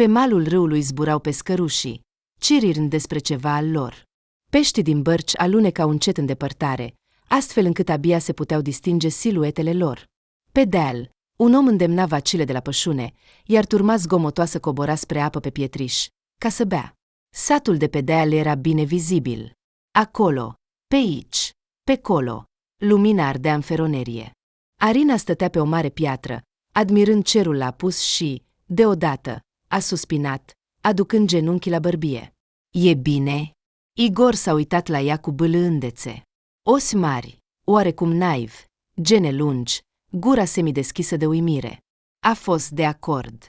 Pe malul râului zburau pescărușii, cirirând despre ceva al lor. Peștii din bărci alunecau încet în depărtare, astfel încât abia se puteau distinge siluetele lor. Pe deal, un om îndemna vacile de la pășune, iar turma zgomotoasă cobora spre apă pe pietriș, ca să bea. Satul de pe deal era bine vizibil. Acolo, pe aici, pe colo, lumina ardea în feronerie. Arina stătea pe o mare piatră, admirând cerul apus și, deodată, a suspinat, aducând genunchii la bărbie. E bine?" Igor s-a uitat la ea cu bâlândețe. Ochi mari, oarecum naiv, gene lungi, gura semideschisă de uimire. A fost de acord.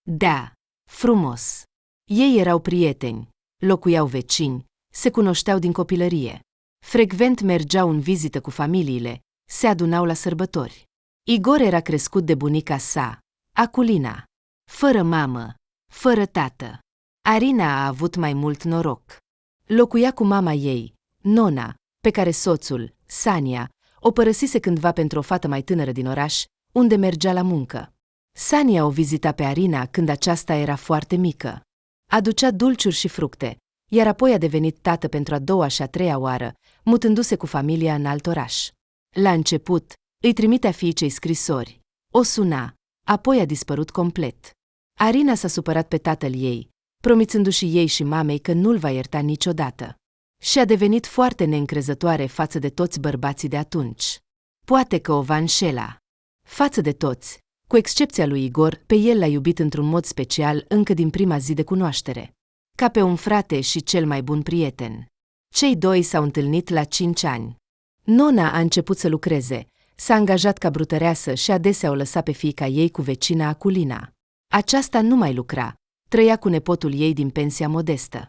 Da, frumos. Ei erau prieteni, locuiau vecini, se cunoșteau din copilărie. Frecvent mergeau în vizită cu familiile, se adunau la sărbători. Igor era crescut de bunica sa, Aculina. Fără mamă, fără tată. Arina a avut mai mult noroc. Locuia cu mama ei, Nona, pe care soțul, Sania, o părăsise cândva pentru o fată mai tânără din oraș, unde mergea la muncă. Sania o vizita pe Arina când aceasta era foarte mică. Aducea dulciuri și fructe, iar apoi a devenit tată pentru a doua și a treia oară, mutându-se cu familia în alt oraș. La început, îi trimitea fiicei scrisori, o suna, apoi a dispărut complet. Arina s-a supărat pe tatăl ei, promițându-și ei și mamei că nu-l va ierta niciodată. Și a devenit foarte neîncrezătoare față de toți bărbații de atunci. Poate că o va înșela. Față de toți, cu excepția lui Igor, pe el l-a iubit într-un mod special încă din prima zi de cunoaștere. Ca pe un frate și cel mai bun prieten. Cei doi s-au întâlnit la 5 ani. Nona a început să lucreze, s-a angajat ca brutăreasă și adesea o lăsa pe fiica ei cu vecina Aculina. Aceasta nu mai lucra, trăia cu nepotul ei din pensia modestă.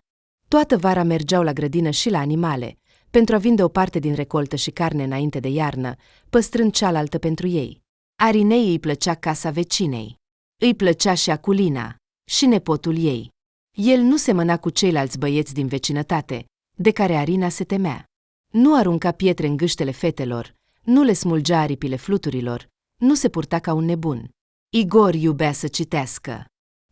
Toată vara mergeau la grădină și la animale, pentru a vinde o parte din recoltă și carne înainte de iarnă, păstrând cealaltă pentru ei. Arinei îi plăcea casa vecinei. Îi plăcea și Aculina, și nepotul ei. El nu semăna cu ceilalți băieți din vecinătate, de care Arina se temea. Nu arunca pietre în gâștele fetelor, nu le smulgea aripile fluturilor, nu se purta ca un nebun. Igor iubea să citească.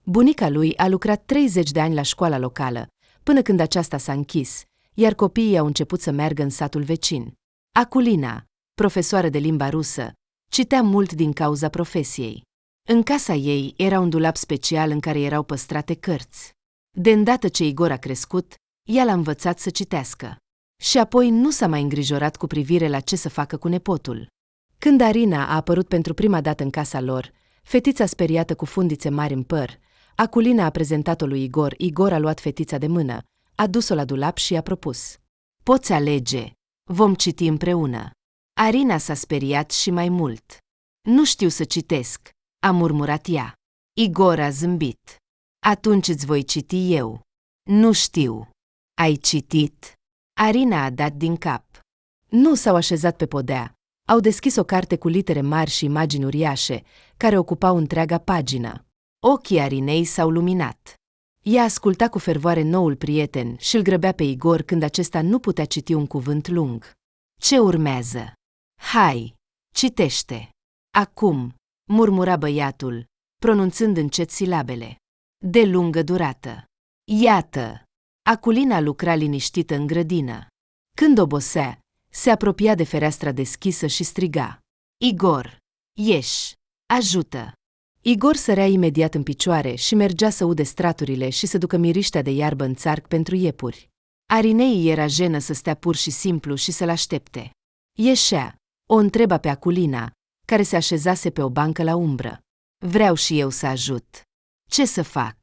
Bunica lui a lucrat 30 de ani la școala locală, până când aceasta s-a închis, iar copiii au început să meargă în satul vecin. Aculina, profesoară de limba rusă, citea mult din cauza profesiei. În casa ei era un dulap special în care erau păstrate cărți. De îndată ce Igor a crescut, ea l-a învățat să citească. Și apoi nu s-a mai îngrijorat cu privire la ce să facă cu nepotul. Când Arina a apărut pentru prima dată în casa lor, fetița speriată cu fundițe mari în păr, Aculina a prezentat-o lui Igor, Igor a luat fetița de mână, a dus-o la dulap și i-a propus. Poți alege, vom citi împreună. Arina s-a speriat și mai mult. Nu știu să citesc, a murmurat ea. Igor a zâmbit. Atunci îți voi citi eu. Nu știu. Ai citit? Arina a dat din cap. Nu s-au așezat pe podea. Au deschis o carte cu litere mari și imagini uriașe, care ocupau întreaga pagină. Ochii Arinei s-au luminat. Ea asculta cu fervoare noul prieten și îl grăbea pe Igor când acesta nu putea citi un cuvânt lung. Ce urmează? Hai, citește. Acum, murmura băiatul, pronunțând încet silabele. De lungă durată. Iată! Aculina lucra liniștită în grădină. Când obosea, se apropia de fereastra deschisă și striga. Igor, ieși! Ajută! Igor sărea imediat în picioare și mergea să ude straturile și să ducă miriștea de iarbă în țarc pentru iepuri. Arinei era jenă să stea pur și simplu și să-l aștepte. Ieșea, o întreba pe Aculina, care se așezase pe o bancă la umbră. Vreau și eu să ajut. Ce să fac?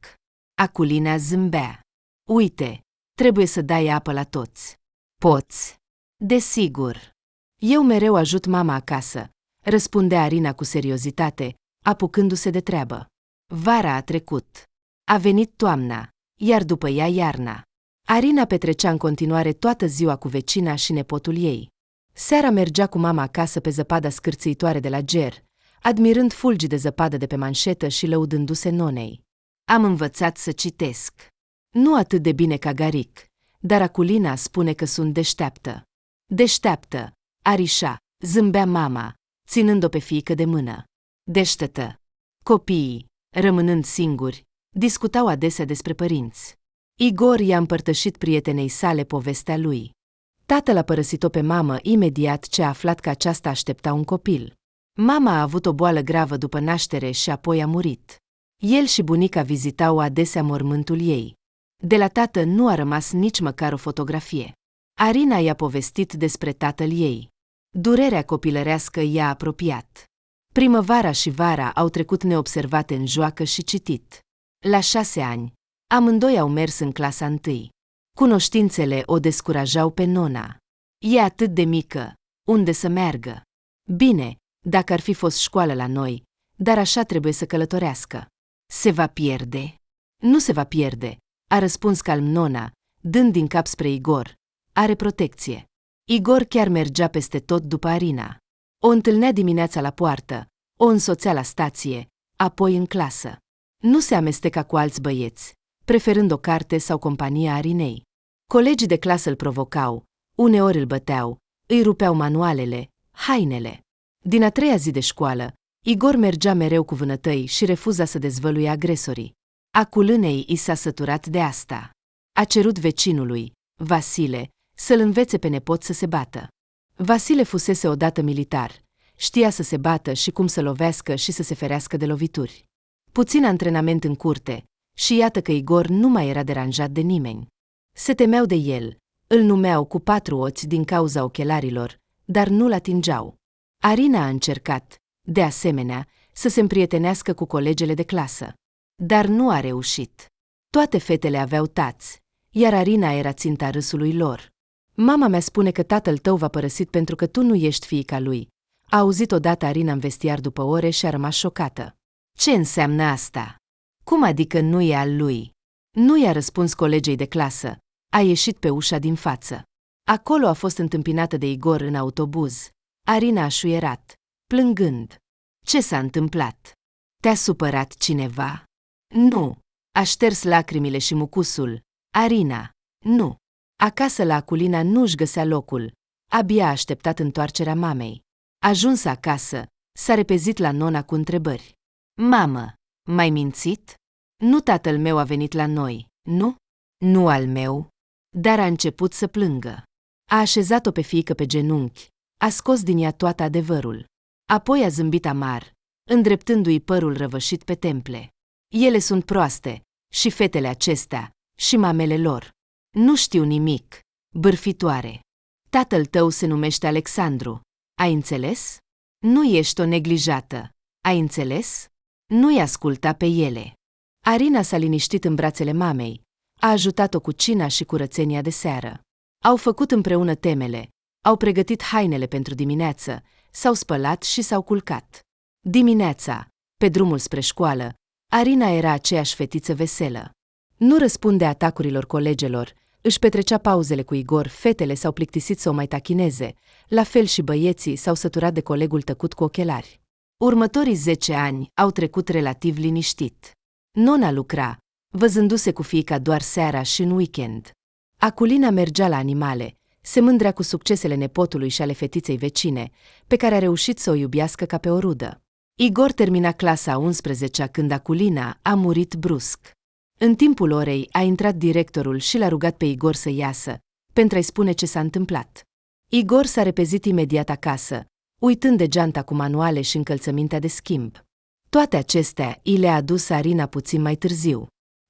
Aculina zâmbea. Uite, trebuie să dai apă la toți. Poți? Desigur. Eu mereu ajut mama acasă, răspundea Arina cu seriozitate, apucându-se de treabă. Vara a trecut. A venit toamna, iar după ea iarna. Arina petrecea în continuare toată ziua cu vecina și nepotul ei. Seara mergea cu mama acasă pe zăpada scârțâitoare de la ger, admirând fulgii de zăpadă de pe manșetă și lăudându-se nonei. Am învățat să citesc. Nu atât de bine ca Garic, dar Aculina spune că sunt deșteaptă. Deșteaptă, Arișa, zâmbea mama, ținând-o pe fiică de mână. Deștetă. Copiii, rămânând singuri, Discutau adesea despre părinți. Igor i-a împărtășit prietenei sale povestea lui. Tatăl a părăsit-o pe mamă imediat ce a aflat că aceasta aștepta un copil. Mama a avut o boală gravă după naștere și apoi a murit. El și bunica vizitau adesea mormântul ei. De la tată nu a rămas nici măcar o fotografie. Arina i-a povestit despre tatăl ei. Durerea copilărească i-a apropiat. Primăvara și vara au trecut neobservate în joacă și citit. La 6 ani, amândoi au mers în clasa 1. Cunoștințele o descurajau pe Nona. E atât de mică, unde să meargă? Bine, dacă ar fi fost școală la noi, dar așa trebuie să călătorească. Se va pierde? Nu se va pierde, a răspuns calm Nona, dând din cap spre Igor. Are protecție. Igor chiar mergea peste tot după Arina. O întâlnea dimineața la poartă, o însoțea la stație, apoi în clasă. Nu se amesteca cu alți băieți, preferând o carte sau compania Arinei. Colegii de clasă îl provocau, uneori îl băteau, îi rupeau manualele, hainele. Din a 3-a zi de școală, Igor mergea mereu cu vânătăi și refuza să dezvăluie agresorii. Aculânei i s-a săturat de asta. A cerut vecinului, Vasile, să-l învețe pe nepot să se bată. Vasile fusese odată militar, știa să se bată și cum să lovească și să se ferească de lovituri. Puțin antrenament în curte, și iată că Igor nu mai era deranjat de nimeni. Se temeau de el, îl numeau cu 4 ochi din cauza ochelarilor, dar nu-l atingeau. Arina a încercat, de asemenea, să se împrietenească cu colegele de clasă. Dar nu a reușit. Toate fetele aveau tați, iar Arina era ținta râsului lor. Mama mea spune că tatăl tău v-a părăsit pentru că tu nu ești fiica lui. A auzit odată Arina în vestiar după ore și a rămas șocată. Ce înseamnă asta? Cum adică nu e al lui? Nu i-a răspuns colegei de clasă. A ieșit pe ușa din față. Acolo a fost întâmpinată de Igor în autobuz. Arina a șuierat, plângând. Ce s-a întâmplat? Te-a supărat cineva? Nu. A șters lacrimile și mucusul. Arina. Nu. Acasă la Aculina nu-și găsea locul. Abia a așteptat întoarcerea mamei. Ajuns acasă, s-a repezit la Nona cu întrebări. Mamă, m-ai mințit? Nu tatăl meu a venit la noi, nu? Nu al meu. Dar a început să plângă. A așezat-o pe fiică pe genunchi, a scos din ea toată adevărul. Apoi a zâmbit amar, îndreptându-i părul răvășit pe temple. Ele sunt proaste, și fetele acestea, și mamele lor. Nu știu nimic, bârfitoare. Tatăl tău se numește Alexandru. Ai înțeles? Nu ești o neglijată. Ai înțeles? Nu-i asculta pe ele. Arina s-a liniștit în brațele mamei. A ajutat-o cu cina și curățenia de seară. Au făcut împreună temele, au pregătit hainele pentru dimineață, s-au spălat și s-au culcat. Dimineața, pe drumul spre școală, Arina era aceeași fetiță veselă. Nu răspunde atacurilor colegelor, își petrecea pauzele cu Igor, fetele s-au plictisit să o mai tachineze, la fel și băieții s-au săturat de colegul tăcut cu ochelari. Următorii 10 ani au trecut relativ liniștit. Nona lucra, văzându-se cu fiica doar seara și în weekend. Aculina mergea la animale, se mândrea cu succesele nepotului și ale fetiței vecine, pe care a reușit să o iubească ca pe o rudă. Igor termina clasa a 11-a când Aculina a murit brusc. În timpul orei a intrat directorul și l-a rugat pe Igor să iasă, pentru a-i spune ce s-a întâmplat. Igor s-a repezit imediat acasă, uitând de geanta cu manuale și încălțămintea de schimb. Toate acestea i le-a adus Arina puțin mai târziu.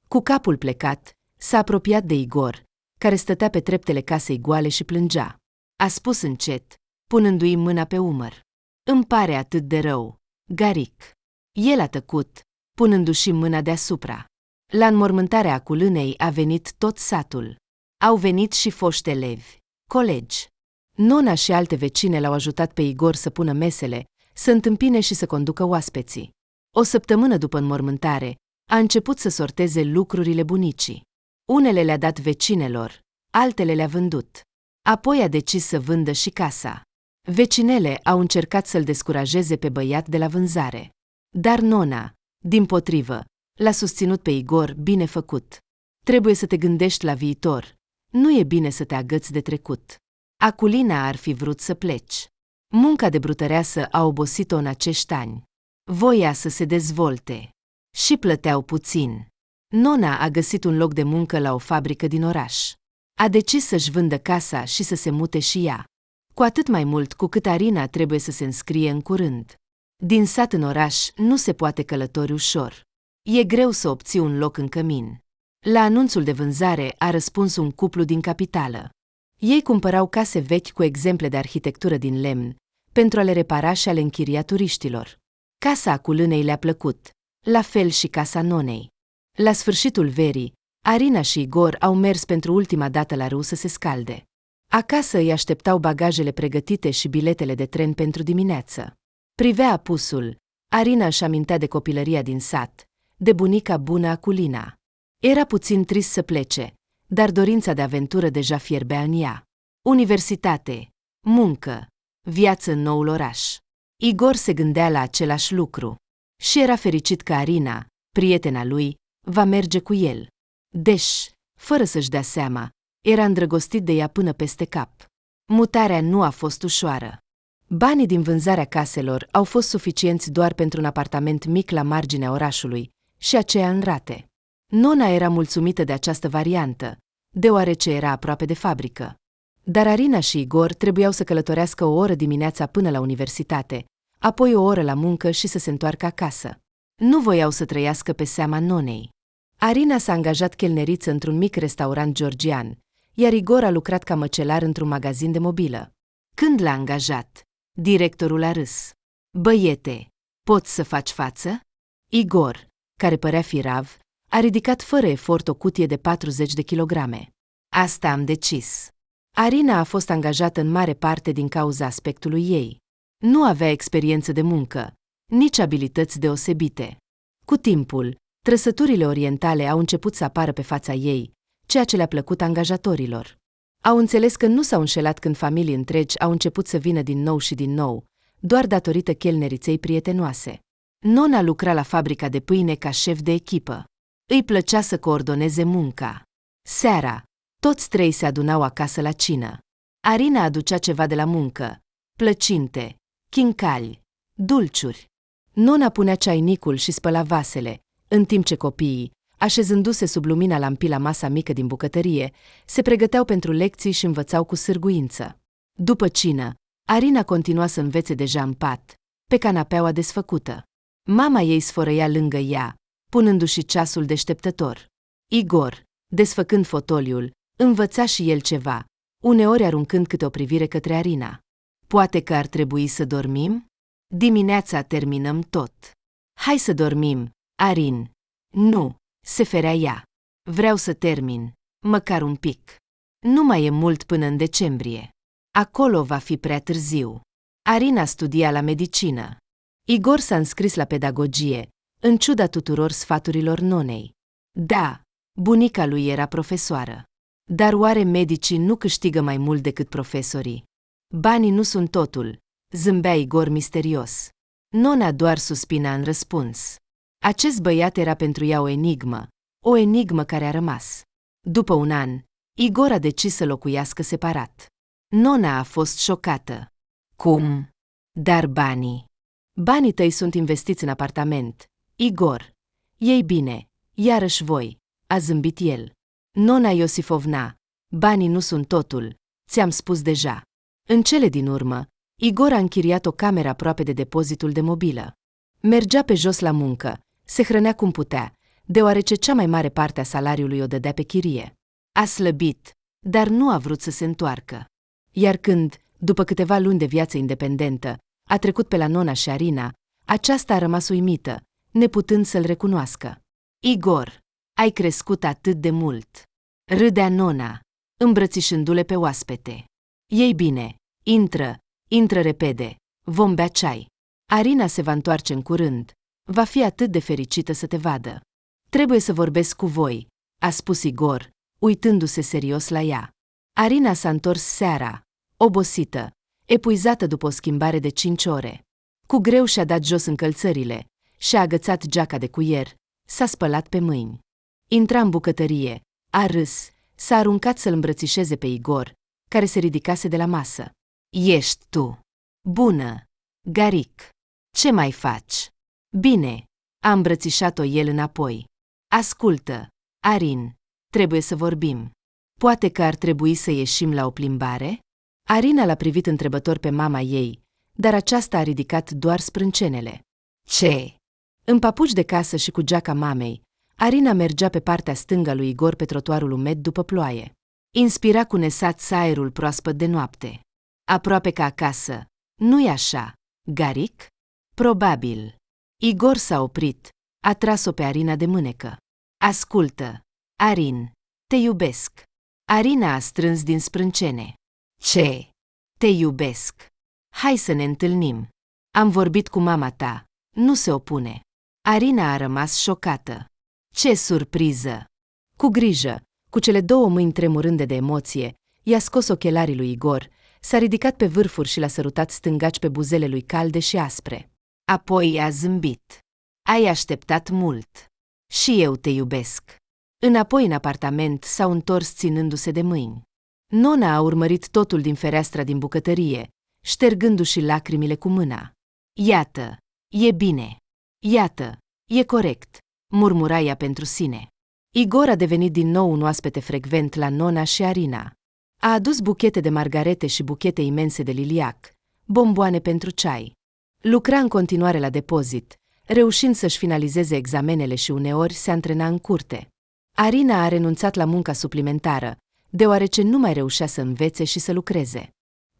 Cu capul plecat, s-a apropiat de Igor, care stătea pe treptele casei goale și plângea. A spus încet, punându-i mâna pe umăr. Îmi pare atât de rău, Garic. El a tăcut, punându-și mâna deasupra. La înmormântarea Aculânei a venit tot satul. Au venit și foști elevi, colegi. Nona și alte vecine l-au ajutat pe Igor să pună mesele, să întâmpine și să conducă oaspeții. O săptămână după înmormântare, a început să sorteze lucrurile bunicii. Unele le-a dat vecinelor, altele le-a vândut. Apoi a decis să vândă și casa. Vecinele au încercat să-l descurajeze pe băiat de la vânzare. Dar Nona, dimpotrivă, l-a susținut pe Igor bine făcut. Trebuie să te gândești la viitor. Nu e bine să te agăți de trecut. Aculina ar fi vrut să pleci. Munca de brutăreasă a obosit-o în acești ani. Voia să se dezvolte. Și plăteau puțin. Nona a găsit un loc de muncă la o fabrică din oraș. A decis să-și vândă casa și să se mute și ea. Cu atât mai mult cu cât Arina trebuie să se înscrie în curând. Din sat în oraș nu se poate călători ușor. E greu să obții un loc în cămin. La anunțul de vânzare a răspuns un cuplu din capitală. Ei cumpărau case vechi cu exemple de arhitectură din lemn, pentru a le repara și a le închiria turiștilor. Casa culânei le-a plăcut, la fel și casa nonei. La sfârșitul verii, Arina și Igor au mers pentru ultima dată la râu să se scalde. Acasă îi așteptau bagajele pregătite și biletele de tren pentru dimineață. Privea apusul. Arina își amintea de copilăria din sat, de bunica bună Aculina. Era puțin trist să plece, dar dorința de aventură deja fierbea în ea. Universitate, muncă, viață în noul oraș. Igor se gândea la același lucru. Și era fericit că Arina, prietena lui, va merge cu el. Deși, fără să-și dea seama, era îndrăgostit de ea până peste cap. Mutarea nu a fost ușoară. Banii din vânzarea caselor au fost suficienți doar pentru un apartament mic la marginea orașului, și aceea în rate. Nona era mulțumită de această variantă, deoarece era aproape de fabrică. Dar Arina și Igor trebuiau să călătorească o oră dimineața până la universitate, apoi o oră la muncă și să se întoarcă acasă. Nu voiau să trăiască pe seama nonei. Arina s-a angajat chelneriță într-un mic restaurant georgian, iar Igor a lucrat ca măcelar într-un magazin de mobilă. Când l-a angajat, directorul a râs. Băiete, poți să faci față? Igor, care părea firav, a ridicat fără efort o cutie de 40 de kilograme. Asta am decis. Arina a fost angajată în mare parte din cauza aspectului ei. Nu avea experiență de muncă, nici abilități deosebite. Cu timpul, trăsăturile orientale au început să apară pe fața ei, ceea ce le-a plăcut angajatorilor. Au înțeles că nu s-au înșelat când familii întregi au început să vină din nou și din nou, doar datorită chelneriței prietenoase. Nona lucra la fabrica de pâine ca șef de echipă. Îi plăcea să coordoneze munca. Seara, toți trei se adunau acasă la cină. Arina aducea ceva de la muncă, plăcinte, chincali, dulciuri. Nona punea ceainicul și spăla vasele, în timp ce copiii, așezându-se sub lumina lampii la masa mică din bucătărie, se pregăteau pentru lecții și învățau cu sârguință. După cină, Arina continua să învețe deja în pat, pe canapeaua desfăcută. Mama ei sfărăia lângă ea, punându-și ceasul deșteptător. Igor, desfăcând fotoliul, învăța și el ceva, uneori aruncând câte o privire către Arina. Poate că ar trebui să dormim? Dimineața terminăm tot. Hai să dormim, Arin. Nu, se ferea ea. Vreau să termin, măcar un pic. Nu mai e mult până în decembrie. Acolo va fi prea târziu. Arina studia la medicină. Igor s-a înscris la pedagogie, în ciuda tuturor sfaturilor nonei. Da, bunica lui era profesoară. Dar oare medicii nu câștigă mai mult decât profesorii? Banii nu sunt totul, zâmbea Igor misterios. Nona doar suspina în răspuns. Acest băiat era pentru ea o enigmă care a rămas. După un an, Igor a decis să locuiască separat. Nona a fost șocată. Cum? Dar banii? Banii tăi sunt investiți în apartament. Igor, ei bine, iarăși voi, a zâmbit el. Nona Iosifovna, banii nu sunt totul, ți-am spus deja. În cele din urmă, Igor a închiriat o cameră aproape de depozitul de mobilă. Mergea pe jos la muncă, se hrănea cum putea, deoarece cea mai mare parte a salariului o dădea pe chirie. A slăbit, dar nu a vrut să se întoarcă. Iar când, după câteva luni de viață independentă, a trecut pe la Nona și Arina, aceasta a rămas uimită, neputând să-l recunoască. Igor, ai crescut atât de mult. Râdea Nona, îmbrățișându-le pe oaspete. Ei bine, intră repede, vom bea ceai. Arina se va întoarce în curând, va fi atât de fericită să te vadă. Trebuie să vorbesc cu voi, a spus Igor, uitându-se serios la ea. Arina s-a întors seara, obosită, epuizată după o schimbare de 5 ore. Cu greu și-a dat jos încălțările, și-a agățat geaca de cuier, s-a spălat pe mâini. Intra în bucătărie, a râs, s-a aruncat să-l îmbrățișeze pe Igor, care se ridicase de la masă. Ești tu. Bună, Garic. Ce mai faci? Bine, a îmbrățișat-o el înapoi. Ascultă, Arin, trebuie să vorbim. Poate că ar trebui să ieșim la o plimbare? Arina l-a privit întrebător pe mama ei, dar aceasta a ridicat doar sprâncenele. Ce? În papuci de casă și cu geaca mamei, Arina mergea pe partea stângă a lui Igor pe trotuarul umed după ploaie. Inspira cu nesaț aerul proaspăt de noapte. Aproape ca acasă. Nu-i așa, Garic? Probabil. Igor s-a oprit, a tras-o pe Arina de mânecă. Ascultă, Arin, te iubesc. Arina a strâns din sprâncene. Ce? Te iubesc. Hai să ne întâlnim. Am vorbit cu mama ta, nu se opune. Arina a rămas șocată. Ce surpriză! Cu grijă, cu cele două mâini tremurânde de emoție, i-a scos ochelarii lui Igor, s-a ridicat pe vârfuri și l-a sărutat stângaci pe buzele lui calde și aspre. Apoi i-a zâmbit. Ai așteptat mult. Și eu te iubesc. Înapoi în apartament s-au întors ținându-se de mâini. Nona a urmărit totul din fereastra din bucătărie, ștergându-și lacrimile cu mâna. Iată, e bine. Iată, e corect, murmura ea pentru sine. Igor a devenit din nou un oaspete frecvent la nona și Arina. A adus buchete de margarete și buchete imense de liliac, bomboane pentru ceai. Lucra în continuare la depozit, reușind să-și finalizeze examenele și uneori se antrena în curte. Arina a renunțat la munca suplimentară, deoarece nu mai reușea să învețe și să lucreze.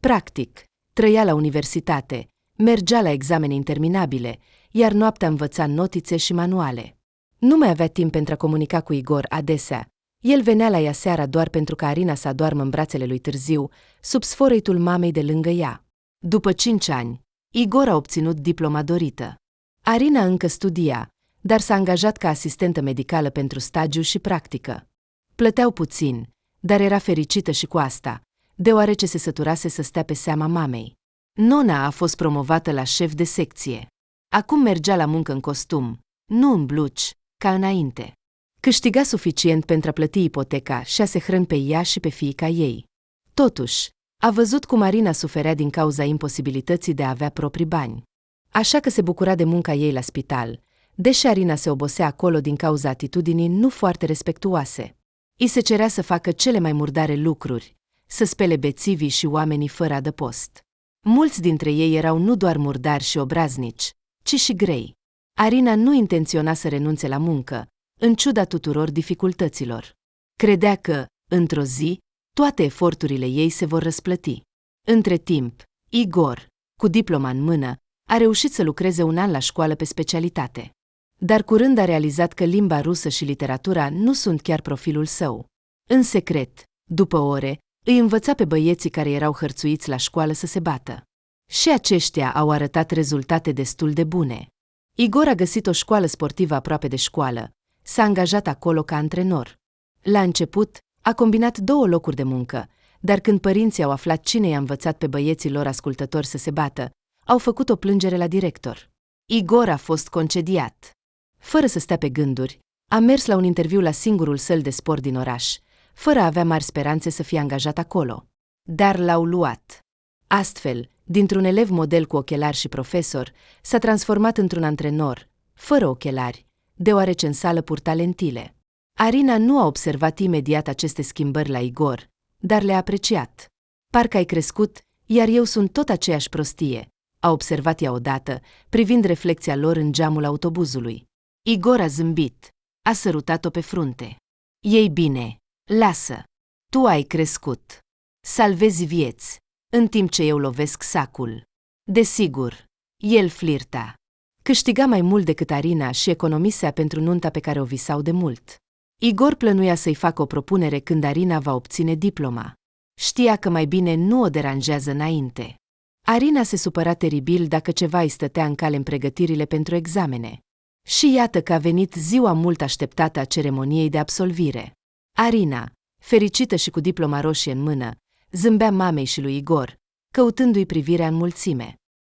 Practic, trăia la universitate, mergea la examene interminabile, iar noaptea învăța notițe și manuale. Nu mai avea timp pentru a comunica cu Igor adesea. El venea la ea seara doar pentru ca Arina să adoarmă în brațele lui târziu, sub sfărăitul mamei de lângă ea. După 5 ani, Igor a obținut diploma dorită. Arina încă studia, dar s-a angajat ca asistentă medicală pentru stagiu și practică. Plăteau puțin, dar era fericită și cu asta, deoarece se săturase să stea pe seama mamei. Nona a fost promovată la șef de secție. Acum mergea la muncă în costum, nu în blugi, ca înainte. Câștiga suficient pentru a plăti ipoteca și a se hrăni pe ea și pe fiica ei. Totuși, a văzut cum Arina suferea din cauza imposibilității de a avea proprii bani. Așa că se bucura de munca ei la spital, deși Arina se obosea acolo din cauza atitudinii nu foarte respectuoase. I se cerea să facă cele mai murdare lucruri, să spele bețivii și oamenii fără adăpost. Mulți dintre ei erau nu doar murdari și obraznici, ci și grei. Arina nu intenționa să renunțe la muncă, în ciuda tuturor dificultăților. Credea că, într-o zi, toate eforturile ei se vor răsplăti. Între timp, Igor, cu diploma în mână, a reușit să lucreze 1 an la școală pe specialitate. Dar curând a realizat că limba rusă și literatura nu sunt chiar profilul său. În secret, după ore, îi învăța pe băieții care erau hărțuiți la școală să se bată. Și aceștia au arătat rezultate destul de bune. Igor a găsit o școală sportivă aproape de școală, s-a angajat acolo ca antrenor. La început, a combinat 2 locuri de muncă, dar când părinții au aflat cine i-a învățat pe băieții lor ascultători să se bată, au făcut o plângere la director. Igor a fost concediat. Fără să stea pe gânduri, a mers la un interviu la singurul săl de sport din oraș, fără a avea mari speranțe să fie angajat acolo. Dar l-au luat. Astfel, dintr-un elev model cu ochelari și profesor, s-a transformat într-un antrenor, fără ochelari, deoarece în sală purta lentile. Arina nu a observat imediat aceste schimbări la Igor, dar le-a apreciat. Parcă ai crescut, iar eu sunt tot aceeași prostie, a observat ea odată, privind reflecția lor în geamul autobuzului. Igor a zâmbit, a sărutat-o pe frunte. Ei bine, lasă. Tu ai crescut. Salvezi vieți, în timp ce eu lovesc sacul. Desigur, el flirta. Câștiga mai mult decât Arina și economisea pentru nunta pe care o visau de mult. Igor plănuia să-i facă o propunere când Arina va obține diploma. Știa că mai bine nu o deranjează înainte. Arina se supăra teribil dacă ceva îi stătea în cale în pregătirile pentru examene. Și iată că a venit ziua mult așteptată a ceremoniei de absolvire. Arina, fericită și cu diploma roșie în mână, zâmbea mamei și lui Igor, căutându-i privirea în mulțime.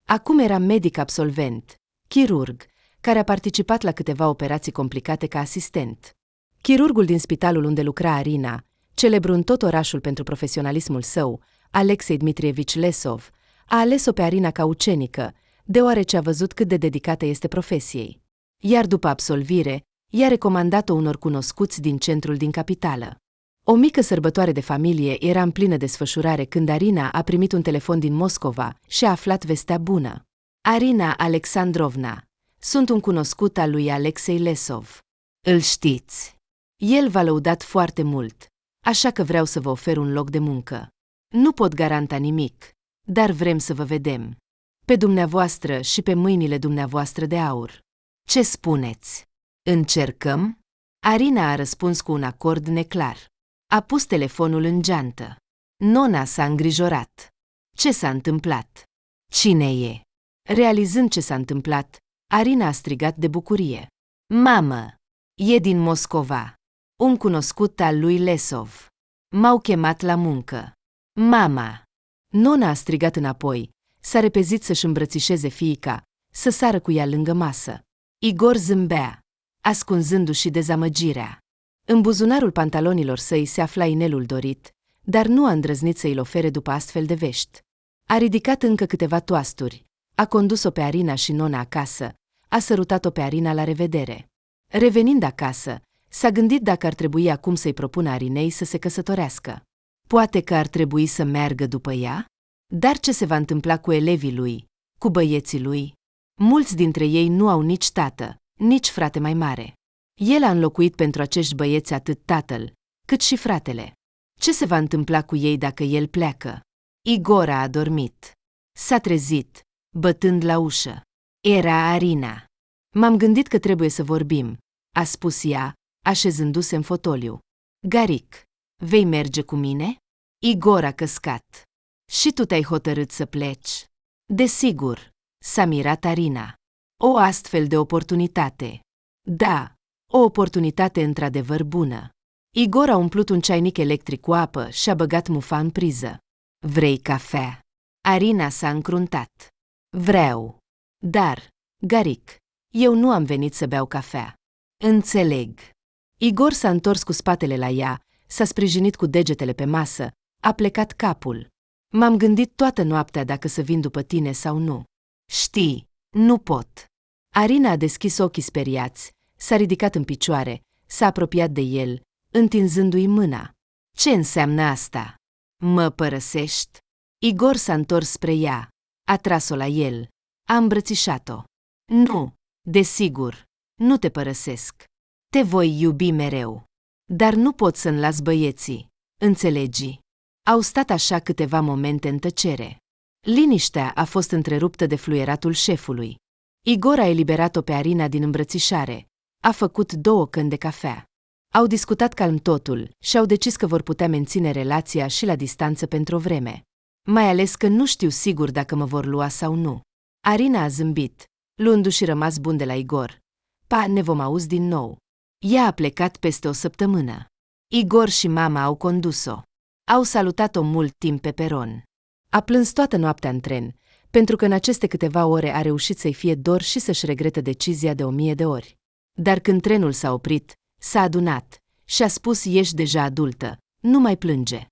Acum era medic absolvent, chirurg, care a participat la câteva operații complicate ca asistent. Chirurgul din spitalul unde lucra Arina, celebru în tot orașul pentru profesionalismul său, Alexei Dmitrievici Lesov, a ales-o pe Arina ca ucenică, deoarece a văzut cât de dedicată este profesiei. Iar după absolvire, i-a recomandat-o unor cunoscuți din centrul din capitală. O mică sărbătoare de familie era în plină desfășurare când Arina a primit un telefon din Moscova și a aflat vestea bună. Arina Alexandrovna, sunt un cunoscut al lui Alexei Lesov. Îl știți? El v-a lăudat foarte mult, așa că vreau să vă ofer un loc de muncă. Nu pot garanta nimic, dar vrem să vă vedem. Pe dumneavoastră și pe mâinile dumneavoastră de aur. Ce spuneți? Încercăm? Arina a răspuns cu un acord neclar. A pus telefonul în geantă. Nona s-a îngrijorat. Ce s-a întâmplat? Cine e? Realizând ce s-a întâmplat, Arina a strigat de bucurie. Mamă! E din Moscova. Un cunoscut al lui Lesov. M-au chemat la muncă. Mama! Nona a strigat înapoi, s-a repezit să-și îmbrățișeze fiica, să sară cu ea lângă masă. Igor zâmbea, ascunzându-și dezamăgirea. În buzunarul pantalonilor săi se afla inelul dorit, dar nu a îndrăznit să-i-l ofere după astfel de vești. A ridicat încă câteva toasturi, a condus-o pe Arina și Nona acasă, a sărutat-o pe Arina la revedere. Revenind acasă, s-a gândit dacă ar trebui acum să-i propună Arinei să se căsătorească. Poate că ar trebui să meargă după ea? Dar ce se va întâmpla cu elevii lui, cu băieții lui? Mulți dintre ei nu au nici tată, nici frate mai mare. El a înlocuit pentru acești băieți atât tatăl, cât și fratele. Ce se va întâmpla cu ei dacă el pleacă? Igor a adormit. S-a trezit, bătând la ușă. Era Arina. M-am gândit că trebuie să vorbim, a spus ea, așezându-se în fotoliu. Garic, vei merge cu mine? Igor a căscat. Și tu te-ai hotărât să pleci? Desigur, s-a mirat Arina. O astfel de oportunitate. Da, o oportunitate într-adevăr bună. Igor a umplut un ceainic electric cu apă și a băgat mufa în priză. Vrei cafea? Arina s-a încruntat. Vreau. Dar, Garic, eu nu am venit să beau cafea. Înțeleg. Igor s-a întors cu spatele la ea, s-a sprijinit cu degetele pe masă, a plecat capul. M-am gândit toată noaptea dacă să vin după tine sau nu. Știi, nu pot. Arina a deschis ochii speriați, s-a ridicat în picioare, s-a apropiat de el, întinzându-i mâna. Ce înseamnă asta? Mă părăsești? Igor s-a întors spre ea, a tras-o la el, a îmbrățișat-o. Nu, desigur, nu te părăsesc. Te voi iubi mereu. Dar nu pot să-mi las băieții, înțelegi? Au stat așa câteva momente în tăcere. Liniștea a fost întreruptă de fluieratul șefului. Igor a eliberat-o pe Arina din îmbrățișare, a făcut 2 căni de cafea. Au discutat calm totul și au decis că vor putea menține relația și la distanță pentru o vreme. Mai ales că nu știu sigur dacă mă vor lua sau nu. Arina a zâmbit, luându-și rămas bun de la Igor. Pa, ne vom auzi din nou. Ea a plecat peste o săptămână. Igor și mama au condus-o. Au salutat-o mult timp pe peron. A plâns toată noaptea în tren, pentru că în aceste câteva ore a reușit să-i fie dor și să-și regrete decizia de 1000 de ori. Dar când trenul s-a oprit, s-a adunat și a spus: ești deja adultă, nu mai plânge.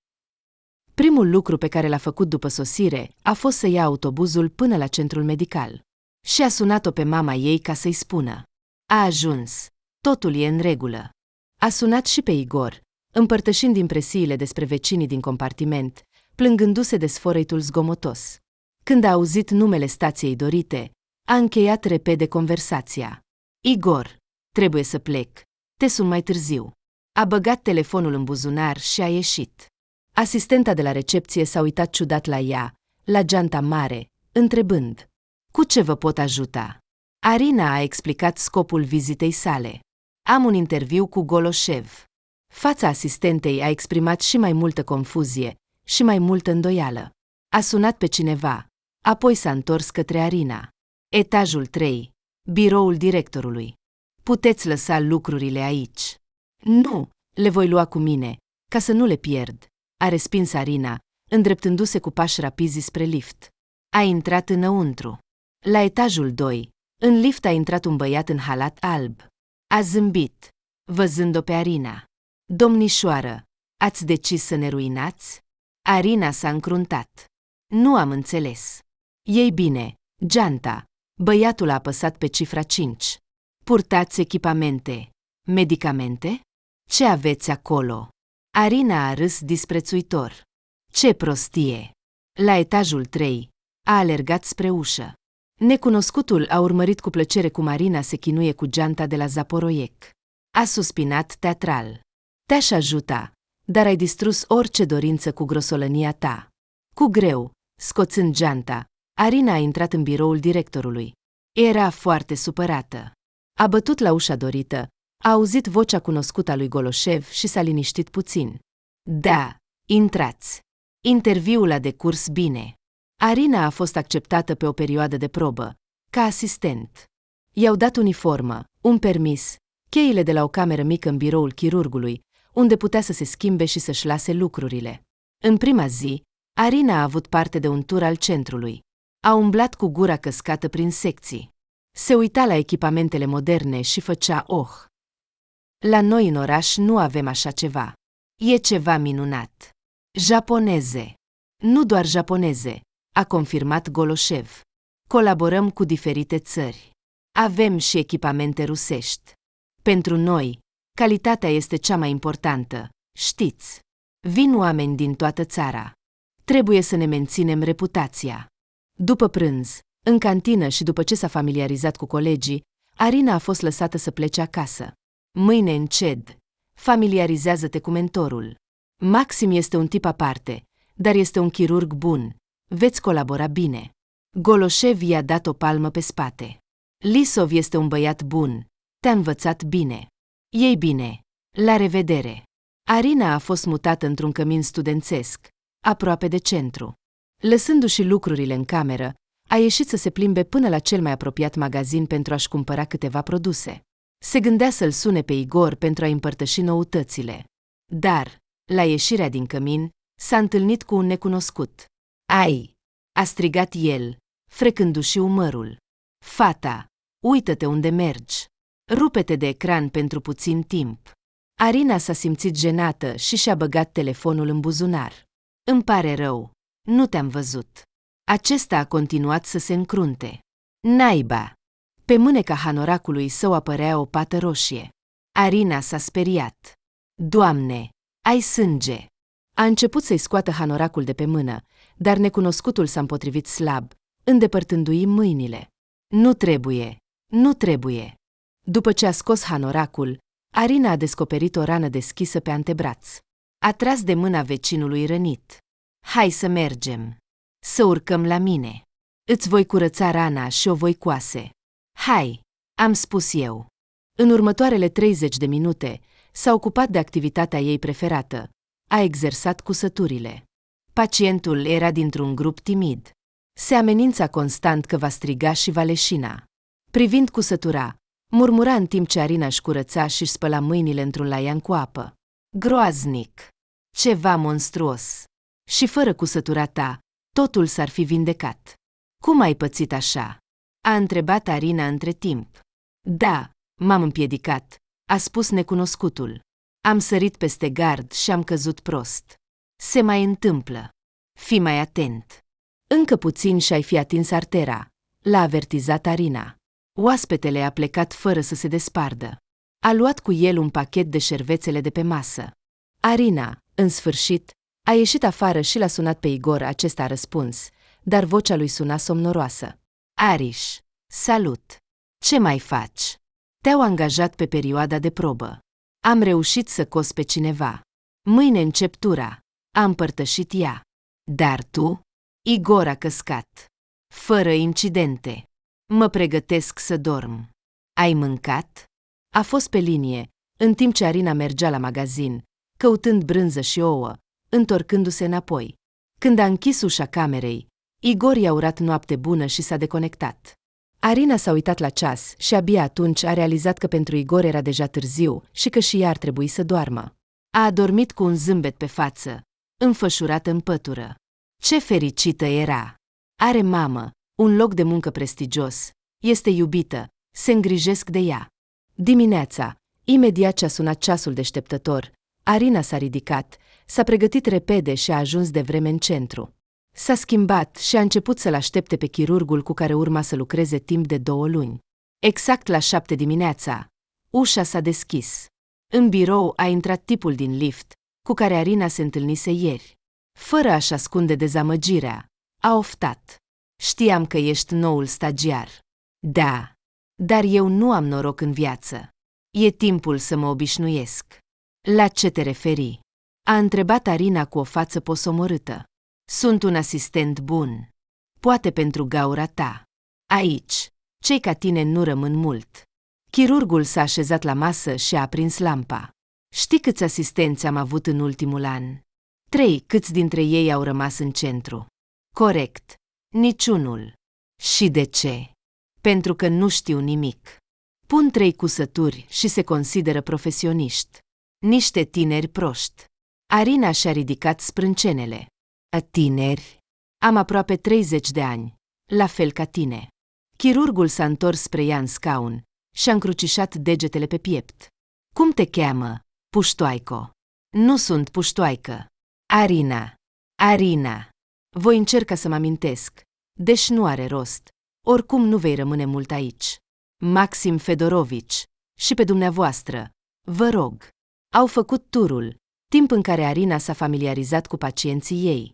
Primul lucru pe care l-a făcut după sosire a fost să ia autobuzul până la centrul medical. Și a sunat-o pe mama ei ca să-i spună: a ajuns, totul e în regulă. A sunat și pe Igor, împărtășind impresiile despre vecinii din compartiment, plângându-se de sfărăitul zgomotos. Când a auzit numele stației dorite, a încheiat repede conversația. Igor, trebuie să plec, te sun mai târziu. A băgat telefonul în buzunar și a ieșit. Asistenta de la recepție s-a uitat ciudat la ea, la geanta mare, întrebând: cu ce vă pot ajuta? Arina a explicat scopul vizitei sale. Am un interviu cu Goloșev. Fața asistentei a exprimat și mai multă confuzie și mai multă îndoială. A sunat pe cineva, apoi s-a întors către Arina. Etajul 3, biroul directorului. Puteți lăsa lucrurile aici. Nu, le voi lua cu mine, ca să nu le pierd, a respins Arina, îndreptându-se cu pași rapizi spre lift. A intrat înăuntru. La etajul 2, în lift a intrat un băiat în halat alb. A zâmbit, văzând-o pe Arina. Domnișoară, ați decis să ne ruinați? Arina s-a încruntat. Nu am înțeles. Ei bine, geanta. Băiatul a apăsat pe cifra 5. Purtați echipamente. Medicamente? Ce aveți acolo? Arina a râs disprețuitor. Ce prostie! La etajul 3, a alergat spre ușă. Necunoscutul a urmărit cu plăcere cum Arina se chinuie cu geanta de la Zaporoiec. A suspinat teatral. Te-aș ajuta, dar ai distrus orice dorință cu grosolănia ta. Cu greu, scoțând geanta, Arina a intrat în biroul directorului. Era foarte supărată. A bătut la ușa dorită, a auzit vocea cunoscută a lui Goloșev și s-a liniștit puțin. Da, intrați. Interviul a decurs bine. Arina a fost acceptată pe o perioadă de probă, ca asistent. I-au dat uniformă, un permis, cheile de la o cameră mică în biroul chirurgului, unde putea să se schimbe și să-și lase lucrurile. În prima zi, Arina a avut parte de un tur al centrului. A umblat cu gura căscată prin secții. Se uita la echipamentele moderne și făcea oh. La noi în oraș nu avem așa ceva. E ceva minunat. Japoneze. Nu doar japoneze, a confirmat Goloșev. Colaborăm cu diferite țări. Avem și echipamente rusești. Pentru noi, calitatea este cea mai importantă, știți. Vin oameni din toată țara. Trebuie să ne menținem reputația. După prânz, în cantină și după ce s-a familiarizat cu colegii, Arina a fost lăsată să plece acasă. Mâine înced. Familiarizează-te cu mentorul. Maxim este un tip aparte, dar este un chirurg bun. Veți colabora bine. Goloșev i-a dat o palmă pe spate. Lisov este un băiat bun. Te-a învățat bine. Ei bine. La revedere. Arina a fost mutată într-un cămin studențesc, aproape de centru. Lăsându-și lucrurile în cameră, a ieșit să se plimbe până la cel mai apropiat magazin pentru a-și cumpăra câteva produse. Se gândea să-l sune pe Igor pentru a împărtăși noutățile. Dar, la ieșirea din cămin, s-a întâlnit cu un necunoscut. Ai! A strigat el, frecându-și umărul. Fata, uită-te unde mergi. Rupe-te de ecran pentru puțin timp. Arina s-a simțit jenată și și-a băgat telefonul în buzunar. Îmi pare rău, nu te-am văzut. Acesta a continuat să se încrunte. Naiba! Pe mâneca hanoracului său apărea o pată roșie. Arina s-a speriat. Doamne, ai sânge! A început să-i scoată hanoracul de pe mână, dar necunoscutul s-a împotrivit slab, îndepărtându-i mâinile. Nu trebuie, nu trebuie. După ce a scos hanoracul, Arina a descoperit o rană deschisă pe antebraț. A tras de mâna vecinului rănit. Hai să mergem. Să urcăm la mine. Îți voi curăța rana și o voi coase. Hai, am spus eu. În următoarele 30 de minute s-a ocupat de activitatea ei preferată. A exersat cusăturile. Pacientul era dintr-un grup timid. Se amenința constant că va striga și va leșina. Privind cusătura, murmura în timp ce Arina își curăța și își spăla mâinile într-un laian cu apă. Groaznic! Ceva monstruos! Și fără cusătura ta, totul s-ar fi vindecat. Cum ai pățit așa? A întrebat Arina între timp. Da, m-am împiedicat, a spus necunoscutul. Am sărit peste gard și am căzut prost. Se mai întâmplă. Fii mai atent. Încă puțin și-ai fi atins artera, l-a avertizat Arina. Oaspetele a plecat fără să se despardă. A luat cu el un pachet de șervețele de pe masă. Arina, în sfârșit, a ieșit afară și l-a sunat pe Igor, acesta a răspuns, dar vocea lui suna somnoroasă. Ariș, salut! Ce mai faci? Te-au angajat pe perioada de probă. Am reușit să cos pe cineva. Mâine încep tura. A împărtășit ea. Dar tu? Igor a căscat. Fără incidente. Mă pregătesc să dorm. Ai mâncat? A fost pe linie, în timp ce Arina mergea la magazin, căutând brânză și ouă, întorcându-se înapoi. Când a închis ușa camerei, Igor i-a urat noapte bună și s-a deconectat. Arina s-a uitat la ceas și abia atunci a realizat că pentru Igor era deja târziu și că și ea ar trebui să doarmă. A adormit cu un zâmbet pe față, înfășurată în pătură. Ce fericită era! Are mamă, un loc de muncă prestigios, este iubită, se îngrijesc de ea. Dimineața, imediat ce a sunat ceasul deșteptător, Arina s-a ridicat, s-a pregătit repede și a ajuns devreme în centru. S-a schimbat și a început să-l aștepte pe chirurgul cu care urma să lucreze timp de 2 luni. Exact la 7 dimineața, Ușa s-a deschis. În birou a intrat tipul din lift, cu care Arina se întâlnise ieri. Fără a-și ascunde dezamăgirea, a oftat. Știam că ești noul stagiar. Da, dar eu nu am noroc în viață. E timpul să mă obișnuiesc. La ce te referi? A întrebat Arina cu o față posomorâtă. Sunt un asistent bun. Poate pentru gaura ta. Aici, cei ca tine nu rămân mult. Chirurgul s-a așezat la masă și a aprins lampa. Știi câți asistenți am avut în ultimul an? 3, câți dintre ei au rămas în centru? Corect. Niciunul. Și de ce? Pentru că nu știu nimic. Pun 3 cusături și se consideră profesioniști. Niște tineri proști. Arina și-a ridicat sprâncenele. Tineri? Am aproape 30 de ani, la fel ca tine. Chirurgul s-a întors spre ea în scaun și-a încrucișat degetele pe piept. Cum te cheamă, puștoaico? Nu sunt puștoaică. Arina. Arina. Voi încerca să mă amintesc, deși nu are rost. Oricum nu vei rămâne mult aici. Maxim Fedorovici. Și pe dumneavoastră. Vă rog. Au făcut turul, timp în care Arina s-a familiarizat cu pacienții ei.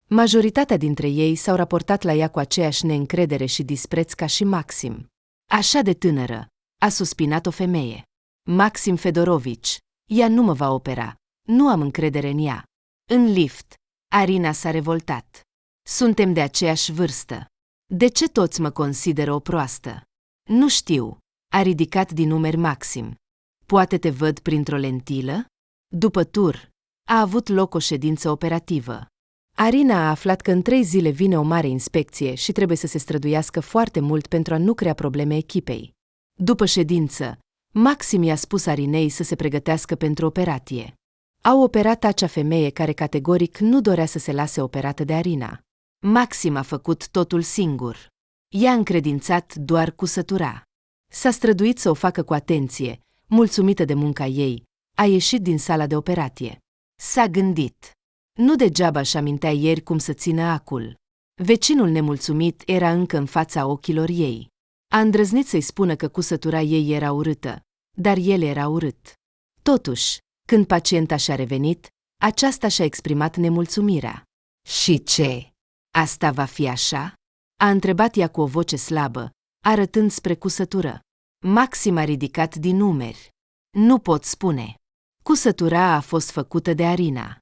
Majoritatea dintre ei s-au raportat la ea cu aceeași neîncredere și dispreț ca și Maxim. Așa de tânără, a suspinat o femeie. Maxim Fedorovici, ea nu mă va opera. Nu am încredere în ea. În lift, Arina s-a revoltat. Suntem de aceeași vârstă. De ce toți mă consideră o proastă? Nu știu, a ridicat din umeri Maxim. Poate te văd printr-o lentilă? După tur, a avut loc o ședință operativă. Arina a aflat că în 3 zile vine o mare inspecție și trebuie să se străduiască foarte mult pentru a nu crea probleme echipei. După ședință, Maxim i-a spus Arinei să se pregătească pentru operație. Au operat acea femeie care categoric nu dorea să se lase operată de Arina. Maxim a făcut totul singur. I-a încredințat doar cusătura. S-a străduit să o facă cu atenție, mulțumită de munca ei, a ieșit din sala de operație. S-a gândit. Nu degeaba își amintea ieri cum să țină acul. Vecinul nemulțumit era încă în fața ochilor ei. A îndrăznit să-i spună că cusătura ei era urâtă, dar el era urât. Totuși, când pacienta și-a revenit, aceasta și-a exprimat nemulțumirea. Și ce? Asta va fi așa? A întrebat ea cu o voce slabă, arătând spre cusătură. Maxim a ridicat din umeri. Nu pot spune. Cusătura a fost făcută de Arina.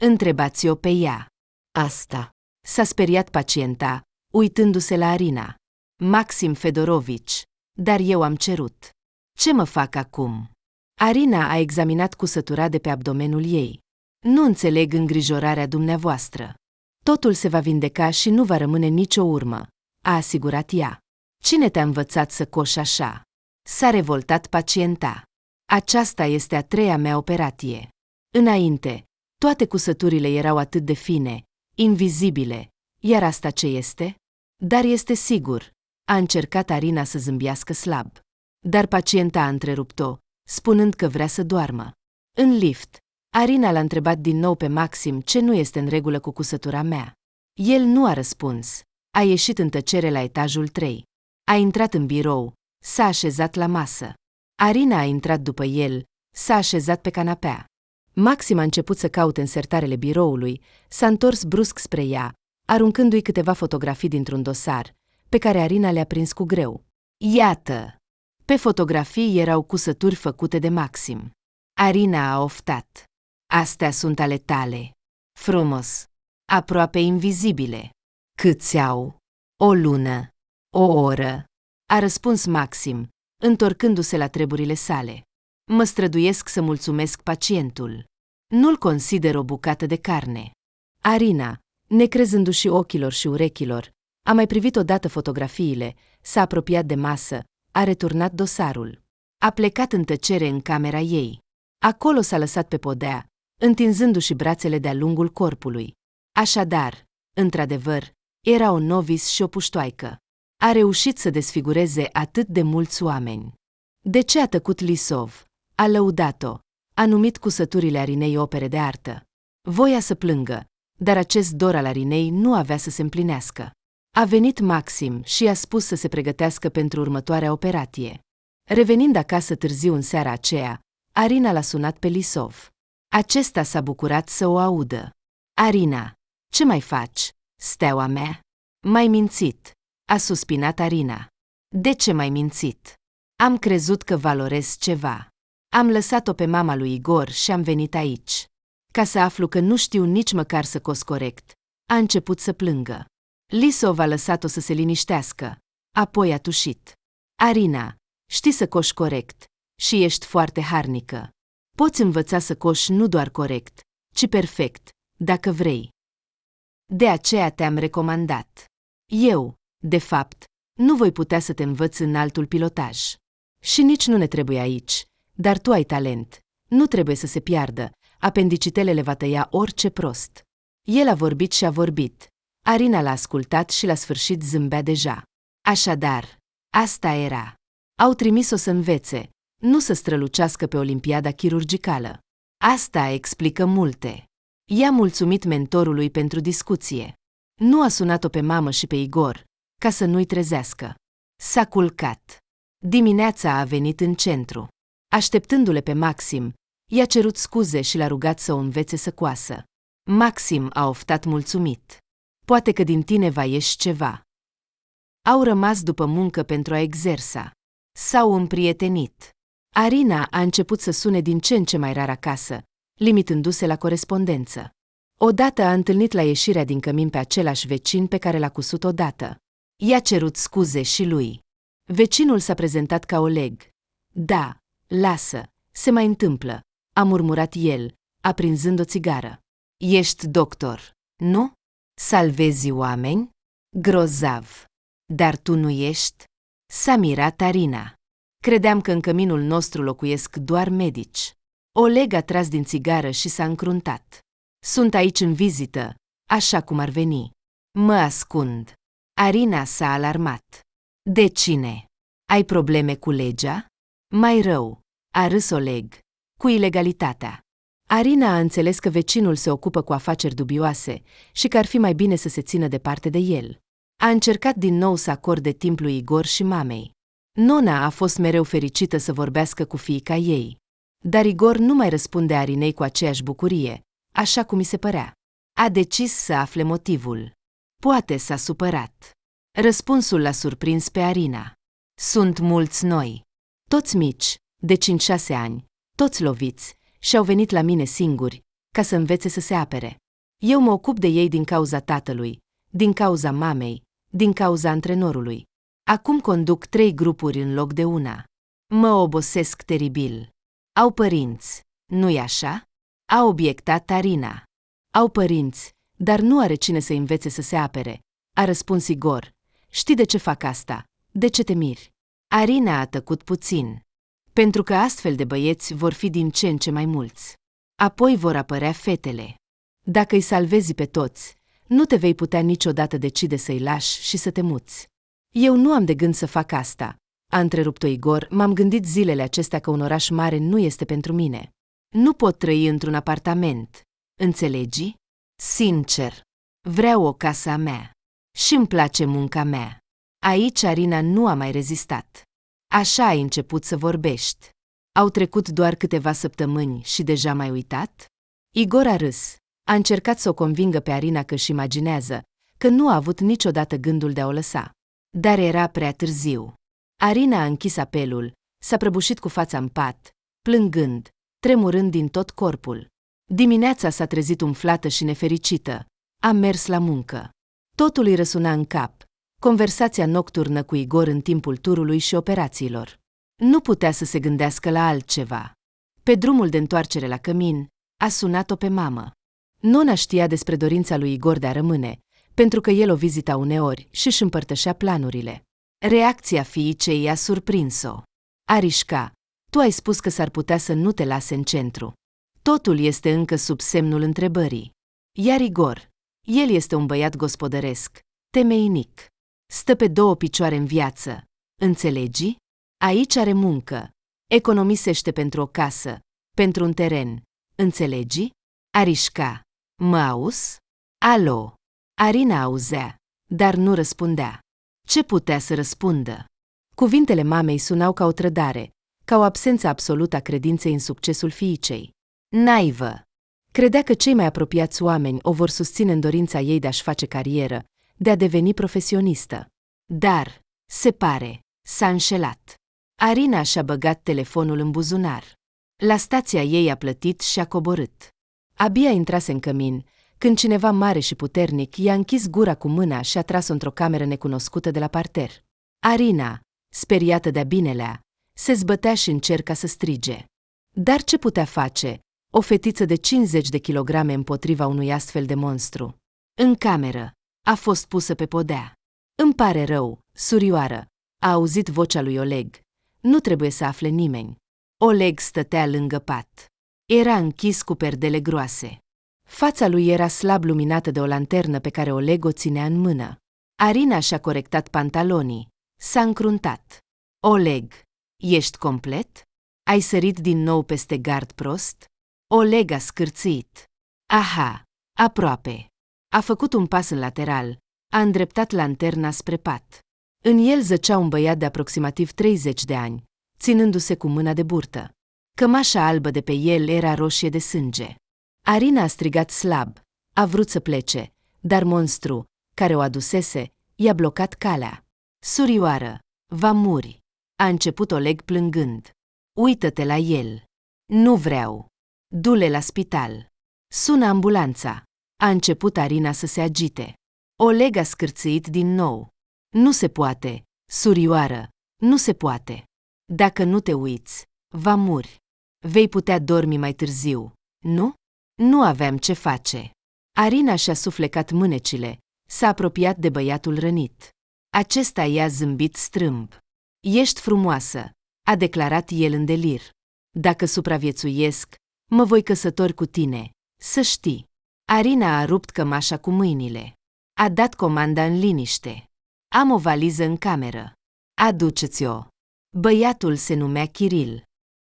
Întrebați-o pe ea. Asta. S-a speriat pacienta, uitându-se la Arina. Maxim Fedorovici, dar eu am cerut. Ce mă fac acum? Arina a examinat cusătura de pe abdomenul ei. Nu înțeleg îngrijorarea dumneavoastră. Totul se va vindeca și nu va rămâne nicio urmă, a asigurat ea. Cine te-a învățat să coși așa? S-a revoltat pacienta. Aceasta este a 3-a mea operație. Înainte, toate cusăturile erau atât de fine, invizibile, iar asta ce este? Dar este sigur, a încercat Arina să zâmbească slab. Dar pacienta a întrerupt-o, spunând că vrea să doarmă. În lift, Arina l-a întrebat din nou pe Maxim ce nu este în regulă cu cusătura mea. El nu a răspuns. A ieșit în tăcere la etajul 3. A intrat în birou, s-a așezat la masă. Arina a intrat după el, s-a așezat pe canapea. Maxim a început să caute în sertarele biroului, s-a întors brusc spre ea, aruncându-i câteva fotografii dintr-un dosar, pe care Arina le-a prins cu greu. Iată! Pe fotografii erau cusături făcute de Maxim. Arina a oftat. Astea sunt ale tale. Frumos. Aproape invizibile. Câți au? O lună. O oră. A răspuns Maxim, întorcându-se la treburile sale. Mă străduiesc să mulțumesc pacientul. Nu-l consider o bucată de carne. Arina, necrezându-și ochilor și urechilor, a mai privit odată fotografiile, s-a apropiat de masă, a returnat dosarul. A plecat în tăcere în camera ei. Acolo s-a lăsat pe podea, întinzându-și brațele de-a lungul corpului. Așadar, într-adevăr, era o novice și o puștoaică. A reușit să desfigureze atât de mulți oameni. De ce a tăcut Lisov? A lăudat-o. A numit cusăturile Arinei opere de artă. Voia să plângă, dar acest dor al Arinei nu avea să se împlinească. A venit Maxim și i-a spus să se pregătească pentru următoarea operație. Revenind acasă târziu în seara aceea, Arina l-a sunat pe Lisov. Acesta s-a bucurat să o audă. Arina, ce mai faci, steaua mea? M-ai mințit, a suspinat Arina. De ce m-ai mințit? Am crezut că valorez ceva. Am lăsat-o pe mama lui Igor și am venit aici. Ca să aflu că nu știu nici măcar să cos corect. A început să plângă. Lisov a lăsat-o să se liniștească. Apoi a tușit. Arina, știi să coși corect și ești foarte harnică. Poți învăța să coși nu doar corect, ci perfect, dacă vrei. De aceea te-am recomandat. Eu, de fapt, nu voi putea să te învăț în altul pilotaj. Și nici nu ne trebuie aici, dar tu ai talent. Nu trebuie să se piardă, apendicitele le va tăia orice prost. El a vorbit și a vorbit. Arina l-a ascultat și la sfârșit zâmbea deja. Așadar, asta era. Au trimis-o să învețe, nu să strălucească pe olimpiada chirurgicală. Asta explică multe. I-a mulțumit mentorului pentru discuție. Nu a sunat-o pe mamă și pe Igor, ca să nu-i trezească. S-a culcat. Dimineața a venit în centru. Așteptându-le pe Maxim, i-a cerut scuze și l-a rugat să o învețe să coasă. Maxim a oftat mulțumit. Poate că din tine va ieși ceva. Au rămas după muncă pentru a exersa. S-au împrietenit. Arina a început să sune din ce în ce mai rar acasă, limitându-se la corespondență. Odată a întâlnit la ieșirea din cămin pe același vecin pe care l-a cusut odată. I-a cerut scuze și lui. Vecinul s-a prezentat ca Oleg. Da, lasă, se mai întâmplă, a murmurat el, aprinzând o țigară. Ești doctor, nu? Salvezi oameni? Grozav. Dar tu nu ești? S-a mirat Arina. Credeam că în căminul nostru locuiesc doar medici. Oleg a tras din țigară și s-a încruntat. Sunt aici în vizită, așa cum ar veni. Mă ascund. Arina s-a alarmat. De cine? Ai probleme cu legea? Mai rău, a râs Oleg. Cu ilegalitatea. Arina a înțeles că vecinul se ocupă cu afaceri dubioase și că ar fi mai bine să se țină departe de el. A încercat din nou să acorde timp lui Igor și mamei. Nona a fost mereu fericită să vorbească cu fiica ei. Dar Igor nu mai răspunde Arinei cu aceeași bucurie, așa cum i se părea. A decis să afle motivul. Poate s-a supărat. Răspunsul l-a surprins pe Arina. Sunt mulți noi. Toți mici, de 5-6 ani, toți loviți, și-au venit la mine singuri, ca să învețe să se apere. Eu mă ocup de ei din cauza tatălui, din cauza mamei, din cauza antrenorului. Acum conduc 3 grupuri în loc de una. Mă obosesc teribil. Au părinți, nu-i așa? A obiectat Arina. Au părinți, dar nu are cine să învețe să se apere, a răspuns Igor. Știi de ce fac asta? De ce te miri? Arina a tăcut puțin. Pentru că astfel de băieți vor fi din ce în ce mai mulți. Apoi vor apărea fetele. Dacă îi salvezi pe toți, nu te vei putea niciodată decide să-i lași și să te muți. Eu nu am de gând să fac asta, a întrerupt-o Igor. M-am gândit zilele acestea că un oraș mare nu este pentru mine. Nu pot trăi într-un apartament. Înțelegi? Sincer, vreau o casă a mea. Și îmi place munca mea. Aici Arina nu a mai rezistat. Așa ai început să vorbești. Au trecut doar câteva săptămâni și deja m-ai uitat? Igor a râs. A încercat să o convingă pe Arina că își imaginează că nu a avut niciodată gândul de a o lăsa. Dar era prea târziu. Arina a închis apelul, s-a prăbușit cu fața în pat, plângând, tremurând din tot corpul. Dimineața s-a trezit umflată și nefericită. A mers la muncă. Totul îi răsuna în cap. Conversația nocturnă cu Igor în timpul turului și operațiilor. Nu putea să se gândească la altceva. Pe drumul de întoarcere la cămin, a sunat-o pe mamă. Nona știa despre dorința lui Igor de a rămâne, pentru că el o vizita uneori și își împărtășea planurile. Reacția fiicei i-a surprins-o. Arișca, tu ai spus că s-ar putea să nu te lase în centru. Totul este încă sub semnul întrebării. Iar Igor, el este un băiat gospodăresc, temeinic. Stă pe 2 picioare în viață. Înțelegi? Aici are muncă. Economisește pentru o casă, pentru un teren. Înțelegi? Arișca, mă auzi? Alo? Arina auzea, dar nu răspundea. Ce putea să răspundă? Cuvintele mamei sunau ca o trădare, ca o absență absolută a credinței în succesul fiicei. Naivă! Credea că cei mai apropiați oameni o vor susține în dorința ei de a-și face carieră, de a deveni profesionistă. Dar, se pare, s-a înșelat. Arina și-a băgat telefonul în buzunar. La stația ei a plătit și a coborât. Abia intrase în cămin, când cineva mare și puternic i-a închis gura cu mâna și a tras-o într-o cameră necunoscută de la parter. Arina, speriată de-a binelea, se zbătea și încerca să strige. Dar ce putea face o fetiță de 50 de kilograme împotriva unui astfel de monstru? În cameră, a fost pusă pe podea. Îmi pare rău, surioară, a auzit vocea lui Oleg. Nu trebuie să afle nimeni. Oleg stătea lângă pat. Era închis cu perdele groase. Fața lui era slab luminată de o lanternă pe care Oleg o ținea în mână. Arina și-a corectat pantalonii. S-a încruntat. Oleg, ești complet? Ai sărit din nou peste gard prost? Oleg a scârțit. Aha, aproape. A făcut un pas în lateral, a îndreptat lanterna spre pat. În el zăcea un băiat de aproximativ 30 de ani, ținându-se cu mâna de burtă. Cămașa albă de pe el era roșie de sânge. Arina a strigat slab, a vrut să plece, dar monstru, care o adusese, i-a blocat calea. Surioară, va muri. A început Oleg plângând. Uită-te la el. Nu vreau. Du-le la spital. Sună ambulanța. A început Arina să se agite. Oleg a scârțâit din nou. Nu se poate, surioară, nu se poate. Dacă nu te uiți, va muri. Vei putea dormi mai târziu, nu? Nu aveam ce face. Arina și-a suflecat mânecile, s-a apropiat de băiatul rănit. Acesta i-a zâmbit strâmb. Ești frumoasă, a declarat el în delir. Dacă supraviețuiesc, mă voi căsători cu tine, să știi. Arina a rupt cămașa cu mâinile. A dat comanda în liniște. Am o valiză în cameră. Aduceți-o. Băiatul se numea Kiril.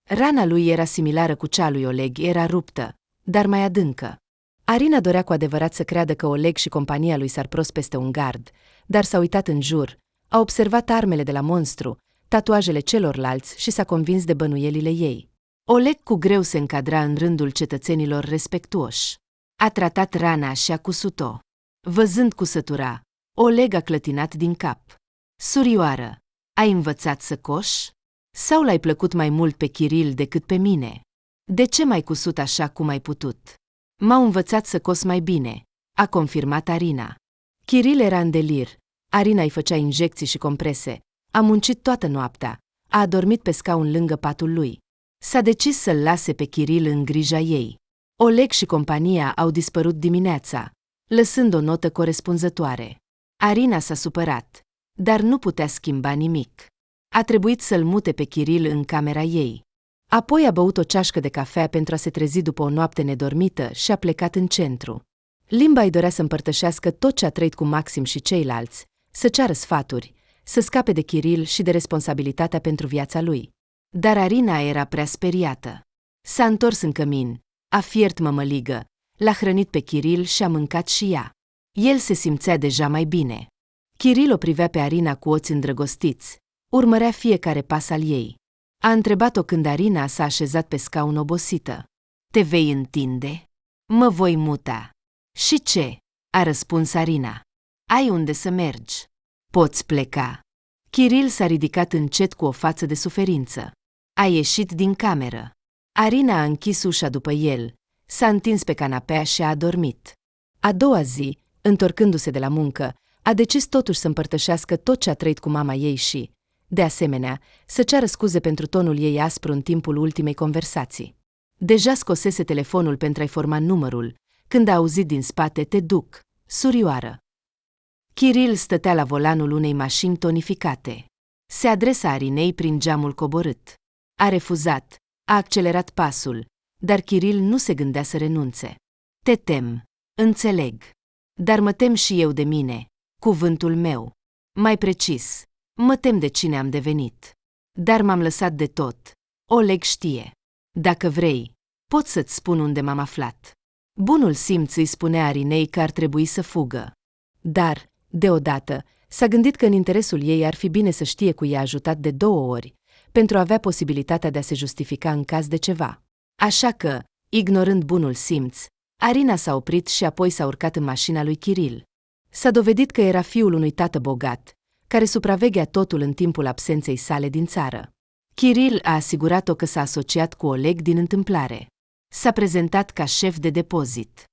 Rana lui era similară cu cea lui Oleg, era ruptă, dar mai adâncă. Arina dorea cu adevărat să creadă că Oleg și compania lui s-ar prost peste un gard, dar s-a uitat în jur, a observat armele de la monstru, tatuajele celorlalți și s-a convins de bănuielile ei. Oleg cu greu se încadra în rândul cetățenilor respectuoși. A tratat rana și a cusut-o. Văzând cusătura, Oleg a clătinat din cap. Surioară, ai învățat să coși? Sau l-ai plăcut mai mult pe Kiril decât pe mine? De ce m-ai cusut așa cum ai putut? M-au învățat să cos mai bine, a confirmat Arina. Kiril era în delir. Arina îi făcea injecții și comprese. A muncit toată noaptea. A adormit pe scaun lângă patul lui. S-a decis să-l lase pe Kiril în grija ei. Oleg și compania au dispărut dimineața, lăsând o notă corespunzătoare. Arina s-a supărat, dar nu putea schimba nimic. A trebuit să-l mute pe Kiril în camera ei. Apoi a băut o ceașcă de cafea pentru a se trezi după o noapte nedormită și a plecat în centru. Limba îi dorea să împărtășească tot ce a trăit cu Maxim și ceilalți, să ceară sfaturi, să scape de Kiril și de responsabilitatea pentru viața lui. Dar Arina era prea speriată. S-a întors în cămin, a fiert mămăligă, l-a hrănit pe Kiril și a mâncat și ea. El se simțea deja mai bine. Kiril o privea pe Arina cu ochi îndrăgostiți, urmărea fiecare pas al ei. A întrebat-o când Arina s-a așezat pe scaun obosită. Te vei întinde? Mă voi muta. Și ce? A răspuns Arina. Ai unde să mergi. Poți pleca. Kiril s-a ridicat încet cu o față de suferință. A ieșit din cameră. Arina a închis ușa după el, s-a întins pe canapea și a adormit. A doua zi, întorcându-se de la muncă, a decis totuși să împărtășească tot ce a trăit cu mama ei și, de asemenea, să ceară scuze pentru tonul ei aspru în timpul ultimei conversații. Deja scosese telefonul pentru a-i forma numărul, când a auzit din spate: te duc, surioară. Kiril stătea la volanul unei mașini tonificate. Se adresa Arinei prin geamul coborât. A refuzat, a accelerat pasul, dar Kiril nu se gândea să renunțe. Te tem, înțeleg. Dar mă tem și eu de mine, cuvântul meu. Mai precis, mă tem de cine am devenit. Dar m-am lăsat de tot. Oleg știe. Dacă vrei, pot să-ți spun unde m-am aflat. Bunul simț îi spunea Arinei că ar trebui să fugă. Dar, deodată, S-a gândit că în interesul ei ar fi bine să știe cu i-a ajutat de 2 ori, pentru a avea posibilitatea de a se justifica în caz de ceva. Așa că, ignorând bunul simț, Arina s-a oprit și apoi s-a urcat în mașina lui Kiril. S-a dovedit că era fiul unui tată bogat, care supraveghea totul în timpul absenței sale din țară. Kiril a asigurat-o că s-a asociat cu Oleg din întâmplare. S-a prezentat ca șef de depozit.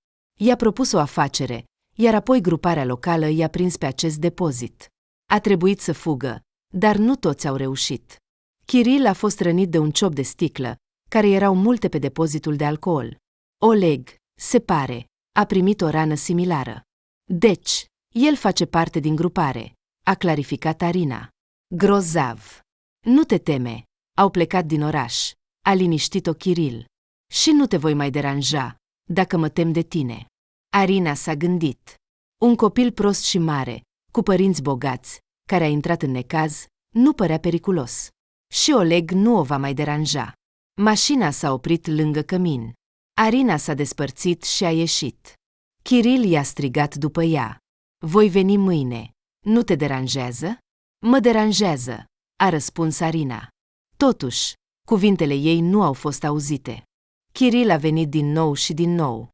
I-a propus o afacere, iar apoi gruparea locală i-a prins pe acest depozit. A trebuit să fugă, dar nu toți au reușit. Kiril a fost rănit de un ciop de sticlă, care erau multe pe depozitul de alcool. Oleg, se pare, a primit o rană similară. Deci, el face parte din grupare, a clarificat Arina. Grozav. Nu te teme, au plecat din oraș, a liniștit-o Kiril. Și nu te voi mai deranja, dacă mă tem de tine. Arina s-a gândit. Un copil prost și mare, cu părinți bogați, care a intrat în necaz, nu părea periculos. Și Oleg nu o va mai deranja. Mașina s-a oprit lângă cămin. Arina s-a despărțit și a ieșit. Kiril i-a strigat după ea. Voi veni mâine. Nu te deranjează? Mă deranjează, a răspuns Arina. Totuși, cuvintele ei nu au fost auzite. Kiril a venit din nou și din nou.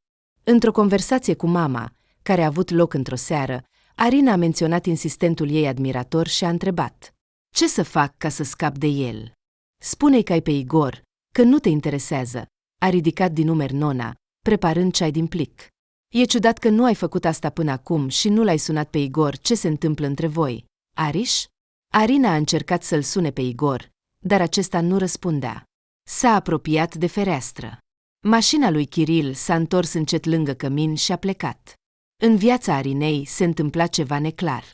Într-o conversație cu mama, care a avut loc într-o seară, Arina a menționat insistentul ei admirator și a întrebat. Ce să fac ca să scap de el? Spune-i că ai pe Igor, că nu te interesează, a ridicat din numeri nona, preparând ceai din plic. E ciudat că nu ai făcut asta până acum și nu l-ai sunat pe Igor. Ce se întâmplă între voi, Ariș? Arina a încercat să-l sune pe Igor, dar acesta nu răspundea. S-a apropiat de fereastră. Mașina lui Kiril s-a întors încet lângă cămin și a plecat. În viața Arinei se întâmpla ceva neclar.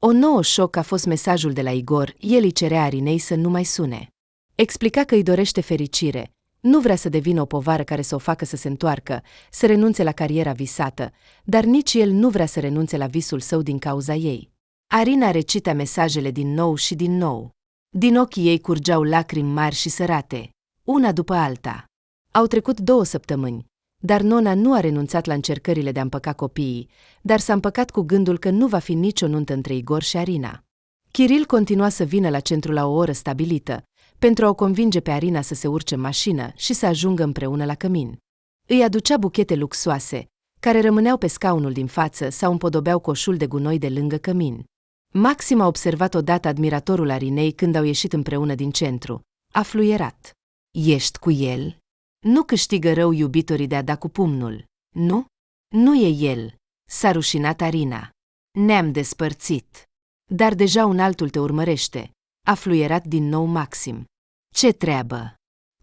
O nouă șoc a fost mesajul de la Igor, el îi cerea Arinei să nu mai sune. Explica că îi dorește fericire, nu vrea să devină o povară care să o facă să se întoarcă, să renunțe la cariera visată, dar nici el nu vrea să renunțe la visul său din cauza ei. Arina recitea mesajele din nou și din nou. Din ochii ei curgeau lacrimi mari și sărate, una după alta. Au trecut 2 săptămâni, dar nona nu a renunțat la încercările de a împăca copiii, dar s-a împăcat cu gândul că nu va fi nicio nuntă între Igor și Arina. Kiril continua să vină la centru la o oră stabilită, pentru a o convinge pe Arina să se urce în mașină și să ajungă împreună la cămin. Îi aducea buchete luxoase, care rămâneau pe scaunul din față sau împodobeau coșul de gunoi de lângă cămin. Maxim a observat odată admiratorul Arinei când au ieșit împreună din centru. A fluierat. Ești cu el? Nu câștigă rău iubitorii de a da cu pumnul, nu? Nu e el, s-a rușinat Arina. Ne-am despărțit. Dar deja un altul te urmărește, a fluierat din nou Maxim. Ce treabă?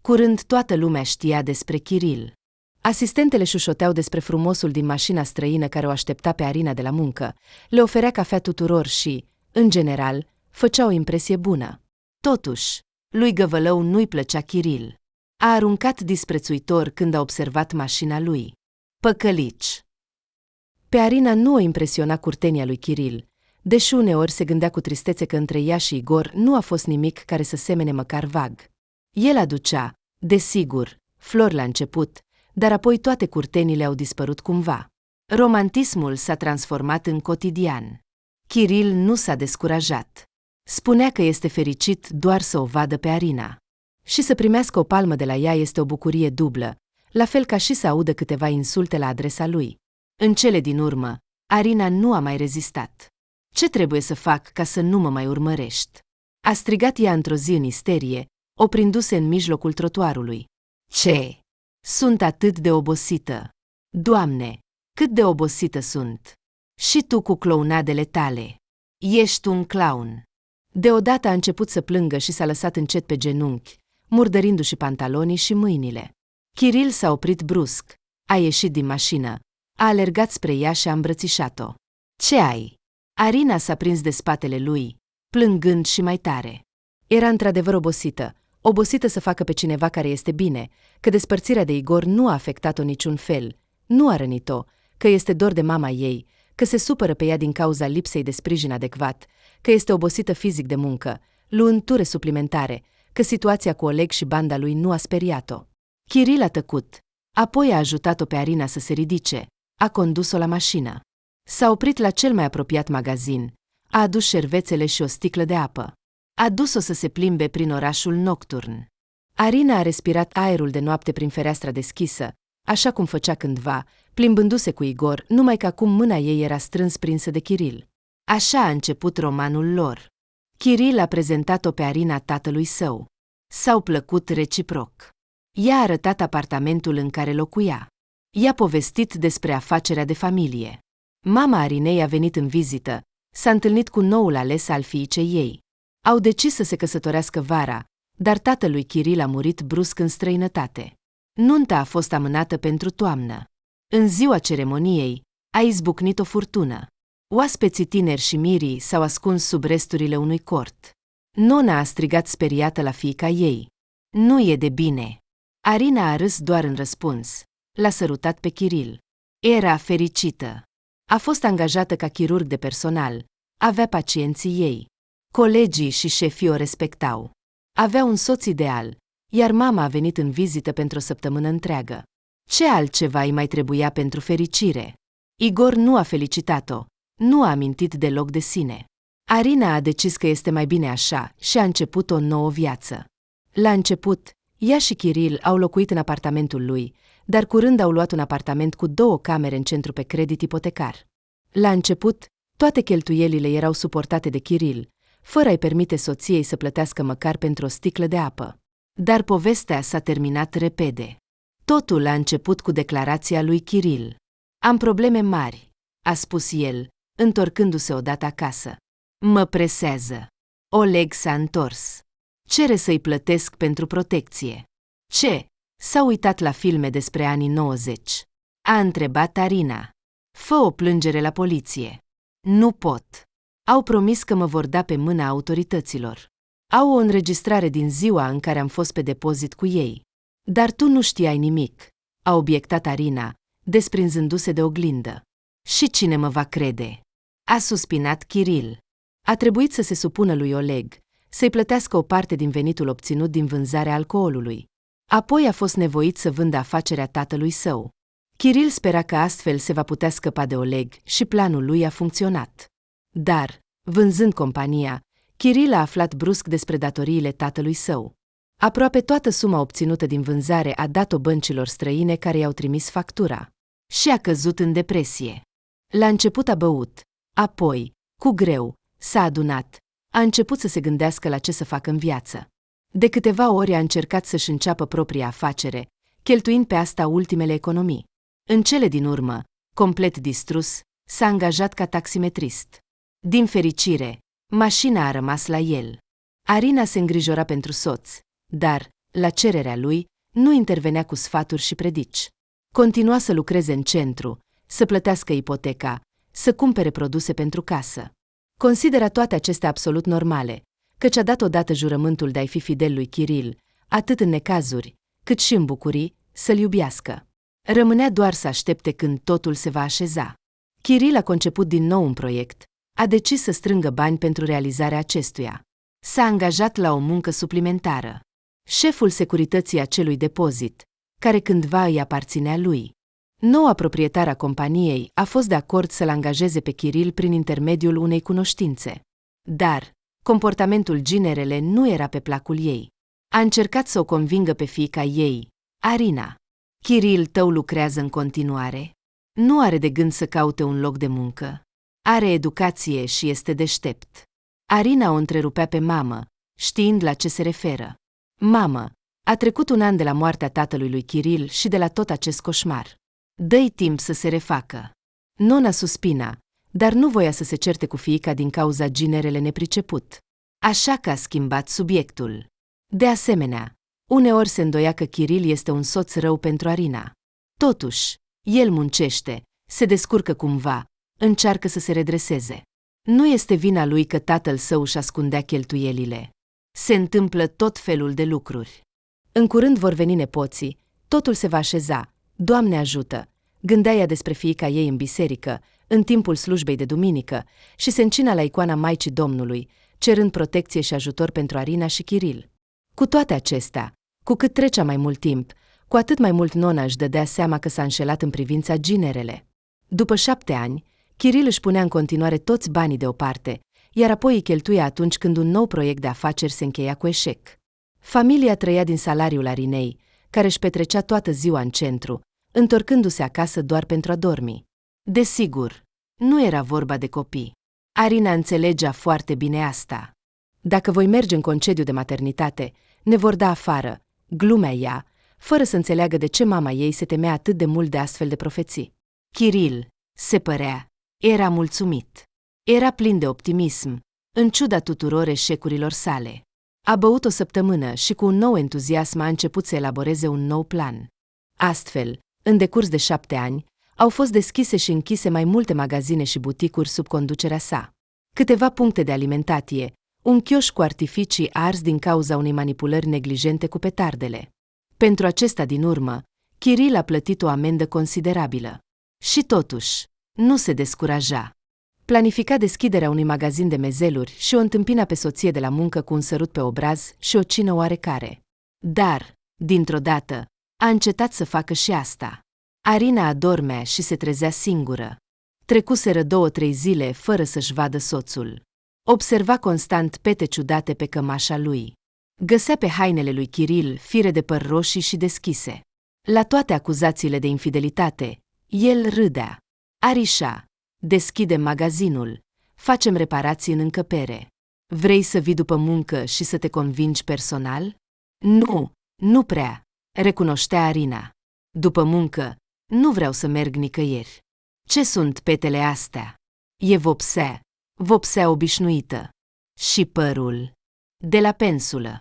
Curând toată lumea știa despre Kiril. Asistentele șușoteau despre frumosul din mașina străină care o aștepta pe Arina de la muncă, le oferea cafea tuturor și, în general, făcea o impresie bună. Totuși, lui Găvălău nu-i plăcea Kiril. A aruncat disprețuitor când a observat mașina lui. Păcălici! Pe Arina nu o impresiona curtenia lui Kiril, deși uneori se gândea cu tristețe că între ea și Igor nu a fost nimic care să semene măcar vag. El aducea, desigur, flori la început, dar apoi toate curtenile au dispărut cumva. Romantismul s-a transformat în cotidian. Kiril nu s-a descurajat. Spunea că este fericit doar să o vadă pe Arina. Și să primească o palmă de la ea este o bucurie dublă, la fel ca și să audă câteva insulte la adresa lui. În cele din urmă, Arina nu a mai rezistat. Ce trebuie să fac ca să nu mă mai urmărești? A strigat ea într-o zi în isterie, oprindu-se în mijlocul trotuarului. Ce? Sunt atât de obosită. Doamne, cât de obosită sunt. Și tu cu clounadele tale. Ești un clown. Deodată a început să plângă și s-a lăsat încet pe genunchi, murdărindu-și pantalonii și mâinile. Kiril s-a oprit brusc, a ieșit din mașină, a alergat spre ea și a îmbrățișat-o. Ce ai? Arina s-a prins de spatele lui, plângând și mai tare. Era într-adevăr obosită să facă pe cineva care este bine, că despărțirea de Igor nu a afectat-o niciun fel, nu a rănit-o, că este dor de mama ei, că se supără pe ea din cauza lipsei de sprijin adecvat, că este obosită fizic de muncă, luând ture suplimentare, că situația cu Oleg și banda lui nu a speriat-o. Kiril a tăcut, apoi a ajutat-o pe Arina să se ridice, a condus-o la mașină. S-a oprit la cel mai apropiat magazin, A adus șervețele și o sticlă de apă. A dus-o să se plimbe prin orașul nocturn. Arina a respirat aerul de noapte prin fereastra deschisă, așa cum făcea cândva, plimbându-se cu Igor, numai că acum mâna ei era strâns prinsă de Kiril. Așa a început romanul lor. Kiril a prezentat-o pe Arina tatălui său. S-au plăcut reciproc. I-a arătat apartamentul în care locuia. I-a povestit despre afacerea de familie. Mama Arinei a venit în vizită, s-a întâlnit cu noul ales al fiicei ei. Au decis să se căsătorească vara, dar tatălui Kiril a murit brusc în străinătate. Nunta a fost amânată pentru toamnă. În ziua ceremoniei a izbucnit o furtună. Oaspeții tineri și mirii s-au ascuns sub resturile unui cort. Nona a strigat speriată la fiica ei. Nu e de bine. Arina a râs doar în răspuns. L-a sărutat pe Kiril. Era fericită. A fost angajată ca chirurg de personal. Avea pacienții ei. Colegii și șefii o respectau. Avea un soț ideal, iar mama a venit în vizită pentru o săptămână întreagă. Ce altceva îi mai trebuia pentru fericire? Igor nu a felicitat-o, nu a amintit deloc de sine. Arina a decis că este mai bine așa și a început o nouă viață. La început, ea și Kiril au locuit în apartamentul lui, dar curând au luat un apartament cu 2 camere în centru pe credit ipotecar. La început, toate cheltuielile erau suportate de Kiril, fără a-i permite soției să plătească măcar pentru o sticlă de apă. Dar povestea s-a terminat repede. Totul a început cu declarația lui Kiril. Am probleme mari, a spus el, întorcându-se odată acasă. Mă presează. Oleg s-a întors. Cere să-i plătesc pentru protecție. Ce? S-a uitat la filme despre anii 90. A întrebat Arina. Fă o plângere la poliție. Nu pot. Au promis că mă vor da pe mâna autorităților. Au o înregistrare din ziua în care am fost pe depozit cu ei. Dar tu nu știai nimic, a obiectat Arina, desprinzându-se de oglindă. Și cine mă va crede? A suspinat Kiril. A trebuit să se supună lui Oleg, să-i plătească o parte din venitul obținut din vânzarea alcoolului. Apoi a fost nevoit să vândă afacerea tatălui său. Kiril spera că astfel se va putea scăpa de Oleg și planul lui a funcționat. Dar, vânzând compania, Kiril a aflat brusc despre datoriile tatălui său. Aproape toată suma obținută din vânzare a dat-o băncilor străine care i-au trimis factura. Și a căzut în depresie. La început a băut, apoi, cu greu, s-a adunat, a început să se gândească la ce să facă în viață. De câteva ori a încercat să-și înceapă propria afacere, cheltuind pe asta ultimele economii. În cele din urmă, complet distrus, s-a angajat ca taximetrist. Din fericire, mașina a rămas la el. Arina se îngrijora pentru soț, dar, la cererea lui, nu intervenea cu sfaturi și predici. Continua să lucreze în centru, să plătească ipoteca, să cumpere produse pentru casă. Considera toate acestea absolut normale, căci a dat odată jurământul de a-i fi fidel lui Kiril, atât în necazuri, cât și în bucurii, să-l iubească. Rămânea doar să aștepte când totul se va așeza. Kiril a conceput din nou un proiect, a decis să strângă bani pentru realizarea acestuia. S-a angajat la o muncă suplimentară. Șeful securității acelui depozit, care cândva îi aparținea lui. Noua proprietară a companiei a fost de acord să-l angajeze pe Kiril prin intermediul unei cunoștințe. Dar comportamentul ginerele nu era pe placul ei. A încercat să o convingă pe fiica ei, Arina. Kiril tău lucrează în continuare? Nu are de gând să caute un loc de muncă? Are educație și este deștept. Arina o întrerupea pe mamă, știind la ce se referă. Mamă, a trecut 1 an de la moartea tatălui lui Kiril și de la tot acest coșmar. Dă-i timp să se refacă. Nona suspina, dar nu voia să se certe cu fiica din cauza ginerele nepriceput. Așa că a schimbat subiectul. De asemenea, uneori se îndoia că Kiril este un soț rău pentru Arina. Totuși, el muncește, se descurcă cumva, încearcă să se redreseze. Nu este vina lui că tatăl său își ascundea cheltuielile. Se întâmplă tot felul de lucruri. În curând vor veni nepoții, totul se va așeza, Doamne ajută, gândea ea despre fiica ei în biserică, în timpul slujbei de duminică, și se încina la icoana Maicii Domnului, cerând protecție și ajutor pentru Arina și Kiril. Cu toate acestea, cu cât trecea mai mult timp, cu atât mai mult nona își dădea seama că s-a înșelat în privința ginerele. După 7 ani, Kiril își punea în continuare toți banii deoparte, iar apoi îi cheltuia atunci când un nou proiect de afaceri se încheia cu eșec. Familia trăia din salariul Arinei, care își petrecea toată ziua în centru, întorcându-se acasă doar pentru a dormi. Desigur, nu era vorba de copii. Arina înțelegea foarte bine asta. Dacă voi merge în concediu de maternitate, ne vor da afară, glumea ea, fără să înțeleagă de ce mama ei se temea atât de mult de astfel de profeții. Kiril, se părea, era mulțumit. Era plin de optimism, în ciuda tuturor eșecurilor sale. A băut o săptămână și cu un nou entuziasm a început să elaboreze un nou plan. Astfel, în decurs de 7 ani, au fost deschise și închise mai multe magazine și buticuri sub conducerea sa. Câteva puncte de alimentație, un chioșc cu artificii ars din cauza unei manipulări neglijente cu petardele. Pentru acesta din urmă, Kiril a plătit o amendă considerabilă. Și totuși, nu se descuraja. Planifica deschiderea unui magazin de mezeluri și o întâmpina pe soție de la muncă cu un sărut pe obraz și o cină oarecare. Dar, dintr-o dată, a încetat să facă și asta. Arina adormea și se trezea singură. Trecuseră 2-3 zile fără să-și vadă soțul. Observa constant pete ciudate pe cămașa lui. Găsea pe hainele lui Kiril fire de păr roșii și deschise. La toate acuzațiile de infidelitate, el râdea. Arișa, deschidem magazinul, facem reparații în încăpere. Vrei să vii după muncă și să te convingi personal? Nu, nu prea, recunoștea Arina. După muncă, nu vreau să merg nicăieri. Ce sunt petele astea? E vopsea obișnuită. Și părul. De la pensulă.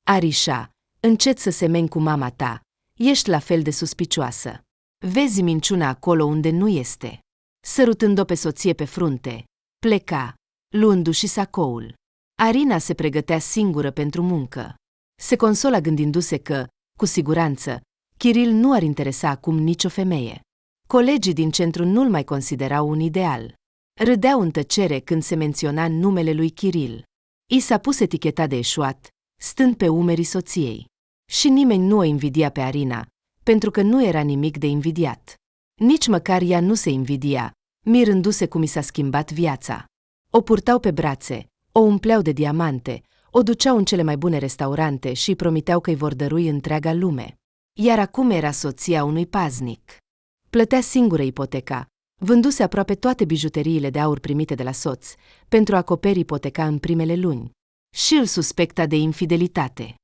Arișa, încet să semeni cu mama ta, ești la fel de suspicioasă. Vezi minciuna acolo unde nu este. Sărutând-o pe soție pe frunte, pleca, luându-și sacoul. Arina se pregătea singură pentru muncă. Se consola gândindu-se că, cu siguranță, Kiril nu ar interesa acum nicio femeie. Colegii din centru nu-l mai considerau un ideal. Râdeau în tăcere când se menționa numele lui Kiril. I s-a pus eticheta de eșuat, stând pe umerii soției. Și nimeni nu o invidia pe Arina, pentru că nu era nimic de invidiat. Nici măcar ea nu se invidia, mirându-se cum i s-a schimbat viața. O purtau pe brațe, o umpleau de diamante, o duceau în cele mai bune restaurante și îi promiteau că îi vor dărui întreaga lume. Iar acum era soția unui paznic. Plătea singură ipoteca, vânduse aproape toate bijuteriile de aur primite de la soț, pentru a acoperi ipoteca în primele luni. Și îl suspecta de infidelitate.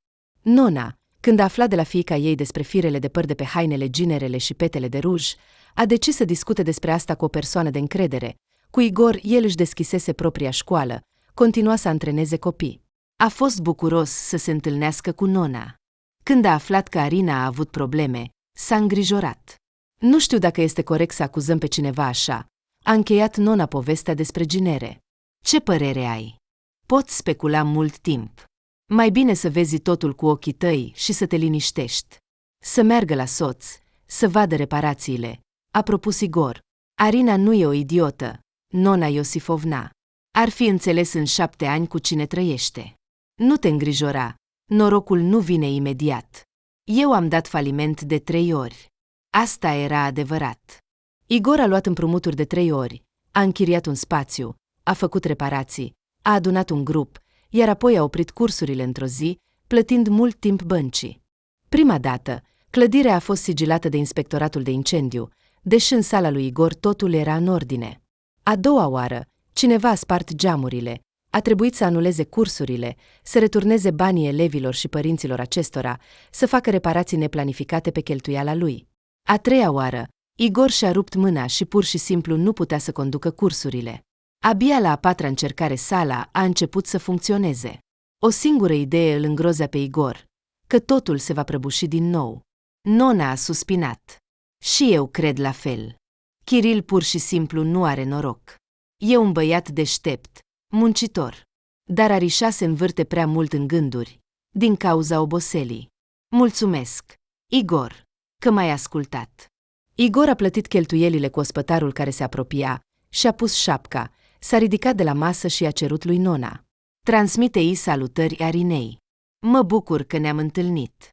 Nona, când a aflat de la fiica ei despre firele de păr de pe hainele, ginerele și petele de ruj, a decis să discute despre asta cu o persoană de încredere. Cu Igor, el își deschisese propria școală, continua să antreneze copii. A fost bucuros să se întâlnească cu Nona. Când a aflat că Arina a avut probleme, s-a îngrijorat. Nu știu dacă este corect să acuzăm pe cineva așa. A încheiat Nona povestea despre ginere. Ce părere ai? Poți specula mult timp. Mai bine să vezi totul cu ochii tăi și să te liniștești. Să meargă la soț, să vadă reparațiile, a propus Igor. Arina nu e o idiotă, Nona Iosifovna. Ar fi înțeles în 7 ani cu cine trăiește. Nu te îngrijora, norocul nu vine imediat. Eu am dat faliment de 3 ori. Asta era adevărat. Igor a luat împrumuturi de 3 ori, a închiriat un spațiu, a făcut reparații, a adunat un grup, iar apoi a oprit cursurile într-o zi, plătind mult timp băncii. Prima dată, clădirea a fost sigilată de inspectoratul de incendiu, deși în sala lui Igor totul era în ordine. A doua oară, cineva a spart geamurile, a trebuit să anuleze cursurile, să returneze banii elevilor și părinților acestora, să facă reparații neplanificate pe cheltuiala lui. A treia oară, Igor și-a rupt mâna și pur și simplu nu putea să conducă cursurile. Abia la a 4-a încercare sala a început să funcționeze. O singură idee îl îngrozea pe Igor, că totul se va prăbuși din nou. Nona a suspinat. Și eu cred la fel. Kiril pur și simplu nu are noroc. E un băiat deștept, muncitor. Dar Arișa se învârte prea mult în gânduri, din cauza oboselii. Mulțumesc, Igor, că m-ai ascultat. Igor a plătit cheltuielile cu ospătarul care se apropia, și-a pus șapca, s-a ridicat de la masă și a cerut lui Nona. Transmite-i salutări Arinei. Mă bucur că ne-am întâlnit.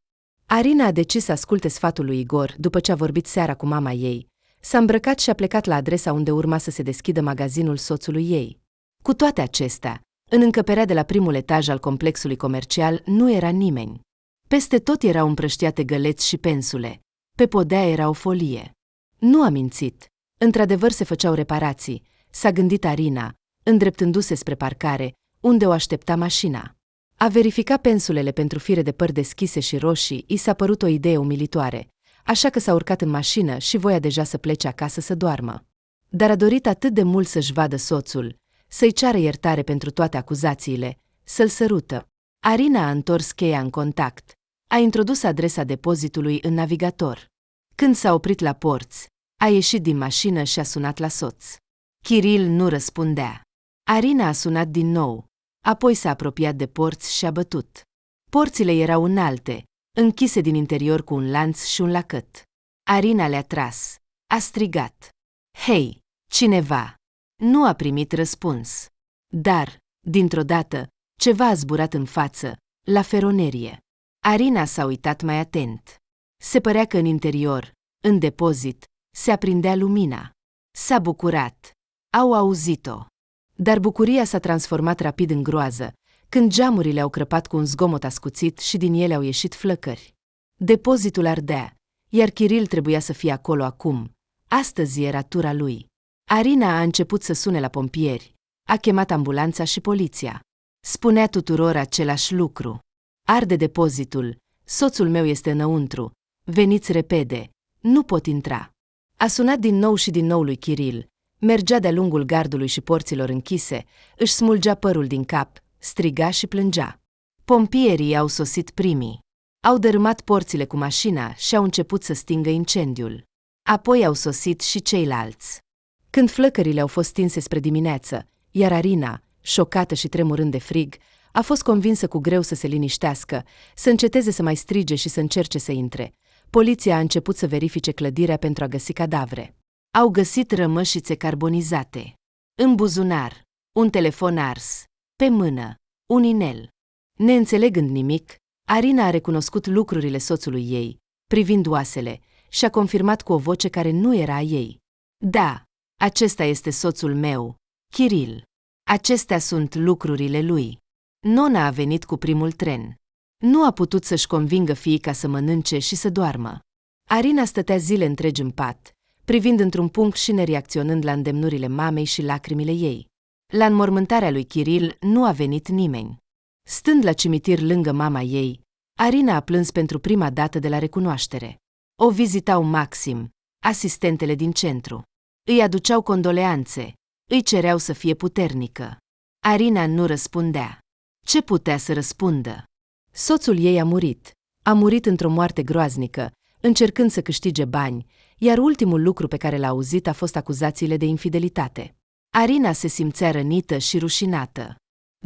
Arina a decis să asculte sfatul lui Igor după ce a vorbit seara cu mama ei. S-a îmbrăcat și a plecat la adresa unde urma să se deschidă magazinul soțului ei. Cu toate acestea, în încăperea de la primul etaj al complexului comercial nu era nimeni. Peste tot erau împrăștiate găleți și pensule. Pe podea era o folie. Nu a mințit. Într-adevăr se făceau reparații, s-a gândit Arina, îndreptându-se spre parcare, unde o aștepta mașina. A verifica pensulele pentru fire de păr deschise și roșii i s-a părut o idee umilitoare, așa că s-a urcat în mașină și voia deja să plece acasă să doarmă. Dar a dorit atât de mult să-și vadă soțul, să-i ceară iertare pentru toate acuzațiile, să-l sărută. Arina a întors cheia în contact, a introdus adresa depozitului în navigator. Când s-a oprit la porți, a ieșit din mașină și a sunat la soț. Kiril nu răspundea. Arina a sunat din nou, apoi s-a apropiat de porți și a bătut. Porțile erau înalte, închise din interior cu un lanț și un lacăt. Arina le-a tras. A strigat. Hei, cineva! Nu a primit răspuns. Dar, dintr-o dată, ceva a zburat în față, la feronerie. Arina s-a uitat mai atent. Se părea că în interior, în depozit, se aprindea lumina. S-a bucurat. Au auzit-o. Dar bucuria s-a transformat rapid în groază, când geamurile au crăpat cu un zgomot ascuțit și din ele au ieșit flăcări. Depozitul ardea, iar Kiril trebuia să fie acolo acum. Astăzi era tura lui. Arina a început să sune la pompieri. A chemat ambulanța și poliția. Spunea tuturor același lucru. Arde depozitul, soțul meu este înăuntru, veniți repede, nu pot intra. A sunat din nou și din nou lui Kiril, mergea de-a lungul gardului și porților închise, își smulgea părul din cap, striga și plângea. Pompierii au sosit primii. Au dărâmat porțile cu mașina și au început să stingă incendiul. Apoi au sosit și ceilalți. Când flăcările au fost stinse spre dimineață, iar Arina, șocată și tremurând de frig, a fost convinsă cu greu să se liniștească, să înceteze să mai strige și să încerce să intre. Poliția a început să verifice clădirea pentru a găsi cadavre. Au găsit rămășițe carbonizate. În buzunar, un telefon ars, pe mână, un inel. Neînțelegând nimic, Arina a recunoscut lucrurile soțului ei, privind oasele, și a confirmat cu o voce care nu era a ei. Da, acesta este soțul meu, Kiril. Acestea sunt lucrurile lui. Nona a venit cu primul tren. Nu a putut să-și convingă fiica să mănânce și să doarmă. Arina stătea zile întregi în pat, privind într-un punct și nereacționând la îndemnurile mamei și lacrimile ei. La înmormântarea lui Kiril nu a venit nimeni. Stând la cimitir lângă mama ei, Arina a plâns pentru prima dată de la recunoaștere. O vizitau Maxim, asistentele din centru. Îi aduceau condoleanțe, îi cereau să fie puternică. Arina nu răspundea. Ce putea să răspundă? Soțul ei a murit într-o moarte groaznică, încercând să câștige bani, iar ultimul lucru pe care l-a auzit a fost acuzațiile de infidelitate. Arina se simțea rănită și rușinată.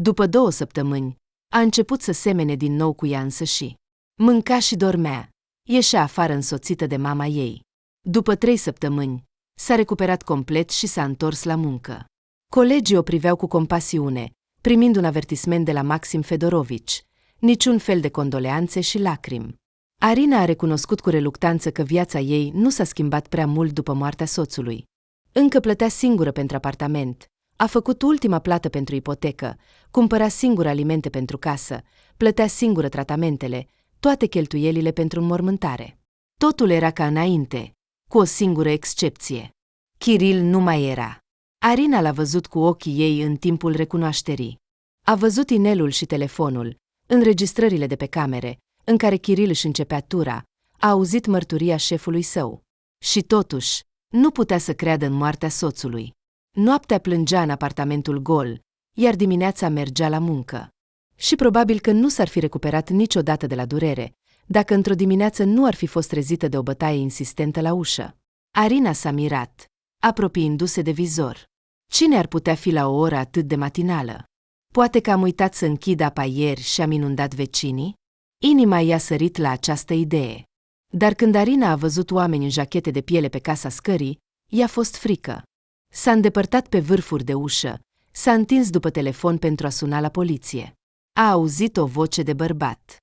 După 2 săptămâni, a început să semene din nou cu ea însăși. Mânca și dormea, ieșea afară însoțită de mama ei. După 3 săptămâni, s-a recuperat complet și s-a întors la muncă. Colegii o priveau cu compasiune, primind un avertisment de la Maxim Fedorovici, niciun fel de condoleanțe și lacrimi. Arina a recunoscut cu reluctanță că viața ei nu s-a schimbat prea mult după moartea soțului. Încă plătea singură pentru apartament, a făcut ultima plată pentru ipotecă, cumpăra singură alimente pentru casă, plătea singură tratamentele, toate cheltuielile pentru înmormântare. Totul era ca înainte, cu o singură excepție. Kiril nu mai era. Arina l-a văzut cu ochii ei în timpul recunoașterii. A văzut inelul și telefonul, înregistrările de pe camere, în care Kiril își începea tura, a auzit mărturia șefului său. Și totuși, nu putea să creadă în moartea soțului. Noaptea plângea în apartamentul gol, iar dimineața mergea la muncă. Și probabil că nu s-ar fi recuperat niciodată de la durere, dacă într-o dimineață nu ar fi fost trezită de o bătaie insistentă la ușă. Arina s-a mirat, apropiindu-se de vizor. Cine ar putea fi la o oră atât de matinală? Poate că am uitat să închid apa ieri și am inundat vecinii? Inima i-a sărit la această idee. Dar când Arina a văzut oameni în jachete de piele pe casa scării, i-a fost frică. S-a îndepărtat pe vârfuri de ușă, s-a întins după telefon pentru a suna la poliție. A auzit o voce de bărbat.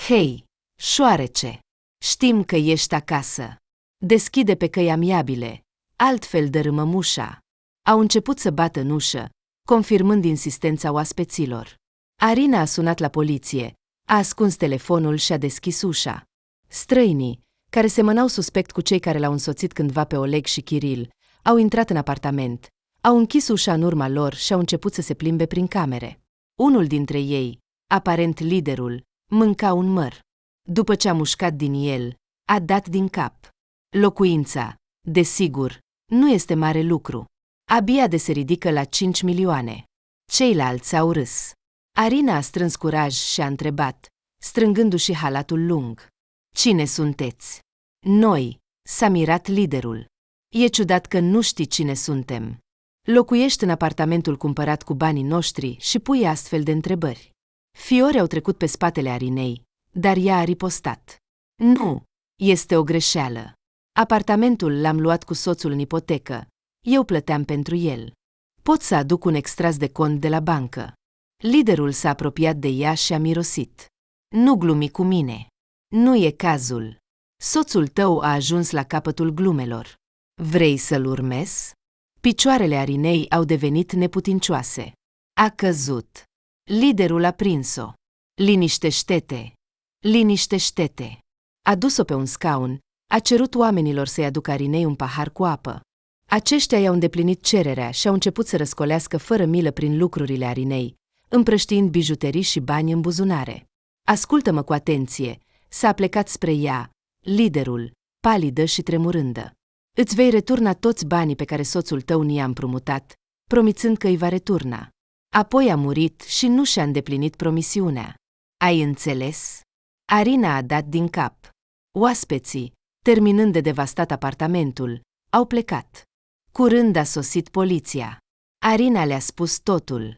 Hei, șoarece! Știm că ești acasă. Deschide pe căi amiabile, altfel dărâmăm ușa. Au început să bată în ușă, confirmând insistența oaspeților. Arina a sunat la poliție, a ascuns telefonul și a deschis ușa. Străinii, care semănau suspect cu cei care l-au însoțit cândva pe Oleg și Kiril, au intrat în apartament, au închis ușa în urma lor și au început să se plimbe prin camere. Unul dintre ei, aparent liderul, mânca un măr. După ce a mușcat din el, a dat din cap. Locuința, desigur, nu este mare lucru. Abia de se ridică la 5 milioane. Ceilalți au râs. Arina a strâns curaj și a întrebat, strângându-și halatul lung. Cine sunteți? Noi, s-a mirat liderul. E ciudat că nu știi cine suntem. Locuiești în apartamentul cumpărat cu banii noștri și pui astfel de întrebări. Fiori au trecut pe spatele Arinei, dar ea a ripostat. Nu, este o greșeală. Apartamentul l-am luat cu soțul în ipotecă. Eu plăteam pentru el. Pot să aduc un extras de cont de la bancă. Liderul s-a apropiat de ea și a mirosit. Nu glumi cu mine. Nu e cazul. Soțul tău a ajuns la capătul glumelor. Vrei să-l urmezi? Picioarele Arinei au devenit neputincioase. A căzut. Liderul a prins-o. Liniștește-te. Liniștește-te. A dus-o pe un scaun, a cerut oamenilor să-i aducă Arinei un pahar cu apă. Aceștia i-au îndeplinit cererea și au început să răscolească fără milă prin lucrurile Arinei, împrăștiind bijuterii și bani în buzunare. Ascultă-mă cu atenție, s-a plecat spre ea, liderul, palidă și tremurândă. Îți vei returna toți banii pe care soțul tău ni-a împrumutat, promițând că îi va returna. Apoi a murit și nu și-a îndeplinit promisiunea. Ai înțeles? Arina a dat din cap. Oaspeții, terminând de devastat apartamentul, au plecat. Curând a sosit poliția. Arina le-a spus totul.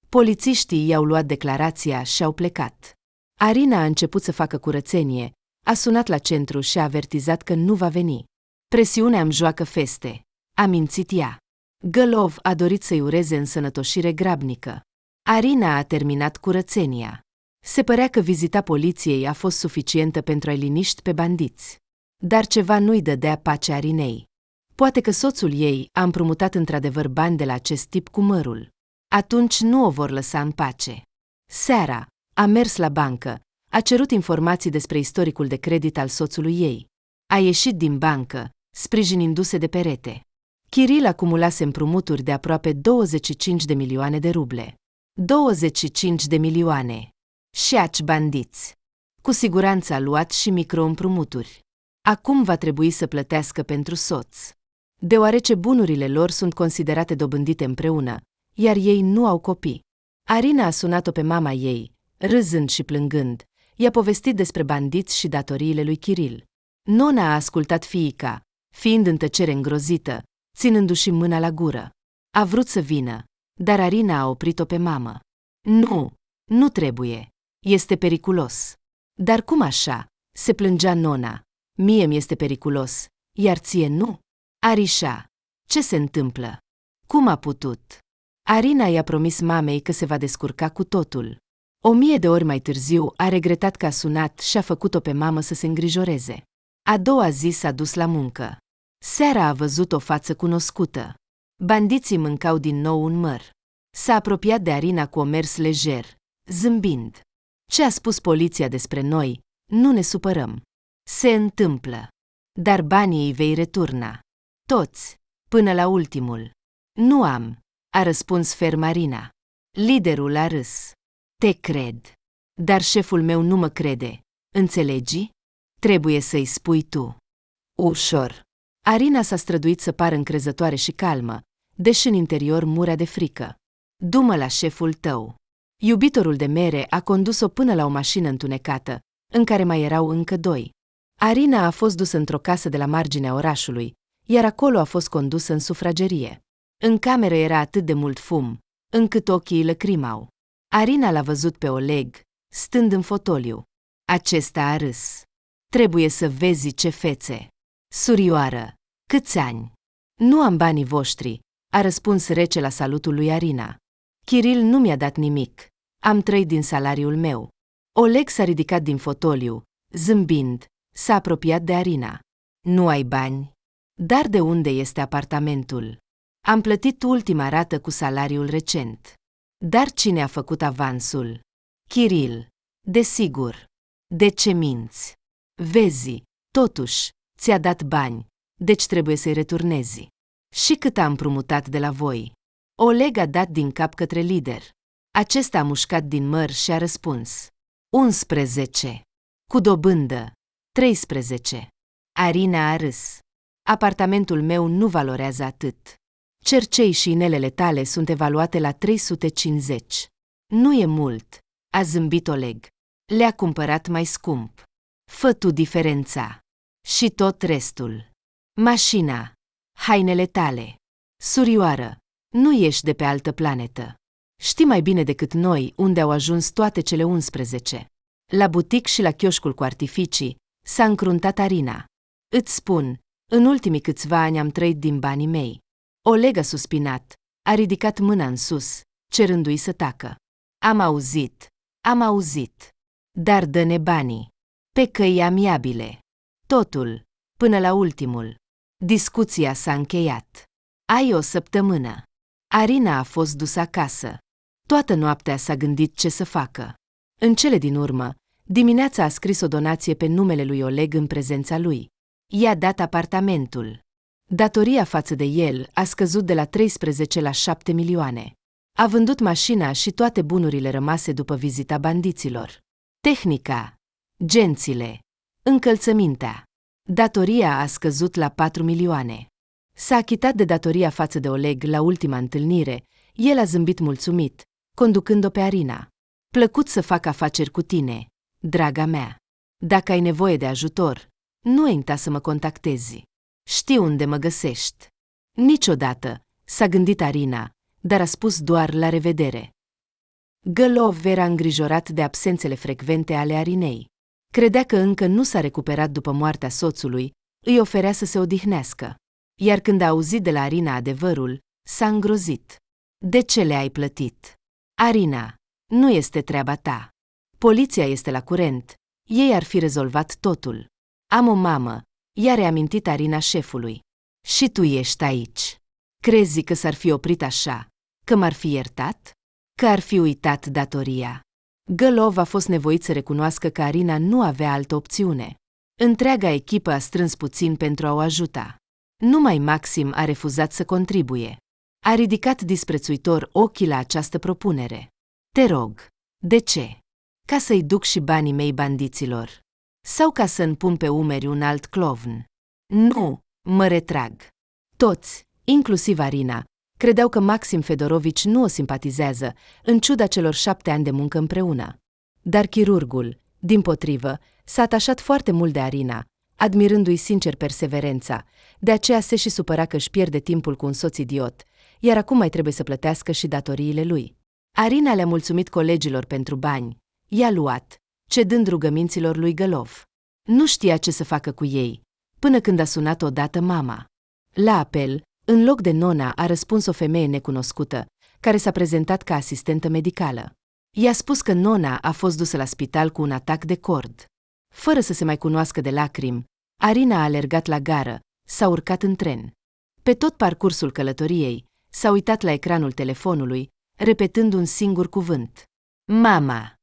Polițiștii i-au luat declarația și au plecat. Arina a început să facă curățenie, a sunat la centru și a avertizat că nu va veni. Presiunea îmi joacă feste, a mințit ea. Gălov a dorit să-i ureze însănătoșire grabnică. Arina a terminat curățenia. Se părea că vizita poliției a fost suficientă pentru a-i liniști pe bandiți. Dar ceva nu-i dădea pace Arinei. Poate că soțul ei a împrumutat într-adevăr bani de la acest tip cu mărul. Atunci nu o vor lăsa în pace. Seara, a mers la bancă, a cerut informații despre istoricul de credit al soțului ei. A ieșit din bancă, sprijinindu-se de perete. Kiril acumulase împrumuturi de aproape 25 de milioane de ruble. 25 de milioane. Și aci bandiți. Cu siguranță a luat și microîmprumuturi. Acum va trebui să plătească pentru soț. Deoarece bunurile lor sunt considerate dobândite împreună, iar ei nu au copii. Arina a sunat-o pe mama ei, râzând și plângând, i-a povestit despre bandiți și datoriile lui Kiril. Nona a ascultat fiica, fiind în tăcere îngrozită, ținându-și mâna la gură. A vrut să vină, dar Arina a oprit-o pe mamă. Nu, nu trebuie. Este periculos. Dar cum așa? Se plângea nona. Mie mi-este periculos, iar ție nu? Arișa, ce se întâmplă? Cum a putut? Arina i-a promis mamei că se va descurca cu totul. 1000 de ori mai târziu a regretat că a sunat și a făcut-o pe mamă să se îngrijoreze. A doua zi s-a dus la muncă. Seara a văzut o față cunoscută. Bandiții mâncau din nou un măr. S-a apropiat de Arina cu o mers lejer, zâmbind. Ce a spus poliția despre noi? Nu ne supărăm. Se întâmplă. Dar banii îi vei returna. Toți, până la ultimul. Nu am, a răspuns ferm Arina. Liderul a râs. Te cred. Dar șeful meu nu mă crede. Înțelegi? Trebuie să-i spui tu. Ușor. Arina s-a străduit să pară încrezătoare și calmă, deși în interior murea de frică. Du-mă la șeful tău. Iubitorul de mere a condus-o până la o mașină întunecată, în care mai erau încă 2. Arina a fost dusă într-o casă de la marginea orașului, iar acolo a fost condusă în sufragerie. În cameră era atât de mult fum, încât ochii îi lăcrimau. Arina l-a văzut pe Oleg, stând în fotoliu. Acesta a râs. Trebuie să vezi ce fețe. Surioară, câți ani? Nu am banii voștri, a răspuns rece la salutul lui Arina. Kiril nu mi-a dat nimic. Am trăit din salariul meu. Oleg s-a ridicat din fotoliu, zâmbind, s-a apropiat de Arina. Nu ai bani? Dar de unde este apartamentul? Am plătit ultima rată cu salariul recent. Dar cine a făcut avansul? Kiril. Desigur. De ce minți? Vezi, totuși, ți-a dat bani, deci trebuie să-i returnezi. Și cât a împrumutat de la voi? Oleg a dat din cap către lider. Acesta a mușcat din măr și a răspuns. 11. Cu dobândă. 13. Arina a râs. Apartamentul meu nu valorează atât. Cercei și inelele tale sunt evaluate la 350. Nu e mult, a zâmbit Oleg. Le-a cumpărat mai scump. Fă tu diferența. Și tot restul. Mașina. Hainele tale. Surioară, nu ești de pe altă planetă. Știi mai bine decât noi unde au ajuns toate cele 11. La butic și la chioșcul cu artificii s-a încruntat Arina. Îți spun, în ultimii câțiva ani am trăit din banii mei. Oleg a suspinat, a ridicat mâna în sus, cerându-i să tacă. Am auzit. Dar dă-ne banii. Pe căi amiabile. Totul, până la ultimul. Discuția s-a încheiat. Ai o săptămână. Arina a fost dusă acasă. Toată noaptea s-a gândit ce să facă. În cele din urmă, dimineața a scris o donație pe numele lui Oleg în prezența lui. I-a dat apartamentul. Datoria față de el a scăzut de la 13 la 7 milioane. A vândut mașina și toate bunurile rămase după vizita bandiților. Tehnica, gențile, încălțămintea. Datoria a scăzut la 4 milioane. S-a achitat de datoria față de Oleg la ultima întâlnire, el a zâmbit mulțumit, conducând-o pe Arina. Plăcut să fac afaceri cu tine, draga mea. Dacă ai nevoie de ajutor, nu ezita să mă contactezi. Știu unde mă găsești. Niciodată, s-a gândit Arina, dar a spus doar la revedere. Gălov era îngrijorat de absențele frecvente ale Arinei. Credea că încă nu s-a recuperat după moartea soțului, îi oferea să se odihnească. Iar când a auzit de la Arina adevărul, s-a îngrozit. De ce le-ai plătit? Arina, nu este treaba ta. Poliția este la curent, ei ar fi rezolvat totul. Am o mamă, i-a reamintit Arina șefului. Și tu ești aici. Crezi că s-ar fi oprit așa? Că m-ar fi iertat? Că ar fi uitat datoria? Gălov a fost nevoit să recunoască că Arina nu avea altă opțiune. Întreaga echipă a strâns puțin pentru a o ajuta. Numai Maxim a refuzat să contribuie. A ridicat disprețuitor ochii la această propunere. Te rog, de ce? Ca să-i duc și banii mei bandiților? Sau ca să-mi pun pe umeri un alt clovn? Nu, mă retrag. Toți, inclusiv Arina, credeau că Maxim Fedorovici nu o simpatizează, în ciuda celor 7 ani de muncă împreună. Dar chirurgul, dimpotrivă, s-a atașat foarte mult de Arina, admirându-i sincer perseverența, de aceea se și supăra că își pierde timpul cu un soț idiot, iar acum mai trebuie să plătească și datoriile lui. Arina le-a mulțumit colegilor pentru bani, i-a luat, cedând rugăminților lui Gălov. Nu știa ce să facă cu ei, până când a sunat odată mama. La apel, în loc de Nona, a răspuns o femeie necunoscută, care s-a prezentat ca asistentă medicală. I-a spus că Nona a fost dusă la spital cu un atac de cord. Fără să se mai cunoască de lacrimi, Arina a alergat la gară, s-a urcat în tren. Pe tot parcursul călătoriei, s-a uitat la ecranul telefonului, repetând un singur cuvânt. Mama!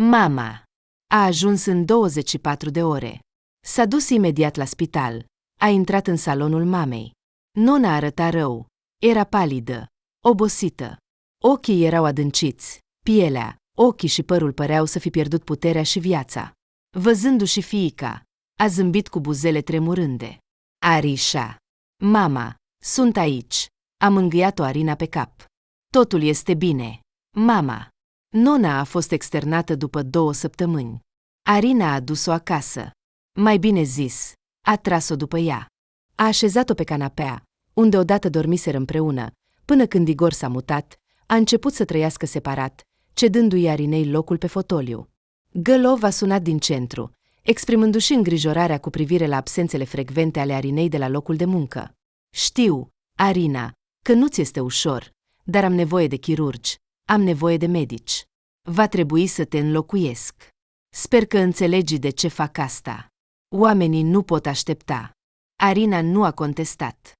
Mama! A ajuns în 24 de ore. S-a dus imediat la spital, a intrat în salonul mamei. Nona arăta rău, era palidă, obosită. Ochii erau adânciți, pielea, ochii și părul păreau să fi pierdut puterea și viața. Văzându-și fiica, a zâmbit cu buzele tremurânde. Arișa! Mama, sunt aici! A mângâiat-o Arina pe cap. Totul este bine. Mama! Nona a fost externată după 2 săptămâni. Arina a adus-o acasă. Mai bine zis, a tras-o după ea. A așezat-o pe canapea, unde odată dormiseră împreună, până când Igor s-a mutat, a început să trăiască separat, cedându-i Arinei locul pe fotoliu. Gălov a sunat din centru, exprimându-și îngrijorarea cu privire la absențele frecvente ale Arinei de la locul de muncă. Știu, Arina, că nu-ți este ușor, dar am nevoie de chirurgi, am nevoie de medici. Va trebui să te înlocuiesc. Sper că înțelegi de ce fac asta. Oamenii nu pot aștepta. Arina nu a contestat.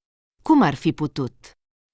Cum ar fi putut?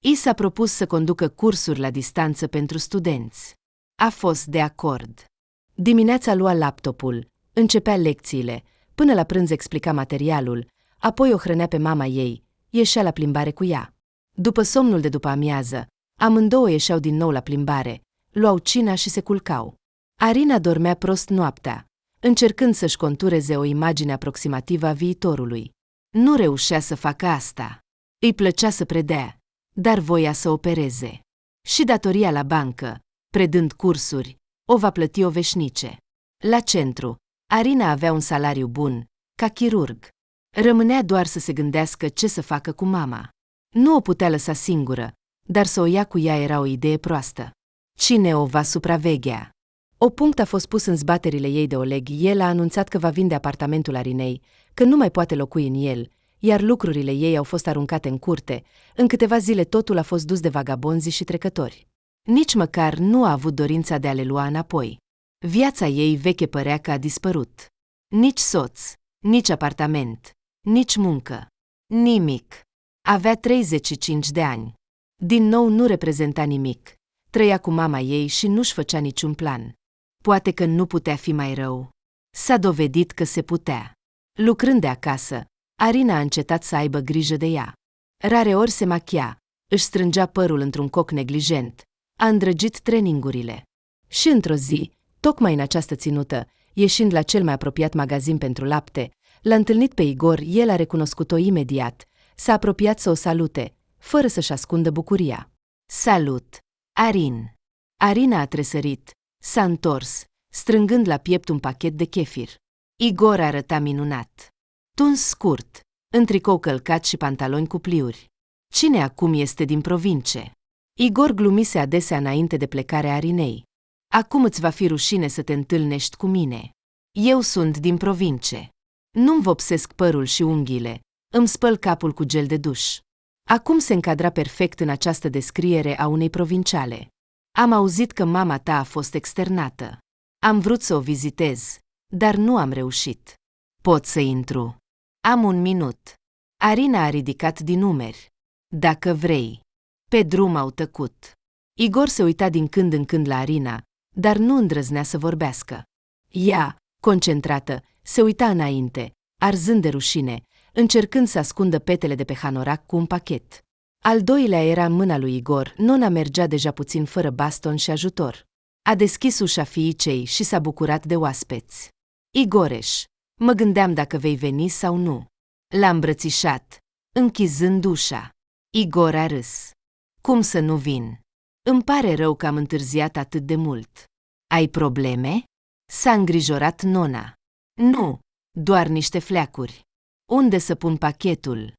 I s-a propus să conducă cursuri la distanță pentru studenți. A fost de acord. Dimineața lua laptopul, începea lecțiile, până la prânz explica materialul, apoi o hrănea pe mama ei, ieșea la plimbare cu ea. După somnul de după amiază, amândouă ieșeau din nou la plimbare, luau cina și se culcau. Arina dormea prost noaptea, încercând să-și contureze o imagine aproximativă a viitorului. Nu reușea să facă asta. Îi plăcea să predea, dar voia să opereze. Și datoria la bancă, predând cursuri, o va plăti o veșnice. La centru, Arina avea un salariu bun, ca chirurg. Rămânea doar să se gândească ce să facă cu mama. Nu o putea lăsa singură, dar să o ia cu ea era o idee proastă. Cine o va supraveghea? O punct a fost pus în zbaterile ei de Oleg. El a anunțat că va vinde apartamentul Arinei, că nu mai poate locui în el, iar lucrurile ei au fost aruncate în curte. În câteva zile totul a fost dus de vagabonzi și trecători. Nici măcar nu a avut dorința de a le lua înapoi. Viața ei veche părea că a dispărut. Nici soț, nici apartament, nici muncă. Nimic. Avea 35 de ani. Din nou nu reprezenta nimic. Trăia cu mama ei și nu-și făcea niciun plan. Poate că nu putea fi mai rău. S-a dovedit că se putea. Lucrând de acasă, Arina a încetat să aibă grijă de ea. Rareori se machia, își strângea părul într-un coc neglijent, a îndrăgit trainingurile. Și într-o zi, tocmai în această ținută, ieșind la cel mai apropiat magazin pentru lapte, l-a întâlnit pe Igor, el a recunoscut-o imediat, s-a apropiat să o salute, fără să-și ascundă bucuria. Salut, Arin! Arina a tresărit, s-a întors, strângând la piept un pachet de chefir. Igor arăta minunat. Tuns scurt, în tricou călcat și pantaloni cu pliuri. Cine acum este din provincie? Igor glumise adesea înainte de plecarea Arinei. Acum îți va fi rușine să te întâlnești cu mine. Eu sunt din provincie. Nu-mi vopsesc părul și unghiile, îmi spăl capul cu gel de duș. Acum se încadra perfect în această descriere a unei provinciale. Am auzit că mama ta a fost externată. Am vrut să o vizitez, dar nu am reușit. Pot să intru? Am un minut. Arina a ridicat din umeri. Dacă vrei. Pe drum au tăcut. Igor se uita din când în când la Arina, dar nu îndrăznea să vorbească. Ea, concentrată, se uita înainte, arzând de rușine, încercând să ascundă petele de pe hanorac cu un pachet. Al doilea era în mâna lui Igor, nona mergea deja puțin fără baston și ajutor. A deschis ușa fiicei și s-a bucurat de oaspeți. Igoreș, mă gândeam dacă vei veni sau nu. L-a îmbrățișat, închizând ușa. Igor a râs. Cum să nu vin? Îmi pare rău că am întârziat atât de mult. Ai probleme? S-a îngrijorat nona. Nu, doar niște fleacuri. Unde să pun pachetul?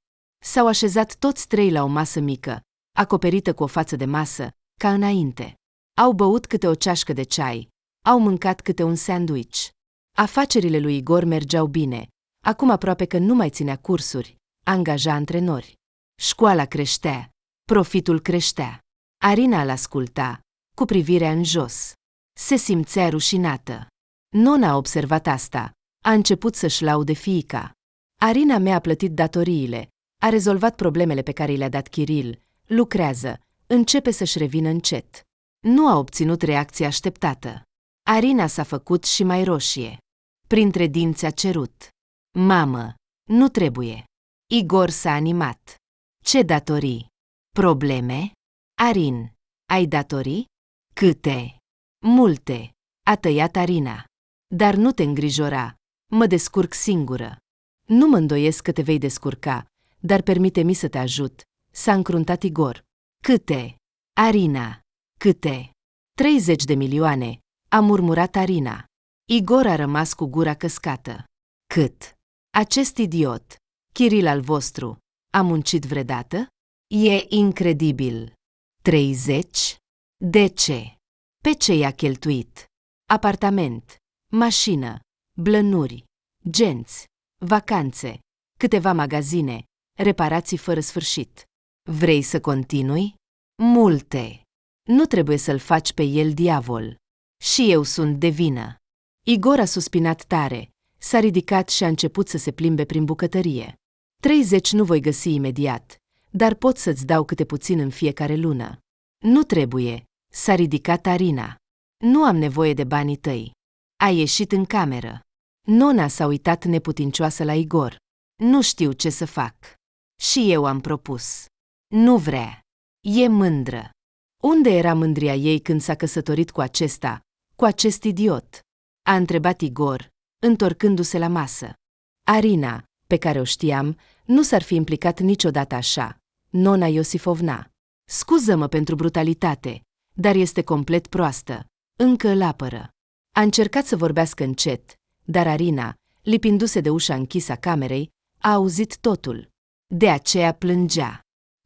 S-au așezat toți trei la o masă mică, acoperită cu o față de masă, ca înainte. Au băut câte o ceașcă de ceai, au mâncat câte un sandwich. Afacerile lui Igor mergeau bine, acum aproape că nu mai ținea cursuri, angaja antrenori. Școala creștea, profitul creștea. Arina îl asculta, cu privirea în jos. Se simțea rușinată. Nona a observat asta, a început să-și laude fiica. Arina mea a plătit datoriile, a rezolvat problemele pe care le-a dat Kiril, lucrează, începe să-și revină încet. Nu a obținut reacția așteptată. Arina s-a făcut și mai roșie. Printre dinți a cerut. Mamă, nu trebuie. Igor s-a animat. Ce datorii? Probleme? Arin, ai datorii? Câte? Multe, a tăiat Arina. Dar nu te îngrijora, mă descurc singură. Nu mă îndoiesc că te vei descurca, dar permite-mi să te ajut, s-a încruntat Igor. Câte? Arina, câte? 30 de milioane, a murmurat Arina. Igor a rămas cu gura căscată. Cât? Acest idiot, Kiril al vostru, a muncit vreodată? E incredibil. 30? De ce? Pe ce i-a cheltuit? Apartament, mașină, blănuri, genți, vacanțe, câteva magazine, reparații fără sfârșit. Vrei să continui? Multe. Nu trebuie să-l faci pe el diavol. Și eu sunt de vină. Igor a suspinat tare, s-a ridicat și a început să se plimbe prin bucătărie. 30 nu voi găsi imediat. dar pot să-ți dau câte puțin în fiecare lună. Nu trebuie, s-a ridicat Arina. Nu am nevoie de banii tăi. A ieșit în cameră. Nona s-a uitat neputincioasă la Igor. Nu știu ce să fac. Și eu am propus. Nu vrea. E mândră. Unde era mândria ei când s-a căsătorit cu acesta, cu acest idiot? A întrebat Igor, întorcându-se la masă. Arina, pe care o știam, nu s-ar fi implicat niciodată așa. Nona Iosifovna. Scuză-mă pentru brutalitate, dar este complet proastă. Încă îl apără. A încercat să vorbească încet, dar Arina, lipindu-se de ușa închisă a camerei, a auzit totul. De aceea plângea.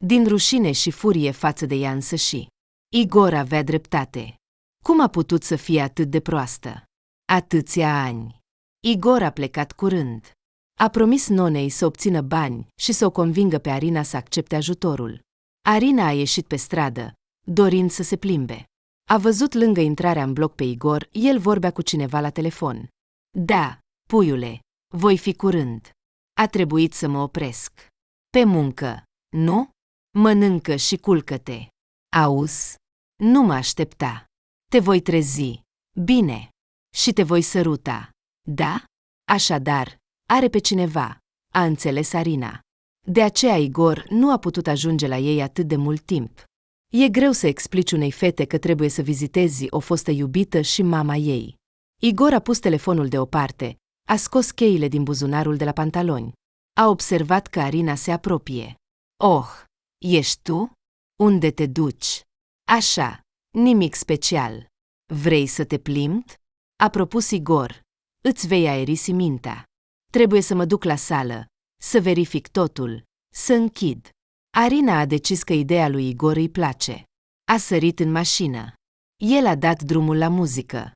Din rușine și furie față de ea însăși. Igor avea dreptate. Cum a putut să fie atât de proastă? Atâția ani. Igor a plecat curând. A promis nonei să obțină bani și să o convingă pe Arina să accepte ajutorul. Arina a ieșit pe stradă, dorind să se plimbe. A văzut lângă intrarea în bloc pe Igor, el vorbea cu cineva la telefon. Da, puiule, voi fi curând. A trebuit să mă opresc. Pe muncă, nu? Mănâncă și culcă-te. Auzi? Nu mă aștepta. Te voi trezi. Bine. Și te voi săruta. Da? Așadar, are pe cineva, a înțeles Arina. De aceea Igor nu a putut ajunge la ei atât de mult timp. E greu să explici unei fete că trebuie să vizitezi o fostă iubită și mama ei. Igor a pus telefonul deoparte, a scos cheile din buzunarul de la pantaloni. A observat că Arina se apropie. Oh, ești tu? Unde te duci? Așa, nimic special. Vrei să te plimbi? A propus Igor. Îți vei aerisi mintea. Trebuie să mă duc la sală, să verific totul, să închid. Arina a decis că ideea lui Igor îi place. A sărit în mașină. El a dat drumul la muzică.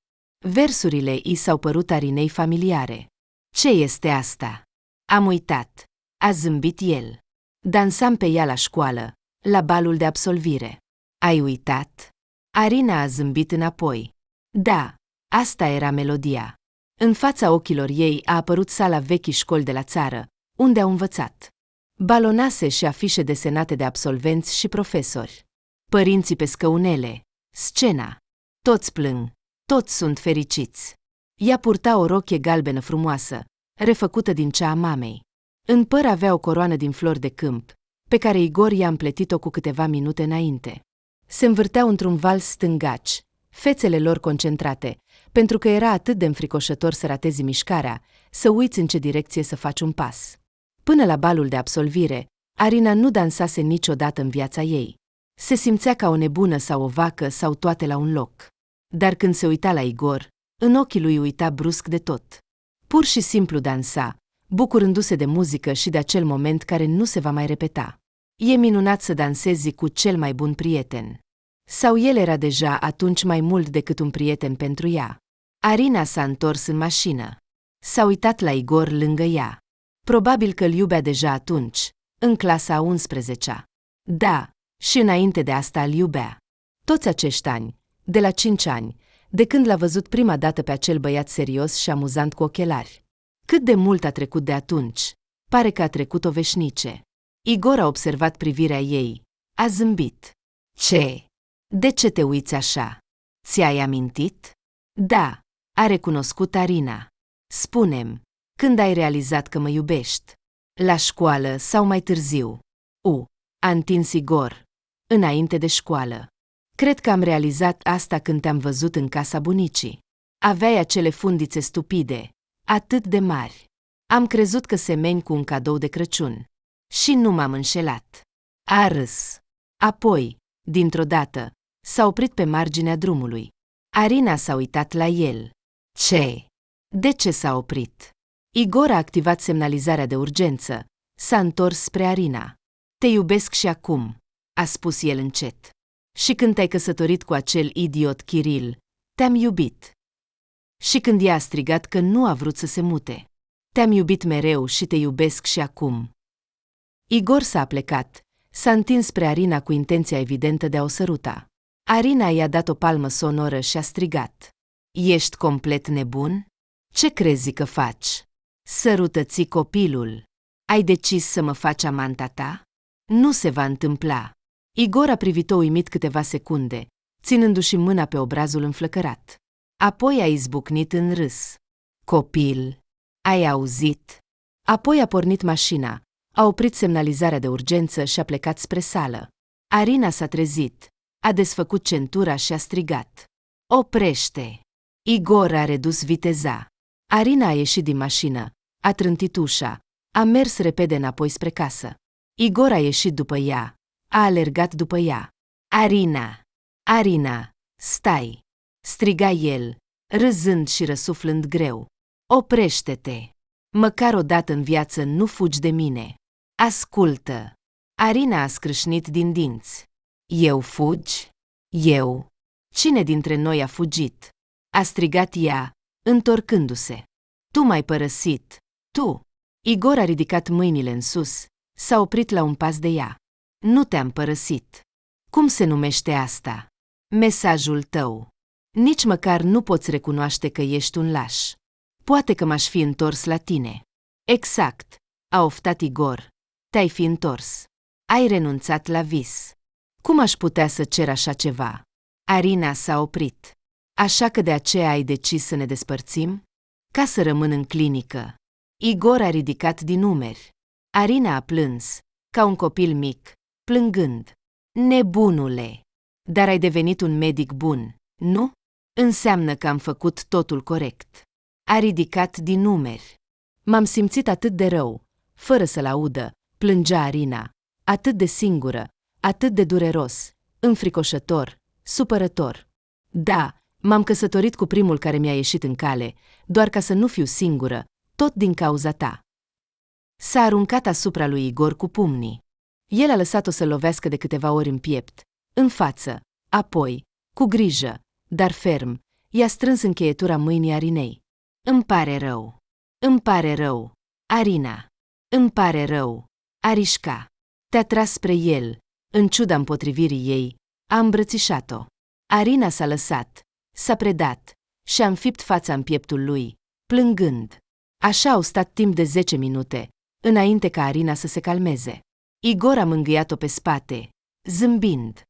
Versurile i s-au părut Arinei familiare. Ce este asta? Am uitat. A zâmbit el. Dansam pe ea la școală, la balul de absolvire. Ai uitat? Arina a zâmbit înapoi. Da, asta era melodia. În fața ochilor ei a apărut sala vechii școli de la țară, unde au învățat. Balonase și afișe desenate de absolvenți și profesori. Părinții pe scăunele, scena. Toți plâng, toți sunt fericiți. Ea purta o rochie galbenă frumoasă, refăcută din cea a mamei. În păr avea o coroană din flori de câmp, pe care Igor i-a împletit-o cu câteva minute înainte. Se învârteau într-un vals stângaci, fețele lor concentrate, pentru că era atât de înfricoșător să ratezi mișcarea, să uiți în ce direcție să faci un pas. Până la balul de absolvire, Arina nu dansase niciodată în viața ei. Se simțea ca o nebună sau o vacă sau toate la un loc. Dar când se uita la Igor, în ochii lui uita brusc de tot. Pur și simplu dansa, bucurându-se de muzică și de acel moment care nu se va mai repeta. E minunat să dansezi cu cel mai bun prieten. Sau el era deja atunci mai mult decât un prieten pentru ea. Arina s-a întors în mașină. S-a uitat la Igor lângă ea. Probabil că îl iubea deja atunci, în clasa a 11-a. Da, și înainte de asta îl iubea. Toți acești ani, de la 5 ani, de când l-a văzut prima dată pe acel băiat serios și amuzant cu ochelari. Cât de mult a trecut de atunci? Pare că a trecut o veșnice. Igor a observat privirea ei. A zâmbit. Ce? De ce te uiți așa? Ți-ai amintit? Da, a recunoscut Arina. Spune-mi, când ai realizat că mă iubești? La școală sau mai târziu? A întins Igor. Înainte de școală. Cred că am realizat asta când te-am văzut în casa bunicii. Aveai acele fundițe stupide, atât de mari. Am crezut că semeni cu un cadou de Crăciun. Și nu m-am înșelat. A râs. Apoi, dintr-o dată, s-a oprit pe marginea drumului. Arina s-a uitat la el. Ce? De ce s-a oprit? Igor a activat semnalizarea de urgență. S-a întors spre Arina. Te iubesc și acum, a spus el încet. Și când te-ai căsătorit cu acel idiot Kiril, te-am iubit. Și când ea a strigat că nu a vrut să se mute. Te-am iubit mereu și te iubesc și acum. Igor s-a plecat, s-a întins spre Arina cu intenția evidentă de a o săruta. Arina i-a dat o palmă sonoră și a strigat. Ești complet nebun? Ce crezi că faci? Sărută-ți copilul. Ai decis să mă faci amanta ta? Nu se va întâmpla. Igor a privit-o uimit câteva secunde, ținându-și mâna pe obrazul înflăcărat. Apoi a izbucnit în râs. Copil, ai auzit? Apoi a pornit mașina, a oprit semnalizarea de urgență și a plecat spre sală. Arina s-a trezit, a desfăcut centura și a strigat. Oprește! Igor a redus viteza. Arina a ieșit din mașină, a trântit ușa, a mers repede înapoi spre casă. Igor a ieșit după ea, a alergat după ea. Arina! Arina! Stai! Striga el, râzând și răsuflând greu. Oprește-te! Măcar o dată în viață nu fugi de mine. Ascultă! Arina a scrâșnit din dinți. Eu fugi? Eu? Cine dintre noi a fugit? A strigat ea, întorcându-se. Tu m-ai părăsit. Tu! Igor a ridicat mâinile în sus, s-a oprit la un pas de ea. Nu te-am părăsit. Cum se numește asta? Mesajul tău. Nici măcar nu poți recunoaște că ești un laș. Poate că m-aș fi întors la tine. Exact, a oftat Igor. Te-ai fi întors. Ai renunțat la vis. Cum aș putea să cer așa ceva? Arina s-a oprit. Așa că de aceea ai decis să ne despărțim? Ca să rămân în clinică. Igor a ridicat din umeri. Arina a plâns, ca un copil mic, plângând. Nebunule! Dar ai devenit un medic bun, nu? Înseamnă că am făcut totul corect. A ridicat din umeri. M-am simțit atât de rău, fără să-l audă, plângea Arina, atât de singură, atât de dureros, înfricoșător, supărător. Da, m-am căsătorit cu primul care mi-a ieșit în cale, doar ca să nu fiu singură, tot din cauza ta. S-a aruncat asupra lui Igor cu pumnii. El a lăsat-o să lovească de câteva ori în piept, în față, apoi, cu grijă, dar ferm, i-a strâns încheietura mâinii Arinei. Îmi pare rău. Îmi pare rău. Arina. Îmi pare rău. Arișca. Te-a tras spre el, în ciuda împotrivirii ei, a îmbrățișat-o. Arina s-a lăsat, s-a predat și a înfipt fața în pieptul lui, plângând. Așa au stat timp de 10 minute, înainte ca Arina să se calmeze. Igor a mângâiat-o pe spate, zâmbind.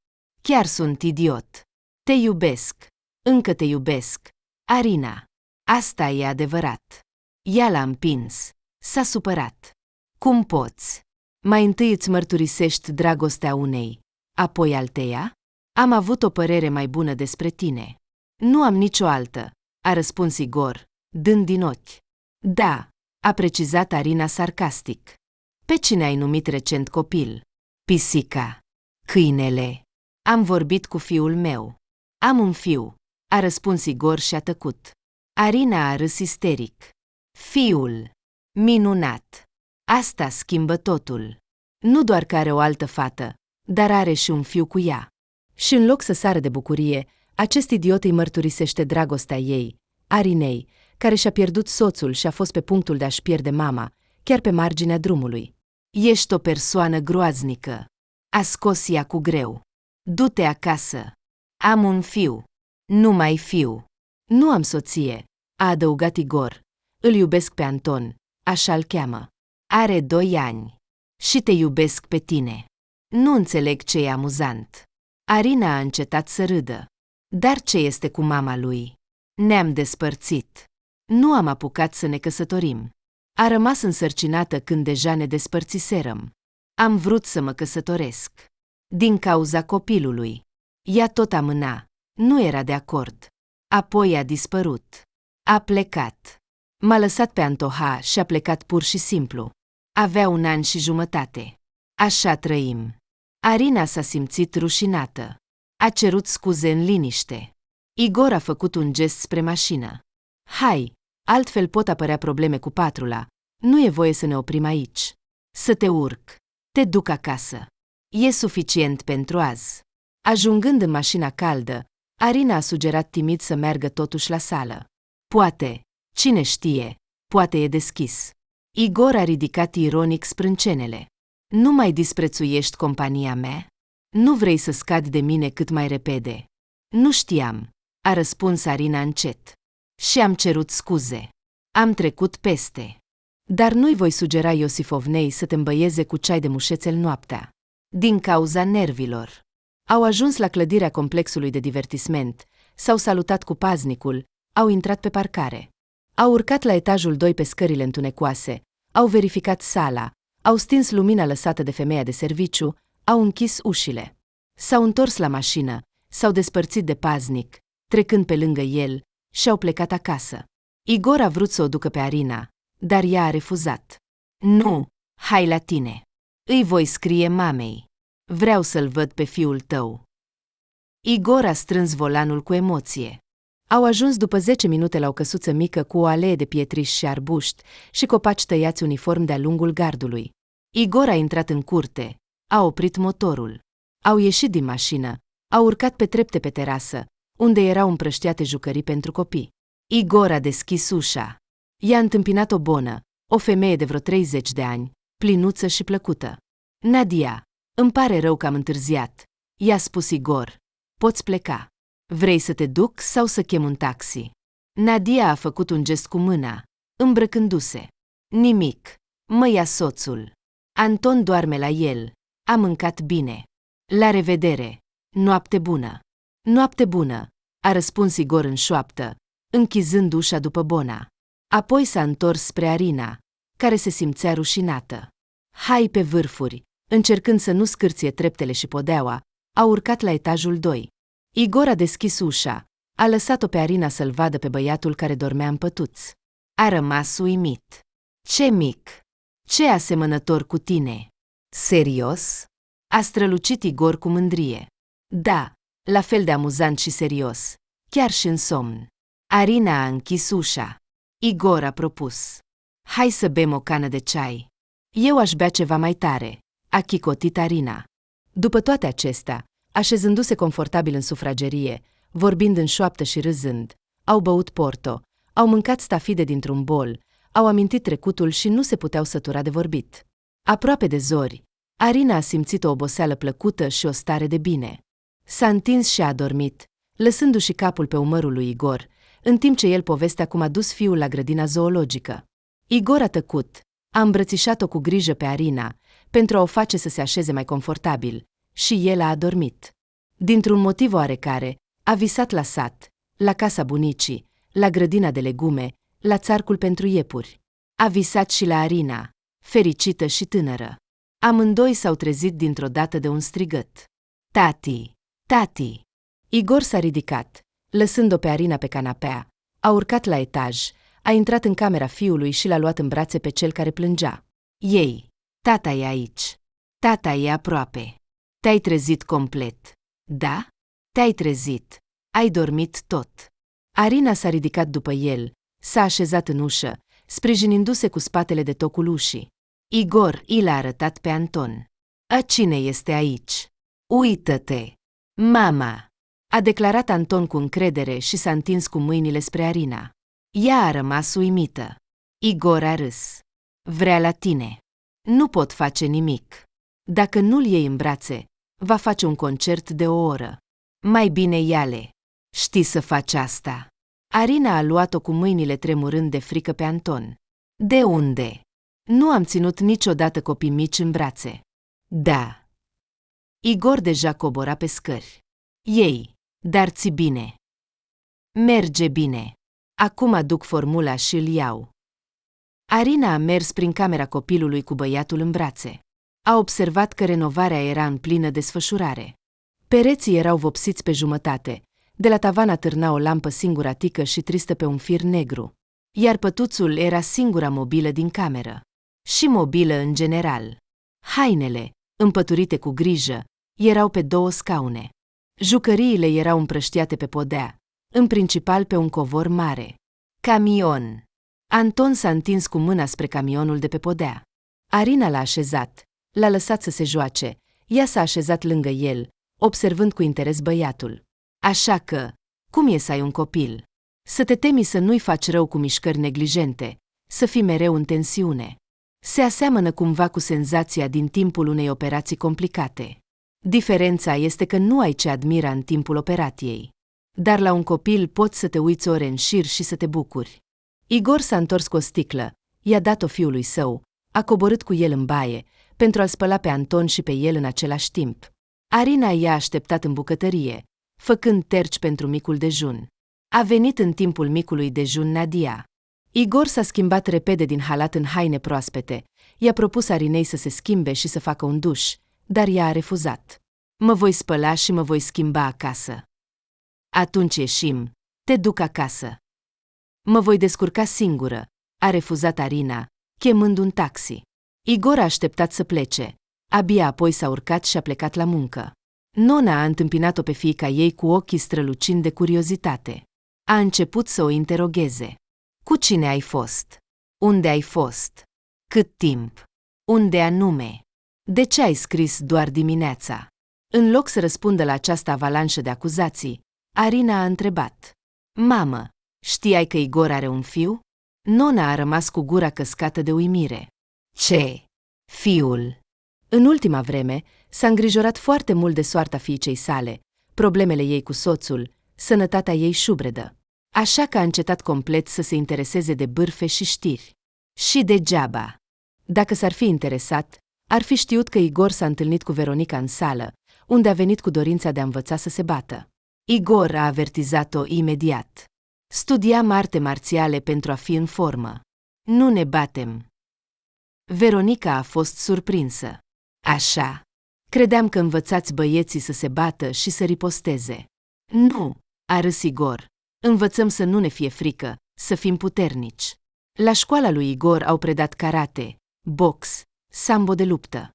Chiar sunt idiot. Te iubesc. Încă te iubesc. Arina. Asta e adevărat. Ea l-a împins. S-a supărat. Cum poți? Mai întâi îți mărturisești dragostea unei, apoi alteia? Am avut o părere mai bună despre tine. Nu am nicio altă, a răspuns Igor, dând din ochi. Da, a precizat Arina sarcastic. Pe cine ai numit recent copil? Pisica. Câinele. Am vorbit cu fiul meu. Am un fiu, a răspuns Igor și a tăcut. Arina a râs isteric. Fiul. Minunat. Asta schimbă totul. Nu doar că are o altă fată, dar are și un fiu cu ea. Și în loc să sară de bucurie, acest idiot îi mărturisește dragostea ei, Arinei, care și-a pierdut soțul și a fost pe punctul de a-și pierde mama, chiar pe marginea drumului. Ești o persoană groaznică. A scos ea cu greu. Du-te acasă. Am un fiu. Nu mai fiu. Nu am soție, a adăugat Igor. Îl iubesc pe Anton, așa-l cheamă. Are 2 ani. Și te iubesc pe tine. Nu înțeleg ce e amuzant. Arina a încetat să râdă. Dar ce este cu mama lui? Ne-am despărțit. Nu am apucat să ne căsătorim. A rămas însărcinată când deja ne despărțiserăm. Am vrut să mă căsătoresc. Din cauza copilului. Ea tot amâna. Nu era de acord. Apoi a dispărut. A plecat. M-a lăsat pe Antoha și a plecat pur și simplu. Avea 1 an și jumătate. Așa trăim. Arina s-a simțit rușinată. A cerut scuze în liniște. Igor a făcut un gest spre mașină. Hai, altfel pot apărea probleme cu patrula. Nu e voie să ne oprim aici. Să te urc. Te duc acasă. E suficient pentru azi. Ajungând în mașina caldă, Arina a sugerat timid să meargă totuși la sală. Poate, cine știe, poate e deschis. Igor a ridicat ironic sprâncenele. Nu mai disprețuiești compania mea? Nu vrei să scad de mine cât mai repede? Nu știam, a răspuns Arina încet. Și am cerut scuze. Am trecut peste. Dar nu-i voi sugera Iosifovnei să te îmbăieze cu ceai de mușețel noaptea. din cauza nervilor. Au ajuns la clădirea complexului de divertisment, s-au salutat cu paznicul, au intrat pe parcare. Au urcat la etajul 2 pe scările întunecoase, au verificat sala, au stins lumina lăsată de femeia de serviciu, au închis ușile. S-au întors la mașină, s-au despărțit de paznic, trecând pe lângă el, și au plecat acasă. Igor a vrut să o ducă pe Arina, dar ea a refuzat. Nu, hai la tine. Îi voi scrie mamei. Vreau să-l văd pe fiul tău. Igor a strâns volanul cu emoție. Au ajuns după 10 minute la o căsuță mică cu o alee de pietriș și arbuști și copaci tăiați uniform de-a lungul gardului. Igor a intrat în curte, a oprit motorul. Au ieșit din mașină, au urcat pe trepte pe terasă, unde erau împrăștiate jucării pentru copii. Igor a deschis ușa. I-a întâmpinat o bonă, o femeie de vreo 30 de ani, plinuță și plăcută. Nadia, îmi pare rău că am întârziat, i-a spus Igor. Poți pleca. Vrei să te duc sau să chem un taxi? Nadia a făcut un gest cu mâna, îmbrăcându-se. Nimic. Mă ia soțul. Anton doarme la el. A mâncat bine. La revedere. Noapte bună. Noapte bună, a răspuns Igor în șoaptă, închizând ușa după bona. Apoi s-a întors spre Arina, care se simțea rușinată. Hai pe vârfuri, încercând să nu scârție treptele și podeaua, a urcat la etajul 2. Igor a deschis ușa, a lăsat-o pe Arina să-l vadă pe băiatul care dormea în pătuț. A rămas uimit. Ce mic! Ce asemănător cu tine! Serios? A strălucit Igor cu mândrie. Da, la fel de amuzant și serios, chiar și în somn. Arina a închis ușa. Igor a propus. Hai să bem o cană de ceai. Eu aș bea ceva mai tare, a chicotit Arina. După toate acestea, așezându-se confortabil în sufragerie, vorbind în șoaptă și râzând, au băut porto, au mâncat stafide dintr-un bol, au amintit trecutul și nu se puteau sătura de vorbit. Aproape de zori, Arina a simțit o oboseală plăcută și o stare de bine. S-a întins și a adormit, lăsându-și capul pe umărul lui Igor, în timp ce el povestea cum a dus fiul la grădina zoologică. Igor a tăcut, a îmbrățișat-o cu grijă pe Arina, pentru a o face să se așeze mai confortabil, și el a adormit. Dintr-un motiv oarecare, a visat la sat, la casa bunicii, la grădina de legume, la țarcul pentru iepuri. A visat și la Arina, fericită și tânără. Amândoi s-au trezit dintr-o dată de un strigăt. Tati! Tati! Igor s-a ridicat, lăsând-o pe Arina pe canapea, a urcat la etaj, a intrat în camera fiului și l-a luat în brațe pe cel care plângea. Ei, tata e aici. Tata e aproape. Te-ai trezit complet. Da? Te-ai trezit. Ai dormit tot. Arina s-a ridicat după el, s-a așezat în ușă, sprijinindu-se cu spatele de tocul ușii. Igor i l-a arătat pe Anton. A, cine este aici? Uită-te! Mama! A declarat Anton cu încredere și s-a întins cu mâinile spre Arina. Ea a rămas uimită. Igor a râs. Vrea la tine. Nu pot face nimic. Dacă nu-l iei în brațe, va face un concert de 1 oră. Mai bine ia-le. Știi să faci asta. Arina a luat-o cu mâinile tremurând de frică pe Anton. De unde? Nu am ținut niciodată copii mici în brațe. Da. Igor deja cobora pe scări. Ei, dar ți bine. Merge bine. Acum aduc formula și îl iau. Arina a mers prin camera copilului cu băiatul în brațe. A observat că renovarea era în plină desfășurare. Pereții erau vopsiți pe jumătate, de la tavan atârna o lampă singuratică și tristă pe un fir negru, iar pătuțul era singura mobilă din cameră. Și mobilă în general. Hainele, împăturite cu grijă, erau pe 2 scaune. Jucăriile erau împrăștiate pe podea, în principal pe un covor mare. Camion. Anton s-a întins cu mâna spre camionul de pe podea. Arina l-a așezat, l-a lăsat să se joace, ea s-a așezat lângă el, observând cu interes băiatul. Așa că, cum e să ai un copil? Să te temi să nu-i faci rău cu mișcări neglijente, să fii mereu în tensiune. Se aseamănă cumva cu senzația din timpul unei operații complicate. Diferența este că nu ai ce admira în timpul operației. Dar la un copil poți să te uiți ore în șir și să te bucuri. Igor s-a întors cu o sticlă, i-a dat-o fiului său, a coborât cu el în baie, pentru a-l spăla pe Anton și pe el în același timp. Arina i-a așteptat în bucătărie, făcând terci pentru micul dejun. A venit în timpul micului dejun Nadia. Igor s-a schimbat repede din halat în haine proaspete, i-a propus Arinei să se schimbe și să facă un duș, dar ea a refuzat. Mă voi spăla și mă voi schimba acasă. Atunci ieșim, te duc acasă. Mă voi descurca singură, a refuzat Arina, chemând un taxi. Igor a așteptat să plece. Abia apoi s-a urcat și a plecat la muncă. Nona a întâmpinat-o pe fiica ei cu ochii strălucind de curiozitate. A început să o interogheze. Cu cine ai fost? Unde ai fost? Cât timp? Unde anume? De ce ai scris doar dimineața? În loc să răspundă la această avalanșă de acuzații, Arina a întrebat. Mamă, știai că Igor are un fiu? Nona a rămas cu gura căscată de uimire. Ce? Fiul? În ultima vreme, s-a îngrijorat foarte mult de soarta fiicei sale, problemele ei cu soțul, sănătatea ei șubredă. Așa că a încetat complet să se intereseze de bârfe și știri. Și degeaba. Dacă s-ar fi interesat, ar fi știut că Igor s-a întâlnit cu Veronica în sală, unde a venit cu dorința de a învăța să se bată. Igor a avertizat-o imediat. Studiam arte marțiale pentru a fi în formă. Nu ne batem. Veronica a fost surprinsă. Așa. Credeam că învățați băieții să se bată și să riposteze. Nu, a râs Igor. Învățăm să nu ne fie frică, să fim puternici. La școala lui Igor au predat karate, box, sambo de luptă.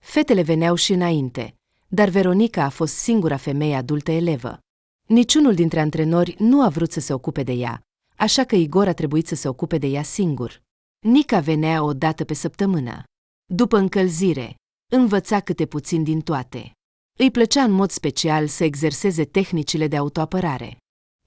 Fetele veneau și înainte, dar Veronica a fost singura femeie adultă elevă. Niciunul dintre antrenori nu a vrut să se ocupe de ea, așa că Igor a trebuit să se ocupe de ea singur. Nica venea o dată pe săptămână. După încălzire, învăța câte puțin din toate. Îi plăcea în mod special să exerseze tehnicile de autoapărare.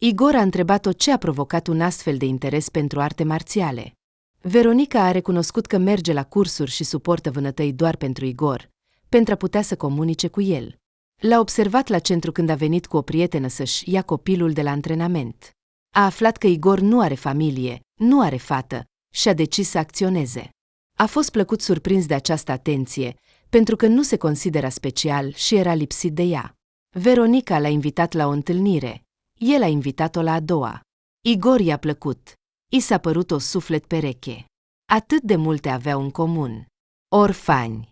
Igor a întrebat-o ce a provocat un astfel de interes pentru arte marțiale. Veronica a recunoscut că merge la cursuri și suportă vânătăi doar pentru Igor, pentru a putea să comunice cu el. L-a observat la centru când a venit cu o prietenă să-și ia copilul de la antrenament. A aflat că Igor nu are familie, nu are fată și a decis să acționeze. A fost plăcut surprins de această atenție, pentru că nu se considera special și era lipsit de ea. Veronica l-a invitat la o întâlnire. El a invitat-o la a doua. Igor i-a plăcut. I s-a părut o suflet pereche. Atât de multe aveau în comun. Orfani.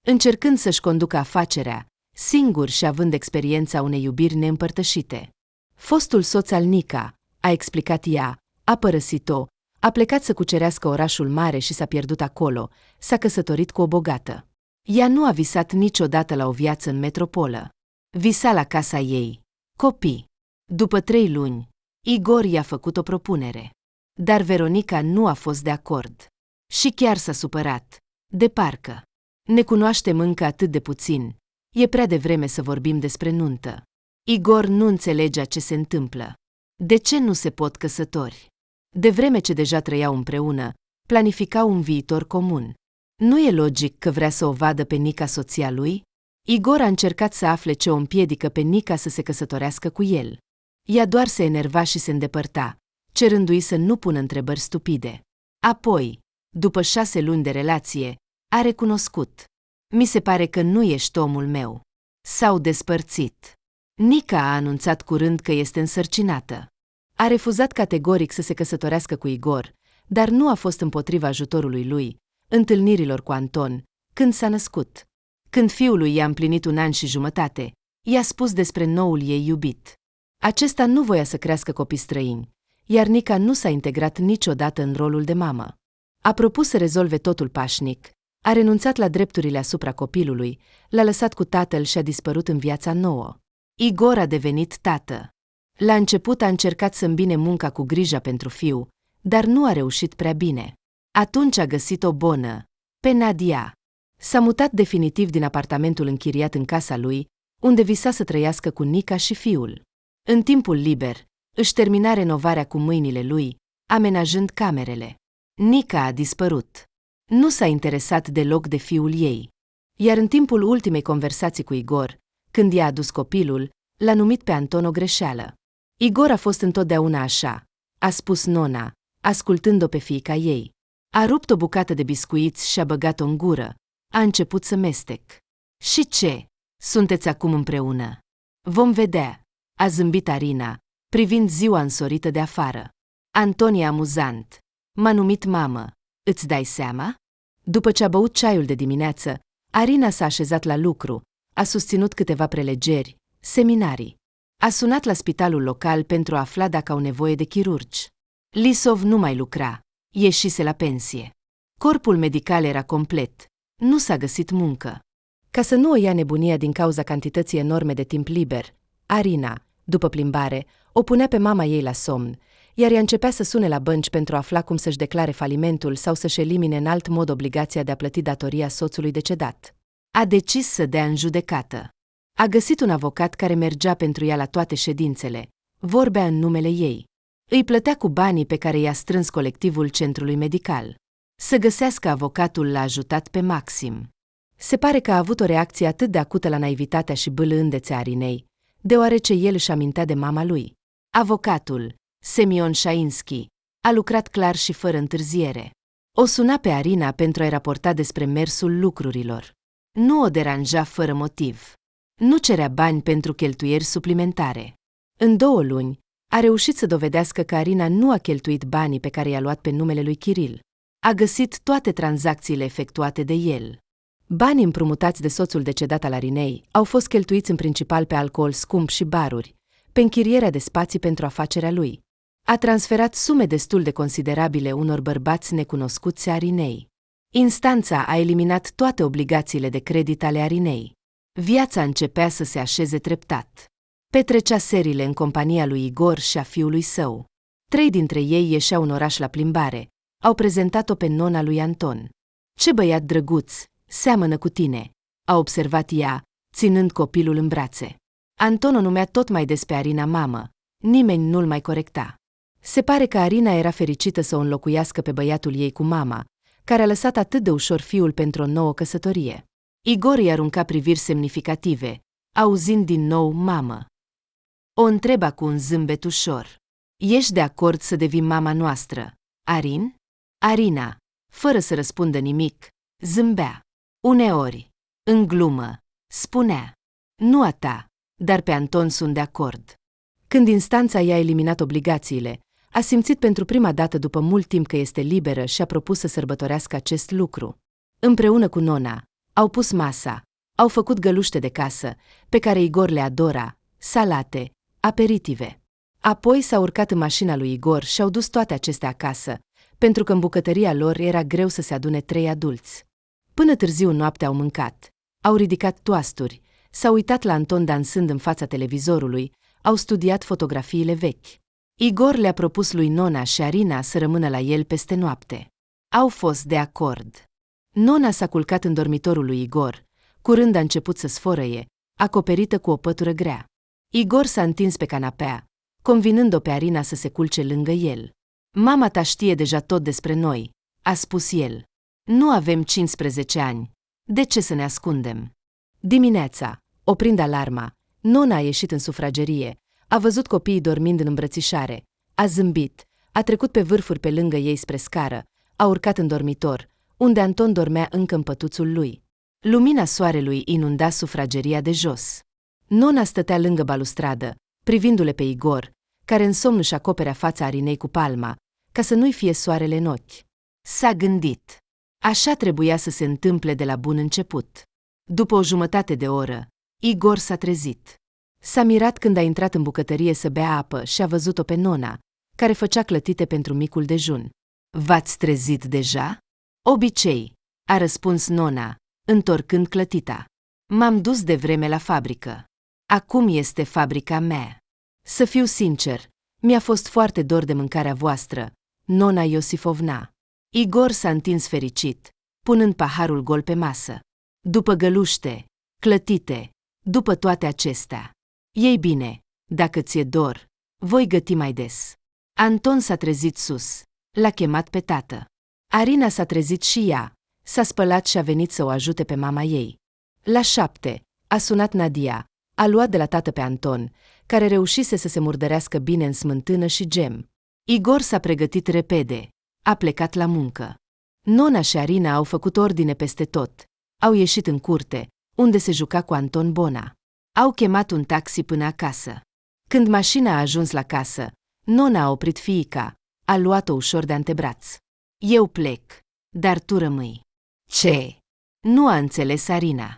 Încercând să-și conducă afacerea, singur și având experiența unei iubiri neîmpărtășite. Fostul soț al Nica, a explicat ea, a părăsit-o, a plecat să cucerească orașul mare și s-a pierdut acolo, s-a căsătorit cu o bogată. Ea nu a visat niciodată la o viață în metropolă. Visa la casa ei. Copii. După 3 luni, Igor i-a făcut o propunere. Dar Veronica nu a fost de acord. Și chiar s-a supărat. De parcă. Ne cunoaștem încă atât de puțin. E prea devreme să vorbim despre nuntă. Igor nu înțelegea ce se întâmplă. De ce nu se pot căsători? De vreme ce deja trăiau împreună, planificau un viitor comun. Nu e logic că vrea să o vadă pe Nica soția lui? Igor a încercat să afle ce o împiedică pe Nica să se căsătorească cu el. Ea doar se enerva și se îndepărta, cerându-i să nu pună întrebări stupide. Apoi, după 6 luni de relație, a recunoscut. Mi se pare că nu ești omul meu. S-au despărțit. Nica a anunțat curând că este însărcinată. A refuzat categoric să se căsătorească cu Igor, dar nu a fost împotriva ajutorului lui, întâlnirilor cu Anton, când s-a născut. Când fiul lui i-a împlinit 1 an și jumătate, i-a spus despre noul ei iubit. Acesta nu voia să crească copii străini, iar Nica nu s-a integrat niciodată în rolul de mamă. A propus să rezolve totul pașnic, a renunțat la drepturile asupra copilului, l-a lăsat cu tatăl și a dispărut în viața nouă. Igor a devenit tată. La început a încercat să îmbine munca cu grija pentru fiu, dar nu a reușit prea bine. Atunci a găsit o bonă, pe Nadia. S-a mutat definitiv din apartamentul închiriat în casa lui, unde visa să trăiască cu Nica și fiul. În timpul liber, își termina renovarea cu mâinile lui, amenajând camerele. Nica a dispărut. Nu s-a interesat deloc de fiul ei. Iar în timpul ultimei conversații cu Igor, când i-a adus copilul, l-a numit pe Anton o greșeală. Igor a fost întotdeauna așa, a spus nona, ascultând-o pe fiica ei. A rupt o bucată de biscuiți și a băgat-o în gură, A început să mestec. Și ce? Sunteți acum împreună? Vom vedea, a zâmbit Arina, privind ziua însorită de afară. Anton e amuzant. M-a numit mamă. Îți dai seama? După ce a băut ceaiul de dimineață, Arina s-a așezat la lucru, a susținut câteva prelegeri, seminarii. A sunat la spitalul local pentru a afla dacă au nevoie de chirurgi. Lisov nu mai lucra, ieșise la pensie. Corpul medical era complet, nu s-a găsit muncă. Ca să nu o ia nebunia din cauza cantității enorme de timp liber, Arina, după plimbare, o punea pe mama ei la somn, iar ea începea să sune la bănci pentru a afla cum să-și declare falimentul sau să-și elimine în alt mod obligația de a plăti datoria soțului decedat. A decis să dea în judecată. A găsit un avocat care mergea pentru ea la toate ședințele, vorbea în numele ei. Îi plătea cu banii pe care i-a strâns colectivul centrului medical. Să găsească avocatul l-a ajutat pe maxim. Se pare că a avut o reacție atât de acută la naivitatea și bâlândețea Arinei, deoarece el își amintea de mama lui. Avocatul, Semion Shainski, a lucrat clar și fără întârziere. O suna pe Arina pentru a-i raporta despre mersul lucrurilor. Nu o deranja fără motiv. Nu cerea bani pentru cheltuieri suplimentare. În 2 luni, a reușit să dovedească că Arina nu a cheltuit banii pe care i-a luat pe numele lui Kiril. A găsit toate tranzacțiile efectuate de el. Banii împrumutați de soțul decedat al Arinei au fost cheltuiți în principal pe alcool scump și baruri, pe închirierea de spații pentru afacerea lui. A transferat sume destul de considerabile unor bărbați necunoscuți Arinei. Instanța a eliminat toate obligațiile de credit ale Arinei. Viața începea să se așeze treptat. Petrecea serile în compania lui Igor și a fiului său. 3 dintre ei ieșeau în oraș la plimbare. Au prezentat-o pe nona lui Anton. Ce băiat drăguț, seamănă cu tine, a observat ea, ținând copilul în brațe. Anton o numea tot mai des pe Arina mamă. Nimeni nu-l mai corecta. Se pare că Arina era fericită să o înlocuiască pe băiatul ei cu mama, care a lăsat atât de ușor fiul pentru o nouă căsătorie. Igor îi arunca priviri semnificative, auzind din nou mamă. O întreba cu un zâmbet ușor. Ești de acord să devii mama noastră, Arin? Arina, fără să răspundă nimic, zâmbea. Uneori, în glumă, spunea. Nu a ta, dar pe Anton sunt de acord. Când instanța i-a eliminat obligațiile, a simțit pentru prima dată după mult timp că este liberă și a propus să sărbătorească acest lucru. Împreună cu nona, au pus masa, au făcut găluște de casă, pe care Igor le adora, salate, aperitive. Apoi s-au urcat în mașina lui Igor și au dus toate acestea acasă, pentru că în bucătăria lor era greu să se adune 3 adulți. Până târziu noaptea au mâncat, au ridicat toasturi, s-au uitat la Anton dansând în fața televizorului, au studiat fotografiile vechi. Igor le-a propus lui nona și Arina să rămână la el peste noapte. Au fost de acord. Nona s-a culcat în dormitorul lui Igor, curând a început să sfărăie, acoperită cu o pătură grea. Igor s-a întins pe canapea, convinând-o pe Arina să se culce lângă el. Mama ta știe deja tot despre noi, a spus el. Nu avem 15 ani. De ce să ne ascundem? Dimineața, oprind alarma, nona a ieșit în sufragerie, a văzut copiii dormind în îmbrățișare, a zâmbit, a trecut pe vârfuri pe lângă ei spre scară, a urcat în dormitor, unde Anton dormea încă în pătuțul lui. Lumina soarelui inunda sufrageria de jos. Nona stătea lângă balustradă, privindu-le pe Igor, care în somn își acoperea fața Arinei cu palma, ca să nu-i fie soarele în ochi. S-a gândit. Așa trebuia să se întâmple de la bun început. După o jumătate de oră, Igor s-a trezit. S-a mirat când a intrat în bucătărie să bea apă și a văzut-o pe nona, care făcea clătite pentru micul dejun. V-ați trezit deja? Obicei, a răspuns nona, întorcând clătita. M-am dus de vreme la fabrică. Acum este fabrica mea. Să fiu sincer, mi-a fost foarte dor de mâncarea voastră, nona Iosifovna. Igor s-a întins fericit, punând paharul gol pe masă. După găluște, clătite, după toate acestea. Ei bine, dacă ți-e dor, voi găti mai des. Anton s-a trezit sus, l-a chemat pe tată. Arina s-a trezit și ea, s-a spălat și a venit să o ajute pe mama ei. La 7, a sunat Nadia, a luat de la tată pe Anton, care reușise să se murdărească bine în smântână și gem. Igor s-a pregătit repede, a plecat la muncă. Nona și Arina au făcut ordine peste tot, Au ieșit în curte, unde se juca cu Anton Bona. Au chemat un taxi până acasă. Când mașina a ajuns la casă, nona a oprit fiica, a luat-o ușor de antebraț. Eu plec, dar tu rămâi. Ce? Nu a înțeles Arina.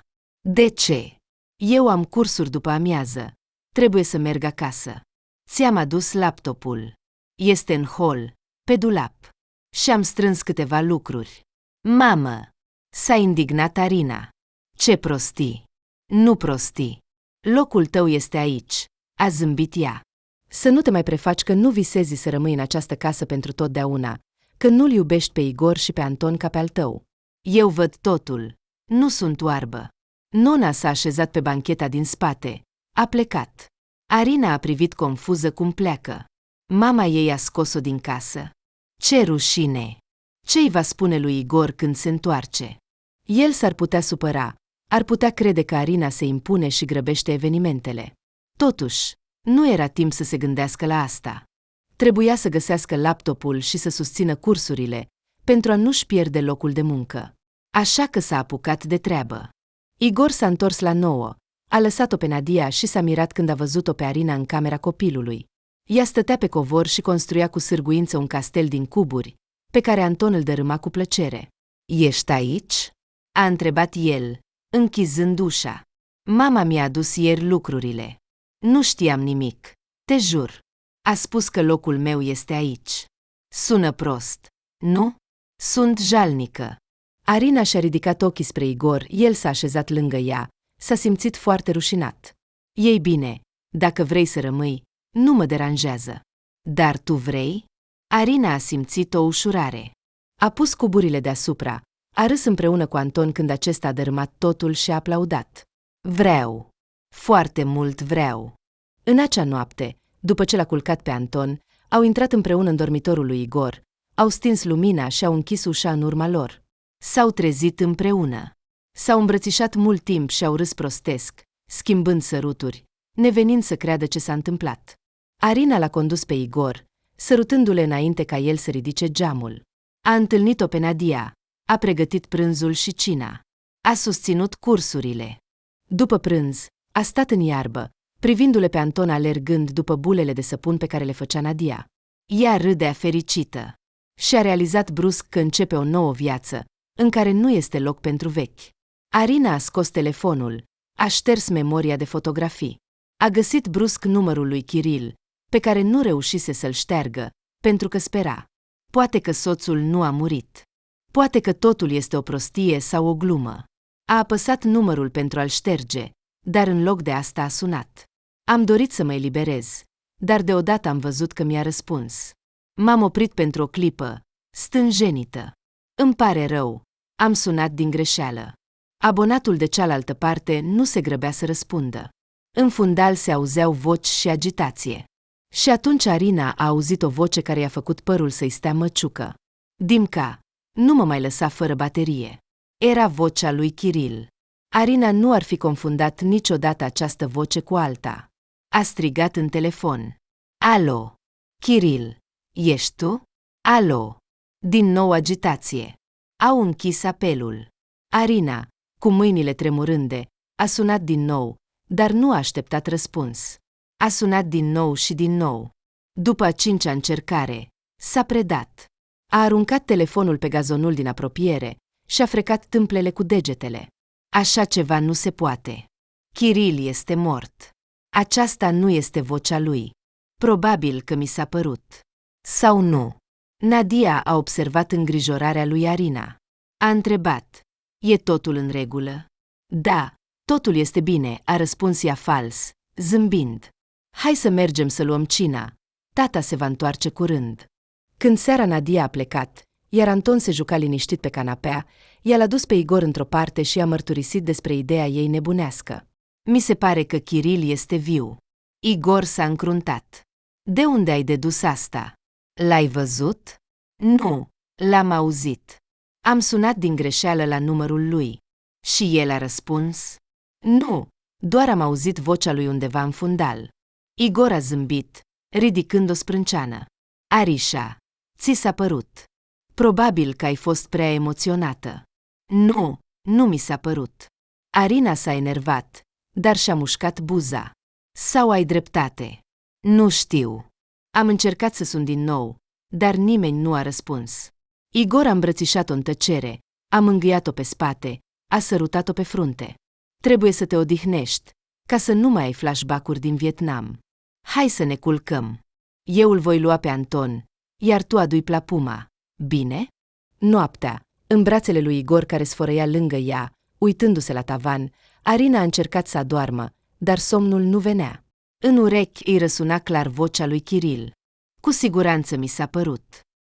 De ce? Eu am cursuri după amiază. Trebuie să merg acasă. Ți-am adus laptopul. Este în hol, pe dulap. Și-am strâns câteva lucruri. Mamă! S-a indignat Arina. Ce prostii! Nu prostii! Locul tău este aici, a zâmbit ea. Să nu te mai prefaci că nu visezi să rămâi în această casă pentru totdeauna, că nu-l iubești pe Igor și pe Anton ca pe al tău. Eu văd totul. Nu sunt oarbă. Nona s-a așezat pe bancheta din spate. A plecat. Arina a privit confuză cum pleacă. Mama ei a scos-o din casă. Ce rușine! Ce-i va spune lui Igor când se întoarce? El s-ar putea supăra, ar putea crede că Arina se impune și grăbește evenimentele. Totuși, nu era timp să se gândească la asta. Trebuia să găsească laptopul și să susțină cursurile, pentru a nu-și pierde locul de muncă. Așa că s-a apucat de treabă. Igor s-a întors la 9, a lăsat-o pe Nadia și s-a mirat când a văzut-o pe Arina în camera copilului. Ea stătea pe covor și construia cu sârguință un castel din cuburi, pe care Anton îl dărâma cu plăcere. Ești aici? A întrebat el, închizând ușa. Mama mi-a adus ieri lucrurile. Nu știam nimic, te jur. A spus că locul meu este aici. Sună prost, nu? Sunt jalnică. Arina și-a ridicat ochii spre Igor, el s-a așezat lângă ea, s-a simțit foarte rușinat. Ei bine, dacă vrei să rămâi, nu mă deranjează. Dar tu vrei? Arina a simțit o ușurare. A pus cuburile deasupra, a râs împreună cu Anton când acesta a dărâmat totul și a aplaudat. Vreau. Foarte mult vreau. În acea noapte, după ce l-a culcat pe Anton, au intrat împreună în dormitorul lui Igor, au stins lumina și au închis ușa în urma lor. S-au trezit împreună. S-au îmbrățișat mult timp și au râs prostesc, schimbând săruturi, nevenind să creadă ce s-a întâmplat. Arina l-a condus pe Igor, sărutându-le înainte ca el să ridice geamul. A întâlnit-o pe Nadia, a pregătit prânzul și cina. A susținut cursurile. După prânz, a stat în iarbă, privindu-le pe Anton alergând după bulele de săpun pe care le făcea Nadia. Ea râdea fericită. Și-a realizat brusc că începe o nouă viață, în care nu este loc pentru vechi. Arina a scos telefonul, a șters memoria de fotografii. A găsit brusc numărul lui Kiril, pe care nu reușise să-l șteargă, pentru că spera. Poate că soțul nu a murit. Poate că totul este o prostie sau o glumă. A apăsat numărul pentru a-l șterge, dar în loc de asta a sunat. Am dorit să mă eliberez, dar deodată am văzut că mi-a răspuns. M-am oprit pentru o clipă, stânjenită. Îmi pare rău, am sunat din greșeală. Abonatul de cealaltă parte nu se grăbea să răspundă. În fundal se auzeau voci și agitație. Și atunci Arina a auzit o voce care i-a făcut părul să-i stea măciucă. Dimca, nu mă mai lăsa fără baterie. Era vocea lui Kiril. Arina nu ar fi confundat niciodată această voce cu alta. A strigat în telefon. Alo! Kiril, ești tu? Alo! Din nou agitație. Au închis apelul. Arina, cu mâinile tremurânde, a sunat din nou, dar nu a așteptat răspuns. A sunat din nou și din nou. După a 5-a încercare, s-a predat. A aruncat telefonul pe gazonul din apropiere și a frecat tâmplele cu degetele. Așa ceva nu se poate. Kiril este mort. Aceasta nu este vocea lui. Probabil că mi s-a părut. Sau nu. Nadia a observat îngrijorarea lui Arina. A întrebat. E totul în regulă? Da, totul este bine, a răspuns ea fals, zâmbind. Hai să mergem să luăm cina. Tata se va întoarce curând. Când seara Nadia a plecat, iar Anton se juca liniștit pe canapea, ea l-a dus pe Igor într-o parte și a mărturisit despre ideea ei nebunească. Mi se pare că Kiril este viu. Igor s-a încruntat. De unde ai dedus asta? L-ai văzut? Nu, l-am auzit. Am sunat din greșeală la numărul lui. Și el a răspuns? Nu, doar am auzit vocea lui undeva în fundal. Igor a zâmbit, ridicând o sprânceană. Arișa, ți s-a părut. Probabil că ai fost prea emoționată. Nu, Nu mi s-a părut. Arina s-a enervat, dar și-a mușcat buza. Sau ai dreptate? Nu știu. Am încercat să sun din nou, dar nimeni nu a răspuns. Igor a îmbrățișat-o în tăcere, a mângâiat-o pe spate, a sărutat-o pe frunte. Trebuie să te odihnești, ca să nu mai ai flashback-uri din Vietnam. Hai să ne culcăm. Eu îl voi lua pe Anton, iar tu adu-i la Puma. Bine? Noaptea, în brațele lui Igor care sfărăia lângă ea, uitându-se la tavan, Arina a încercat să adoarmă, dar somnul nu venea. În urechi îi răsuna clar vocea lui Kiril. Cu siguranță mi s-a părut.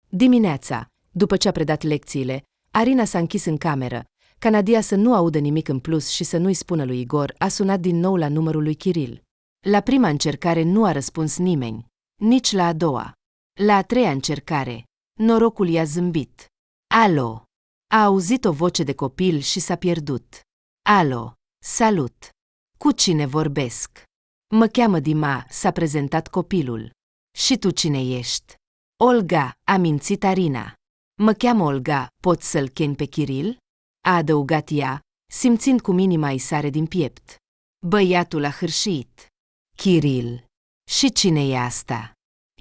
Dimineața, după ce a predat lecțiile, Arina s-a închis în cameră. Ca Nadia să nu audă nimic în plus și să nu-i spună lui Igor, a sunat din nou la numărul lui Kiril. La prima încercare nu a răspuns nimeni, nici la a doua. La a treia încercare, norocul i-a zâmbit. Alo! A auzit o voce de copil și s-a pierdut. Alo! Salut! Cu cine vorbesc? Mă cheamă Dima, s-a prezentat copilul. Și tu cine ești? Olga, a mințit Arina. Mă cheamă Olga, poți să-l chemi pe Kiril? A adăugat ea, simțind cum inima îi sare din piept. Băiatul a hârșit. Kiril. Și cine e asta?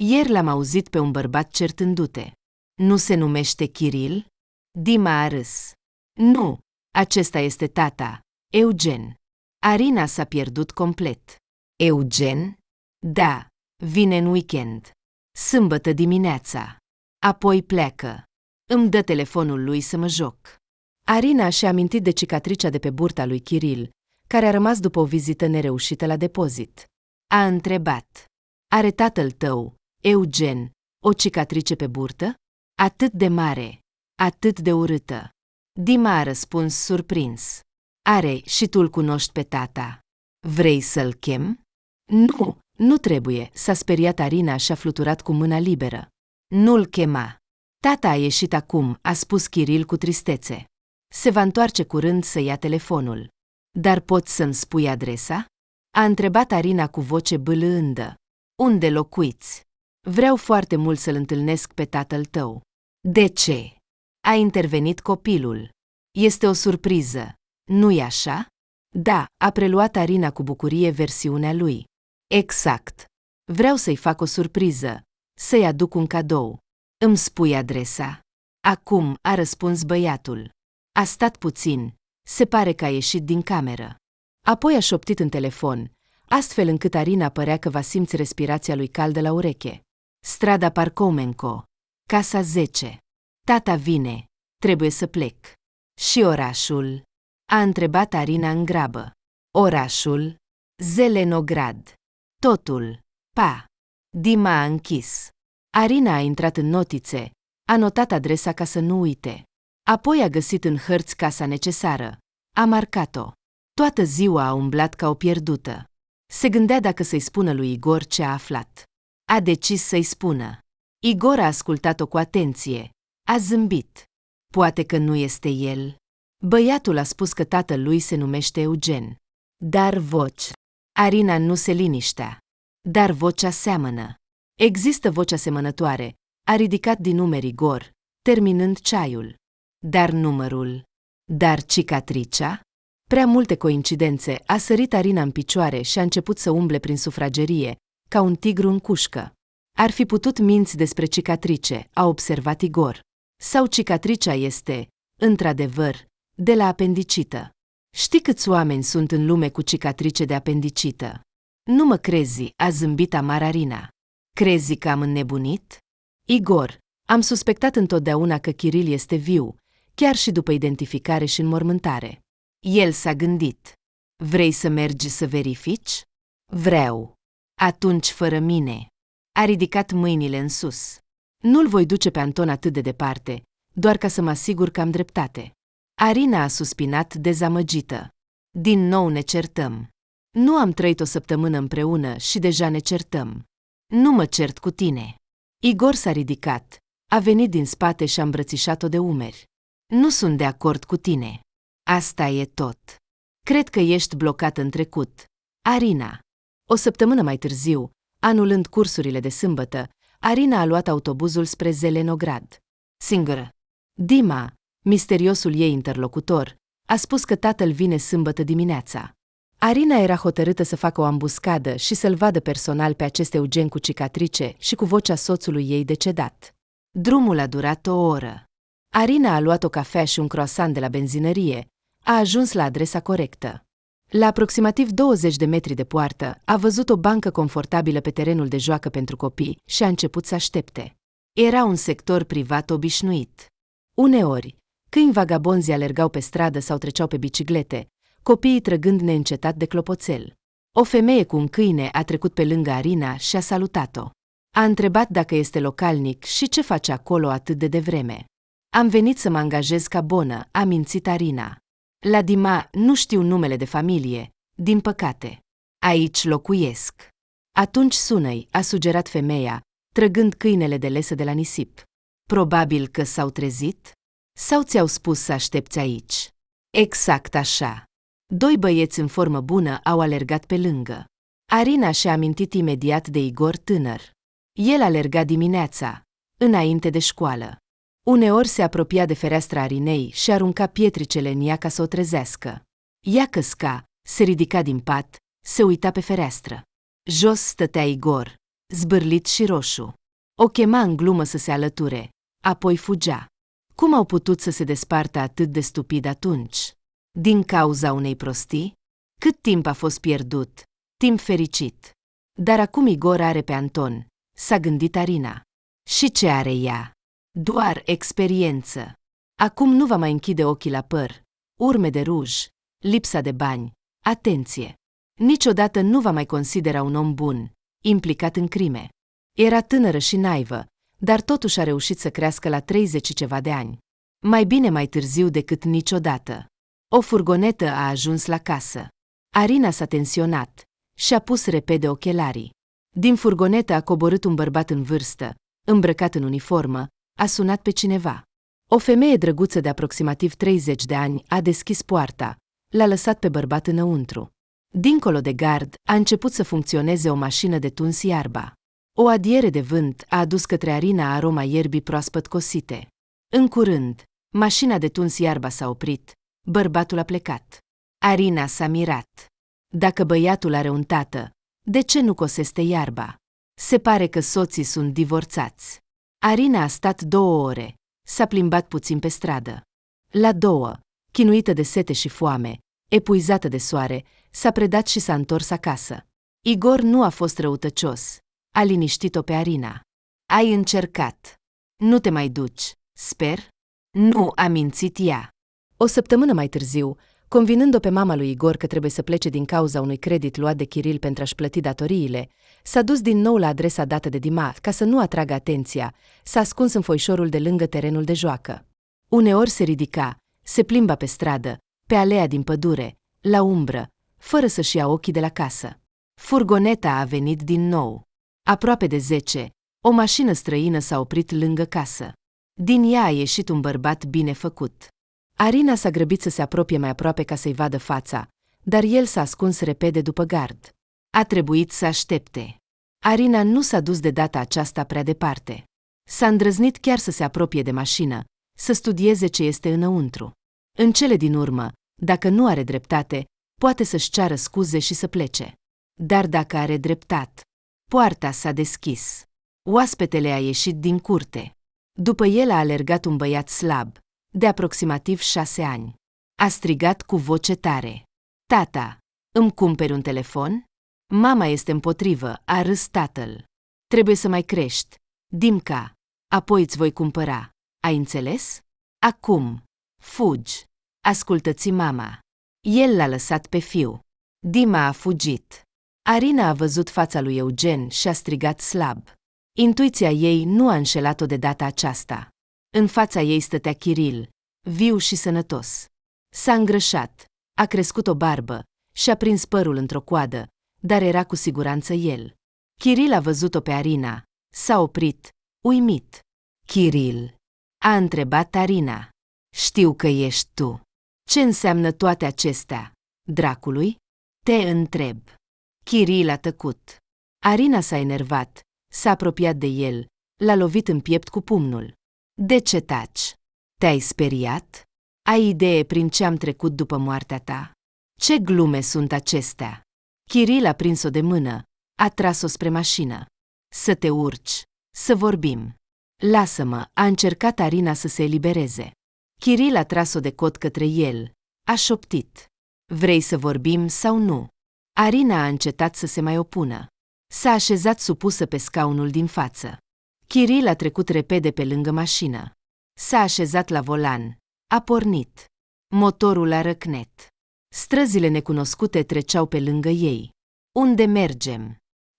Ieri l-am auzit pe un bărbat certându-te. Nu se numește Kiril? Dima a râs. Nu, acesta este tata, Eugen. Arina s-a pierdut complet. Eugen? Da, vine în weekend. Sâmbătă dimineața. Apoi pleacă. Îmi dă telefonul lui să mă joc. Arina și-a amintit de cicatricea de pe burta lui Kiril, care a rămas după o vizită nereușită la depozit. A întrebat. Are tatăl tău, Eugen, o cicatrice pe burtă? Atât de mare, atât de urâtă. Dima a răspuns surprins. Are, și tu-l cunoști pe tata. Vrei să-l chem? Nu, nu trebuie, s-a speriat Arina și a fluturat cu mâna liberă. Nu-l chema. Tata a ieșit acum, a spus Kiril cu tristețe. Se va întoarce curând să ia telefonul. Dar poți să-mi spui adresa? A întrebat Arina cu voce bâlândă. Unde locuiți? Vreau foarte mult să-l întâlnesc pe tatăl tău. De ce? A intervenit copilul. Este o surpriză, nu-i așa? Da, a preluat Arina cu bucurie versiunea lui. Exact. Vreau să-i fac o surpriză, să-i aduc un cadou. Îmi spui adresa? Acum, a răspuns băiatul. A stat puțin, se pare că a ieșit din cameră. Apoi a șoptit în telefon, astfel încât Arina părea că va simți respirația lui caldă la ureche. Strada Parcomenco, casa 10. Tata vine, trebuie să plec. Și orașul? A întrebat Arina în grabă. Orașul? Zelenograd. Totul. Pa. Dima a închis. Arina a intrat în notițe, a notat adresa ca să nu uite. Apoi a găsit în hărți casa necesară. A marcat-o. Toată ziua a umblat ca o pierdută. Se gândea dacă să-i spună lui Igor ce a aflat. A decis să-i spună. Igor a ascultat-o cu atenție. A zâmbit. Poate că nu este el. Băiatul a spus că tatăl lui se numește Eugen. Dar voci. Arina nu se liniștea. Dar vocea seamănă. Există voci asemănătoare. A ridicat din numeri Igor, terminând ceaiul. Dar numărul? Dar cicatricea? Prea multe coincidențe, a sărit Arina în picioare și a început să umble prin sufragerie, ca un tigru în cușcă. Ar fi putut minți despre cicatrice, a observat Igor. Sau cicatricea este, într-adevăr, de la apendicită. Știi câți oameni sunt în lume cu cicatrice de apendicită? Nu mă crezi, a zâmbit amar Arina. Crezi că am înnebunit? Igor, am suspectat întotdeauna că Kiril este viu, chiar și după identificare și înmormântare. El s-a gândit. Vrei să mergi să verifici? Vreau. Atunci fără mine. A ridicat mâinile în sus. Nu-l voi duce pe Anton atât de departe, doar ca să mă asigur că am dreptate. Arina a suspinat dezamăgită. Din nou ne certăm. Nu am trăit o săptămână împreună și deja ne certăm. Nu mă cert cu tine. Igor s-a ridicat, a venit din spate și a îmbrățișat-o de umeri. Nu sunt de acord cu tine. Asta e tot. Cred că ești blocat în trecut. Arina. O săptămână mai târziu, anulând cursurile de sâmbătă, Arina a luat autobuzul spre Zelenograd. Singură. Dima, misteriosul ei interlocutor, A spus că tatăl vine sâmbătă dimineața. Arina era hotărâtă să facă o ambuscadă și să-l vadă personal pe acest Eugen cu cicatrice și cu vocea soțului ei decedat. Drumul a durat o oră. Arina a luat o cafea și un croissant de la benzinărie. A ajuns la adresa corectă. La aproximativ 20 de metri de poartă, a văzut o bancă confortabilă pe terenul de joacă pentru copii și a început să aștepte. Era un sector privat obișnuit. Uneori, câini vagabonzi alergau pe stradă sau treceau pe biciclete, copiii trăgând neîncetat de clopoțel. O femeie cu un câine a trecut pe lângă Arina și a salutat-o. A întrebat dacă este localnic și ce face acolo atât de devreme. Am venit să mă angajez ca bonă, a mințit Arina. La Dima nu știu numele de familie, din păcate. Aici locuiesc. Atunci sună-i, a sugerat femeia, trăgând câinele de lesă de la nisip. Probabil că s-au trezit? Sau ți-au spus să aștepți aici? Exact așa. Doi băieți în formă bună au alergat pe lângă. Arina și-a amintit imediat de Igor tânăr. El alerga dimineața, înainte de școală. Uneori se apropia de fereastra Arinei și arunca pietricele în ea ca să o trezească. Ea căsca, se ridica din pat, se uita pe fereastră. Jos stătea Igor, zbârlit și roșu. O chema în glumă să se alăture, apoi fugea. Cum au putut să se despartă atât de stupid atunci? Din cauza unei prostii? Cât timp a fost pierdut? Timp fericit. Dar acum Igor are pe Anton, s-a gândit Arina. Și ce are ea? Doar experiență. Acum nu va mai închide ochii la păr, urme de ruj, lipsa de bani, atenție. Niciodată nu va mai considera un om bun, implicat în crime. Era tânără și naivă, dar totuși a reușit să crească la 30 și ceva de ani. Mai bine mai târziu decât niciodată. O furgonetă a ajuns la casă. Arina s-a tensionat și a pus repede ochelarii. Din furgonetă a coborât un bărbat în vârstă, îmbrăcat în uniformă, a sunat pe cineva. O femeie drăguță de aproximativ 30 de ani a deschis poarta, l-a lăsat pe bărbat înăuntru. Dincolo de gard a început să funcționeze o mașină de tuns iarba. O adiere de vânt a adus către Arina aroma ierbii proaspăt cosite. În curând, mașina de tuns iarba s-a oprit, bărbatul a plecat. Arina s-a mirat. Dacă băiatul are un tată, de ce nu coseste iarba? Se pare că soții sunt divorțați. Arina a stat 2 ore, s-a plimbat puțin pe stradă. La 2, chinuită de sete și foame, epuizată de soare, s-a predat și s-a întors acasă. Igor nu a fost răutăcios, a liniștit-o pe Arina. Ai încercat. Nu te mai duci, sper? Nu, a mințit ea. O săptămână mai târziu, convinând-o pe mama lui Igor că trebuie să plece din cauza unui credit luat de Kiril pentru a-și plăti datoriile, s-a dus din nou la adresa dată de Dima ca să nu atragă atenția, s-a ascuns în foișorul de lângă terenul de joacă. Uneori se ridica, se plimba pe stradă, pe alea din pădure, la umbră, fără să-și ia ochii de la casă. Furgoneta a venit din nou. Aproape de 10, o mașină străină s-a oprit lângă casă. Din ea a ieșit un bărbat bine făcut. Arina s-a grăbit să se apropie mai aproape ca să-i vadă fața, dar el s-a ascuns repede după gard. A trebuit să aștepte. Arina nu s-a dus de data aceasta prea departe. S-a îndrăznit chiar să se apropie de mașină, să studieze ce este înăuntru. În cele din urmă, dacă nu are dreptate, poate să-și ceară scuze și să plece. Dar dacă are dreptate, poarta s-a deschis. Oaspetele a ieșit din curte. După el a alergat un băiat slab, de aproximativ 6 ani. A strigat cu voce tare. Tata, îmi cumperi un telefon? Mama este împotrivă, a râs tatăl. Trebuie să mai crești. Dimca, apoi îți voi cumpăra. Ai înțeles? Acum, fugi. Ascultă-ți mama. El l-a lăsat pe fiu. Dima a fugit. Arina a văzut fața lui Eugen și a strigat slab. Intuiția ei nu a înșelat-o de data aceasta. În fața ei stătea Kiril, viu și sănătos. S-a îngrășat, a crescut o barbă și a prins părul într-o coadă, dar era cu siguranță el. Kiril a văzut-o pe Arina, s-a oprit, uimit. Kiril, a întrebat Arina. Știu că ești tu. Ce înseamnă toate acestea, dracului? Te întreb. Kiril a tăcut. Arina s-a enervat, s-a apropiat de el, l-a lovit în piept cu pumnul. De ce taci? Te-ai speriat? Ai idee prin ce am trecut după moartea ta? Ce glume sunt acestea? Kiril a prins-o de mână, a tras-o spre mașină. Să te urci, să vorbim. Lasă-mă, a încercat Arina să se elibereze. Kiril a tras-o de cot către el, a șoptit. Vrei să vorbim sau nu? Arina a încetat să se mai opună. S-a așezat supusă pe scaunul din față. Kiril a trecut repede pe lângă mașină. S-a așezat la volan. A pornit. Motorul a răcnet. Străzile necunoscute treceau pe lângă ei. Unde mergem?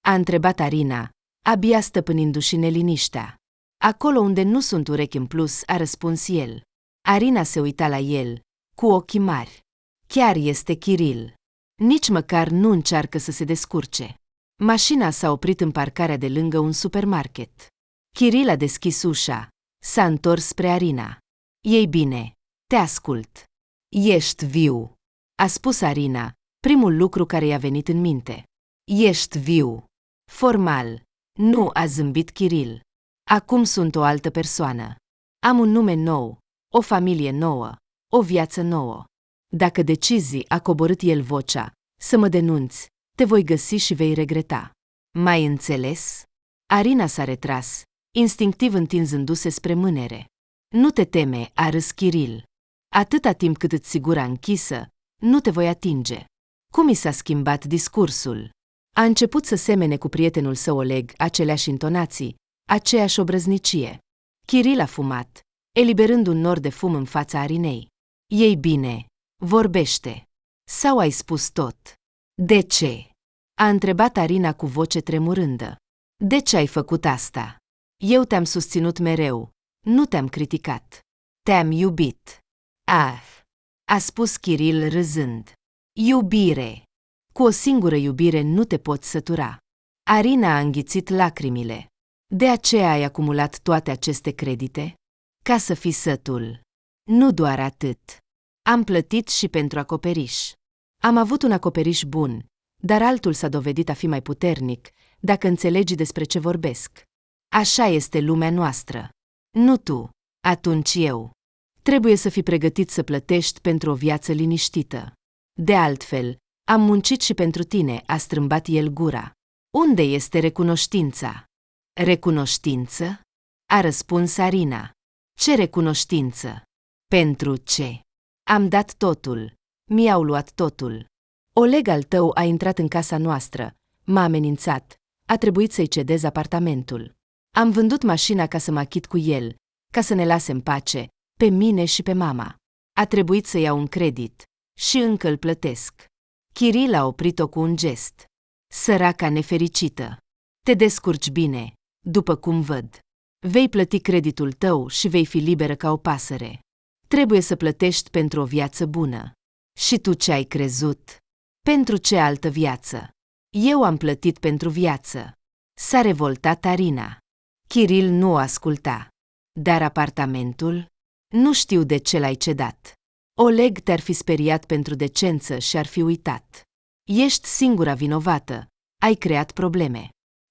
A întrebat Arina, abia stăpânindu-și neliniștea. Acolo unde nu sunt urechi în plus, a răspuns el. Arina se uita la el, cu ochii mari. Chiar este Kiril. Nici măcar nu încearcă să se descurce. Mașina s-a oprit în parcarea de lângă un supermarket. Kiril a deschis ușa. S-a întors spre Arina. Ei bine, te ascult. Ești viu, a spus Arina, primul lucru care i-a venit în minte. Ești viu. Formal. Nu, a zâmbit Kiril. Acum sunt o altă persoană. Am un nume nou, o familie nouă, o viață nouă. Dacă decizi, a coborât el vocea, să mă denunți, te voi găsi și vei regreta. M-ai înțeles? Arina s-a retras, instinctiv întinzându-se spre mânere. Nu te teme, a râs Kiril. Atâta timp cât îți sigura închisă, nu te voi atinge. Cum i s-a schimbat discursul? A început să semene cu prietenul său Oleg, aceleași intonații, aceeași obrăznicie. Kiril a fumat, eliberând un nor de fum în fața Arinei. Ei bine, vorbește. Sau ai spus tot? De ce? A întrebat Arina cu voce tremurândă. De ce ai făcut asta? Eu te-am susținut mereu, nu te-am criticat. Te-am iubit. A spus Kiril râzând. Iubire. Cu o singură iubire nu te poți sătura. Arina a înghițit lacrimile. De aceea ai acumulat toate aceste credite? Ca să fii sătul. Nu doar atât. Am plătit și pentru acoperiș. Am avut un acoperiș bun, dar altul s-a dovedit a fi mai puternic, dacă înțelegi despre ce vorbesc. Așa este lumea noastră. Nu tu, atunci eu. Trebuie să fii pregătit să plătești pentru o viață liniștită. De altfel, am muncit și pentru tine, a strâmbat el gura. Unde este recunoștința? Recunoștință? A răspuns Arina. Ce recunoștință? Pentru ce? Am dat totul. Mi-au luat totul. Oleg al tău a intrat în casa noastră, m-a amenințat, a trebuit să-i cedez apartamentul. Am vândut mașina ca să mă achit cu el, ca să ne lase în pace, pe mine și pe mama. A trebuit să iau un credit și încă îl plătesc. Kiril a oprit-o cu un gest. Săraca nefericită. Te descurci bine, după cum văd. Vei plăti creditul tău și vei fi liberă ca o pasăre. Trebuie să plătești pentru o viață bună. Și tu ce ai crezut? Pentru ce altă viață? Eu am plătit pentru viață. S-a revoltat Arina. Kiril nu o asculta. Dar apartamentul? Nu știu de ce l-ai cedat. Oleg te-ar fi speriat pentru decență și ar fi uitat. Ești singura vinovată. Ai creat probleme.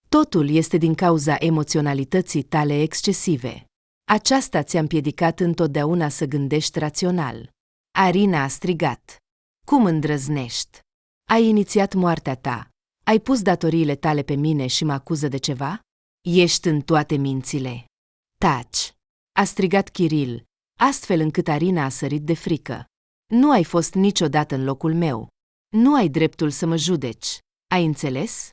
Totul este din cauza emoționalității tale excesive. Aceasta ți-a împiedicat întotdeauna să gândești rațional. Arina a strigat. Cum îndrăznești? Ai inițiat moartea ta. Ai pus datoriile tale pe mine și mă acuză de ceva? Ești în toate mințile. Taci! A strigat Kiril, astfel încât Arina a sărit de frică. Nu ai fost niciodată în locul meu. Nu ai dreptul să mă judeci. Ai înțeles?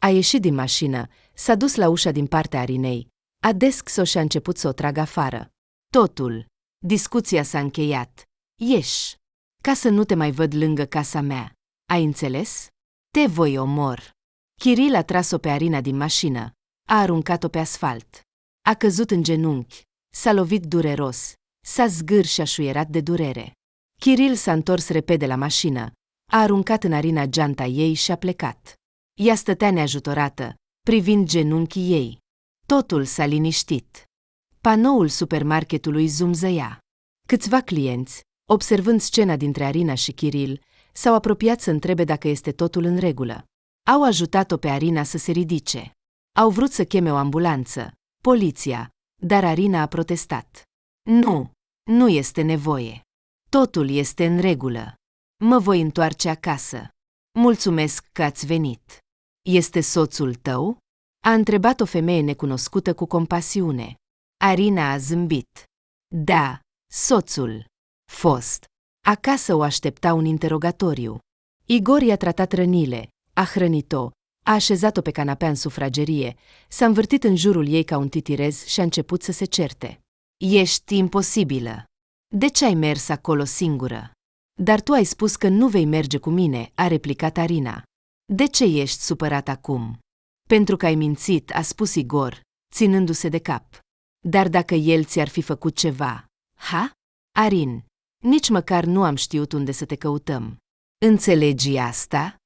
A ieșit din mașină, s-a dus la ușa din partea Arinei. A deschis-o și a început să o tragă afară. Totul. Discuția s-a încheiat. Ieși. Ca să nu te mai văd lângă casa mea. Ai înțeles? Te voi omor. Kiril a tras-o pe Arina din mașină. A aruncat-o pe asfalt. A căzut în genunchi. S-a lovit dureros. S-a zgâr și a șuierat de durere. Kiril s-a întors repede la mașină. A aruncat în Arina geanta ei și a plecat. Ea stătea neajutorată, privind genunchii ei. Totul s-a liniștit. Panoul supermarketului zumzăia. Câțiva clienți, observând scena dintre Arina și Kiril, s-au apropiat să întrebe dacă este totul în regulă. Au ajutat-o pe Arina să se ridice. Au vrut să cheme o ambulanță, poliția, dar Arina a protestat. Nu, nu este nevoie. Totul este în regulă. Mă voi întoarce acasă. Mulțumesc că ați venit. Este soțul tău? A întrebat o femeie necunoscută cu compasiune. Arina a zâmbit. Da, soțul. Fost. Acasă o aștepta un interogatoriu. Igor i-a tratat rănile, a hrănit-o, a așezat-o pe canapea în sufragerie, s-a învârtit în jurul ei ca un titirez și a început să se certe. Ești imposibilă. De ce ai mers acolo singură? Dar tu ai spus că nu vei merge cu mine, a replicat Arina. De ce ești supărat acum? Pentru că ai mințit, a spus Igor, ținându-se de cap. Dar dacă el ți-ar fi făcut ceva? Ha? Arin, nici măcar nu am știut unde să te căutăm. Înțelegi asta?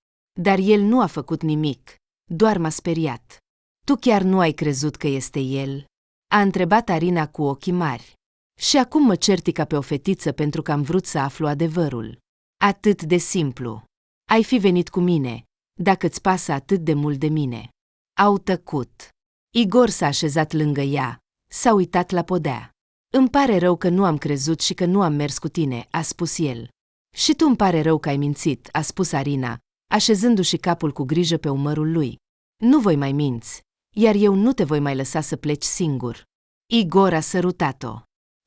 Dar el nu a făcut nimic, doar m-a speriat. Tu chiar nu ai crezut că este el? A întrebat Arina cu ochii mari. Și acum mă certi ca pe o fetiță pentru că am vrut să aflu adevărul. Atât de simplu. Ai fi venit cu mine, dacă îți pasă atât de mult de mine. Au tăcut. Igor s-a așezat lângă ea, s-a uitat la podea. Îmi pare rău că nu am crezut și că nu am mers cu tine, a spus el. Și tu îmi pare rău că ai mințit, a spus Arina, așezându-și capul cu grijă pe umărul lui. Nu voi mai minți, iar eu nu te voi mai lăsa să pleci singur. Igor a sărutat-o.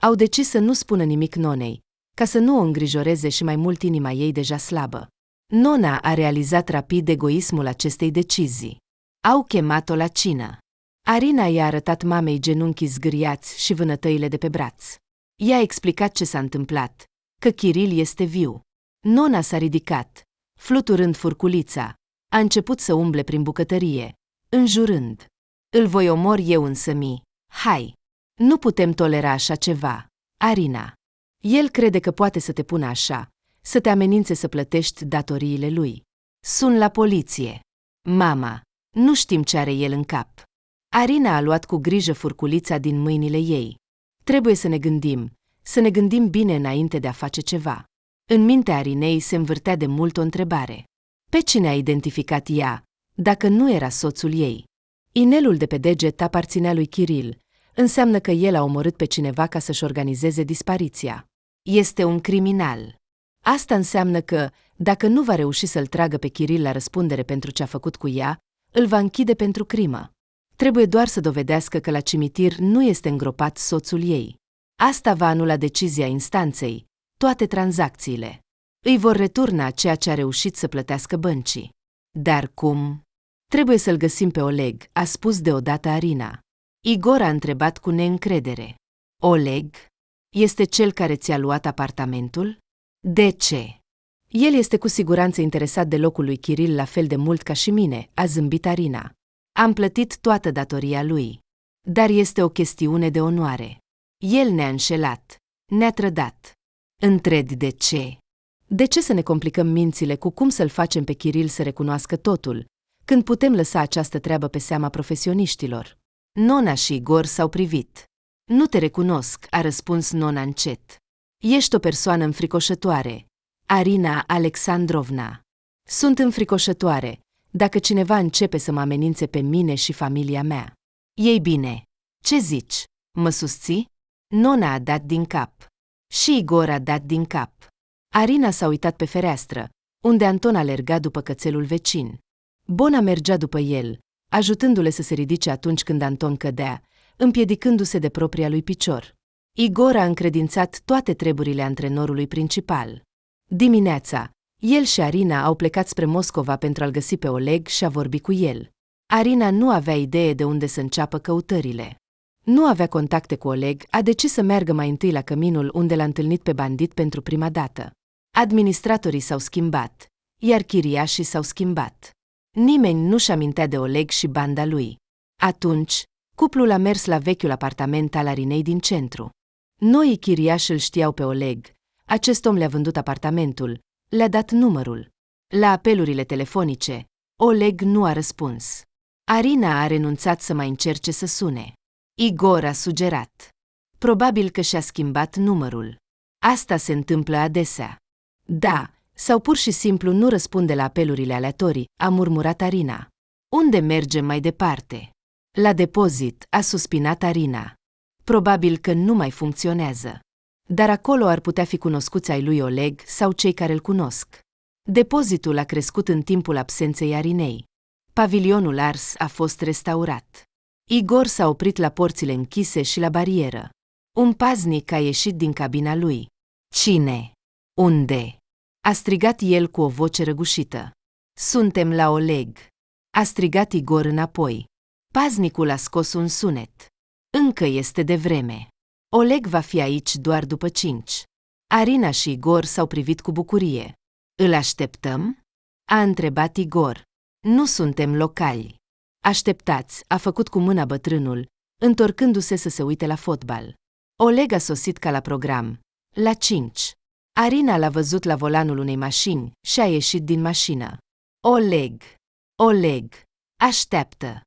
Au decis să nu spună nimic nonei, ca să nu o îngrijoreze și mai mult inima ei deja slabă. Nona a realizat rapid egoismul acestei decizii. Au chemat-o la cină. Arina i-a arătat mamei genunchii zgâriați și vânătăile de pe braț. I-a explicat ce s-a întâmplat, că Kiril este viu. Nona s-a ridicat, fluturând furculița, a început să umble prin bucătărie, înjurând. Îl voi omor eu însămi. Hai! Nu putem tolera așa ceva, Arina. El crede că poate să te pună așa, să te amenințe să plătești datoriile lui. Sun la poliție. Mama, nu știm ce are el în cap. Arina a luat cu grijă furculița din mâinile ei. Trebuie să ne gândim bine înainte de a face ceva. În mintea Arinei se învârtea de mult o întrebare. Pe cine a identificat ea, dacă nu era soțul ei? Inelul de pe deget aparținea lui Kiril, înseamnă că el a omorât pe cineva ca să-și organizeze dispariția. Este un criminal. Asta înseamnă că, dacă nu va reuși să-l tragă pe Kiril la răspundere pentru ce a făcut cu ea, îl va închide pentru crimă. Trebuie doar să dovedească că la cimitir nu este îngropat soțul ei. Asta va anula decizia instanței, toate tranzacțiile. Îi vor returna ceea ce a reușit să plătească băncii. Dar cum? Trebuie să-l găsim pe Oleg, a spus deodată Arina. Igor a întrebat cu neîncredere. Oleg? Este cel care ți-a luat apartamentul? De ce? El este cu siguranță interesat de locul lui Kiril la fel de mult ca și mine, a zâmbit Arina. Am plătit toată datoria lui. Dar este o chestiune de onoare. El ne-a înșelat, ne-a trădat. Întrebi de ce? De ce să ne complicăm mințile cu cum să-l facem pe Kiril să recunoască totul, când putem lăsa această treabă pe seama profesioniștilor? Nona și Igor s-au privit. Nu te recunosc, a răspuns Nona încet. Ești o persoană înfricoșătoare, Arina Alexandrovna. Sunt înfricoșătoare, dacă cineva începe să mă amenințe pe mine și familia mea. Ei bine, ce zici? Mă susții? Nona a dat din cap. Și Igor a dat din cap. Arina s-a uitat pe fereastră, unde Anton alerga după cățelul vecin. Bona mergea după el, ajutându-le să se ridice atunci când Anton cădea, împiedicându-se de propria lui picior. Igor a încredințat toate treburile antrenorului principal. Dimineața, el și Arina au plecat spre Moscova pentru a-l găsi pe Oleg și a vorbi cu el. Arina nu avea idee de unde să înceapă căutările. Nu avea contacte cu Oleg, a decis să meargă mai întâi la căminul unde l-a întâlnit pe bandit pentru prima dată. Administratorii s-au schimbat, iar chiriașii s-au schimbat. Nimeni nu-și amintea de Oleg și banda lui. Atunci, cuplul a mers la vechiul apartament al Arinei din centru. Noii chiriași îl știau pe Oleg. Acest om le-a vândut apartamentul, le-a dat numărul. La apelurile telefonice, Oleg nu a răspuns. Arina a renunțat să mai încerce să sune. Igor a sugerat. Probabil că și-a schimbat numărul. Asta se întâmplă adesea. Da, sau pur și simplu nu răspunde la apelurile aleatorii, a murmurat Arina. Unde mergem mai departe? La depozit, a suspinat Arina. Probabil că nu mai funcționează. Dar acolo ar putea fi cunoscuți ai lui Oleg sau cei care îl cunosc. Depozitul a crescut în timpul absenței Arinei. Pavilionul ars a fost restaurat. Igor s-a oprit la porțile închise și la barieră. Un paznic a ieșit din cabina lui. Cine? Unde? A strigat el cu o voce răgușită. Suntem la Oleg. A strigat Igor înapoi. Paznicul a scos un sunet. Încă este devreme. Oleg va fi aici doar după 5. Arina și Igor s-au privit cu bucurie. Îl așteptăm? A întrebat Igor. Nu suntem locali. Așteptați, a făcut cu mâna bătrânul, întorcându-se să se uite la fotbal. Oleg a sosit ca la program. La 5. Arina l-a văzut la volanul unei mașini și a ieșit din mașină. Oleg! Oleg! Așteaptă!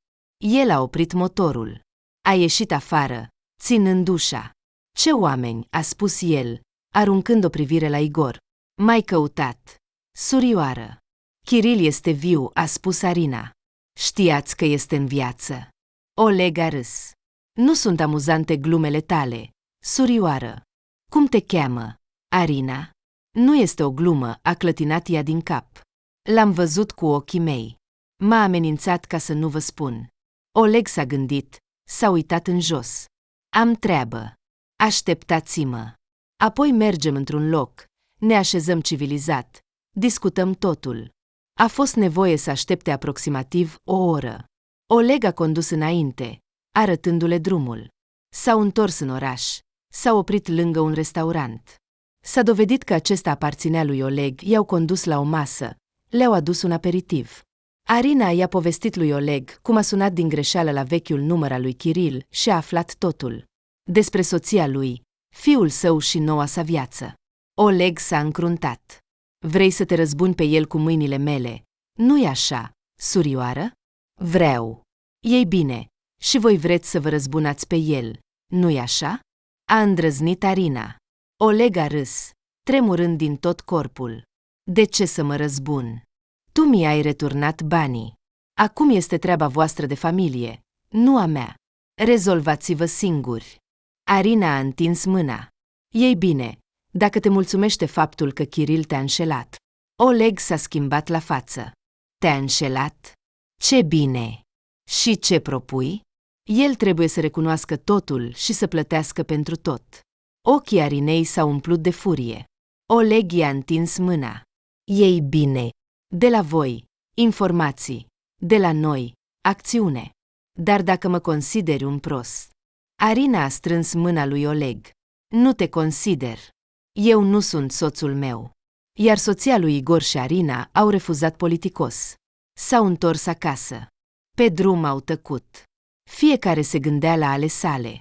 El a oprit motorul. A ieșit afară, ținând ușa. Ce oameni, a spus el, aruncând o privire la Igor. M-ai căutat. Surioară. Kiril este viu, a spus Arina. Știați că este în viață. Oleg a râs. Nu sunt amuzante glumele tale, surioară. Cum te cheamă? Arina? Nu este o glumă, a clătinat ea din cap. L-am văzut cu ochii mei. M-a amenințat ca să nu vă spun. Oleg s-a gândit, s-a uitat în jos. Am treabă. Așteptați-mă. Apoi mergem într-un loc, ne așezăm civilizat, discutăm totul. A fost nevoie să aștepte aproximativ o oră. Oleg a condus înainte, arătându-le drumul. S-au întors în oraș, s-au oprit lângă un restaurant. S-a dovedit că acesta aparținea lui Oleg, i-au condus la o masă, le-au adus un aperitiv. Arina i-a povestit lui Oleg cum a sunat din greșeală la vechiul număr al lui Kiril și a aflat totul. Despre soția lui, fiul său și noua sa viață. Oleg s-a încruntat. Vrei să te răzbuni pe el cu mâinile mele? Nu-i așa, surioară? Vreau. Ei bine, și voi vreți să vă răzbunați pe el, nu-i așa? A îndrăznit Arina. Oleg a râs, tremurând din tot corpul. De ce să mă răzbun? Tu mi-ai returnat banii. Acum este treaba voastră de familie, nu a mea. Rezolvați-vă singuri. Arina a întins mâna. Ei bine, dacă te mulțumește faptul că Kiril te-a înșelat. Oleg s-a schimbat la față. Te-a înșelat? Ce bine! Și ce propui? El trebuie să recunoască totul și să plătească pentru tot. Ochii Arinei s-au umplut de furie. Oleg i-a întins mâna. Ei bine! De la voi, informații. De la noi, acțiune. Dar dacă mă consideri un prost. Arina a strâns mâna lui Oleg. Nu te consider. Eu nu sunt soțul meu. Iar soția lui Igor și Arina au refuzat politicos. S-au întors acasă. Pe drum au tăcut. Fiecare se gândea la ale sale.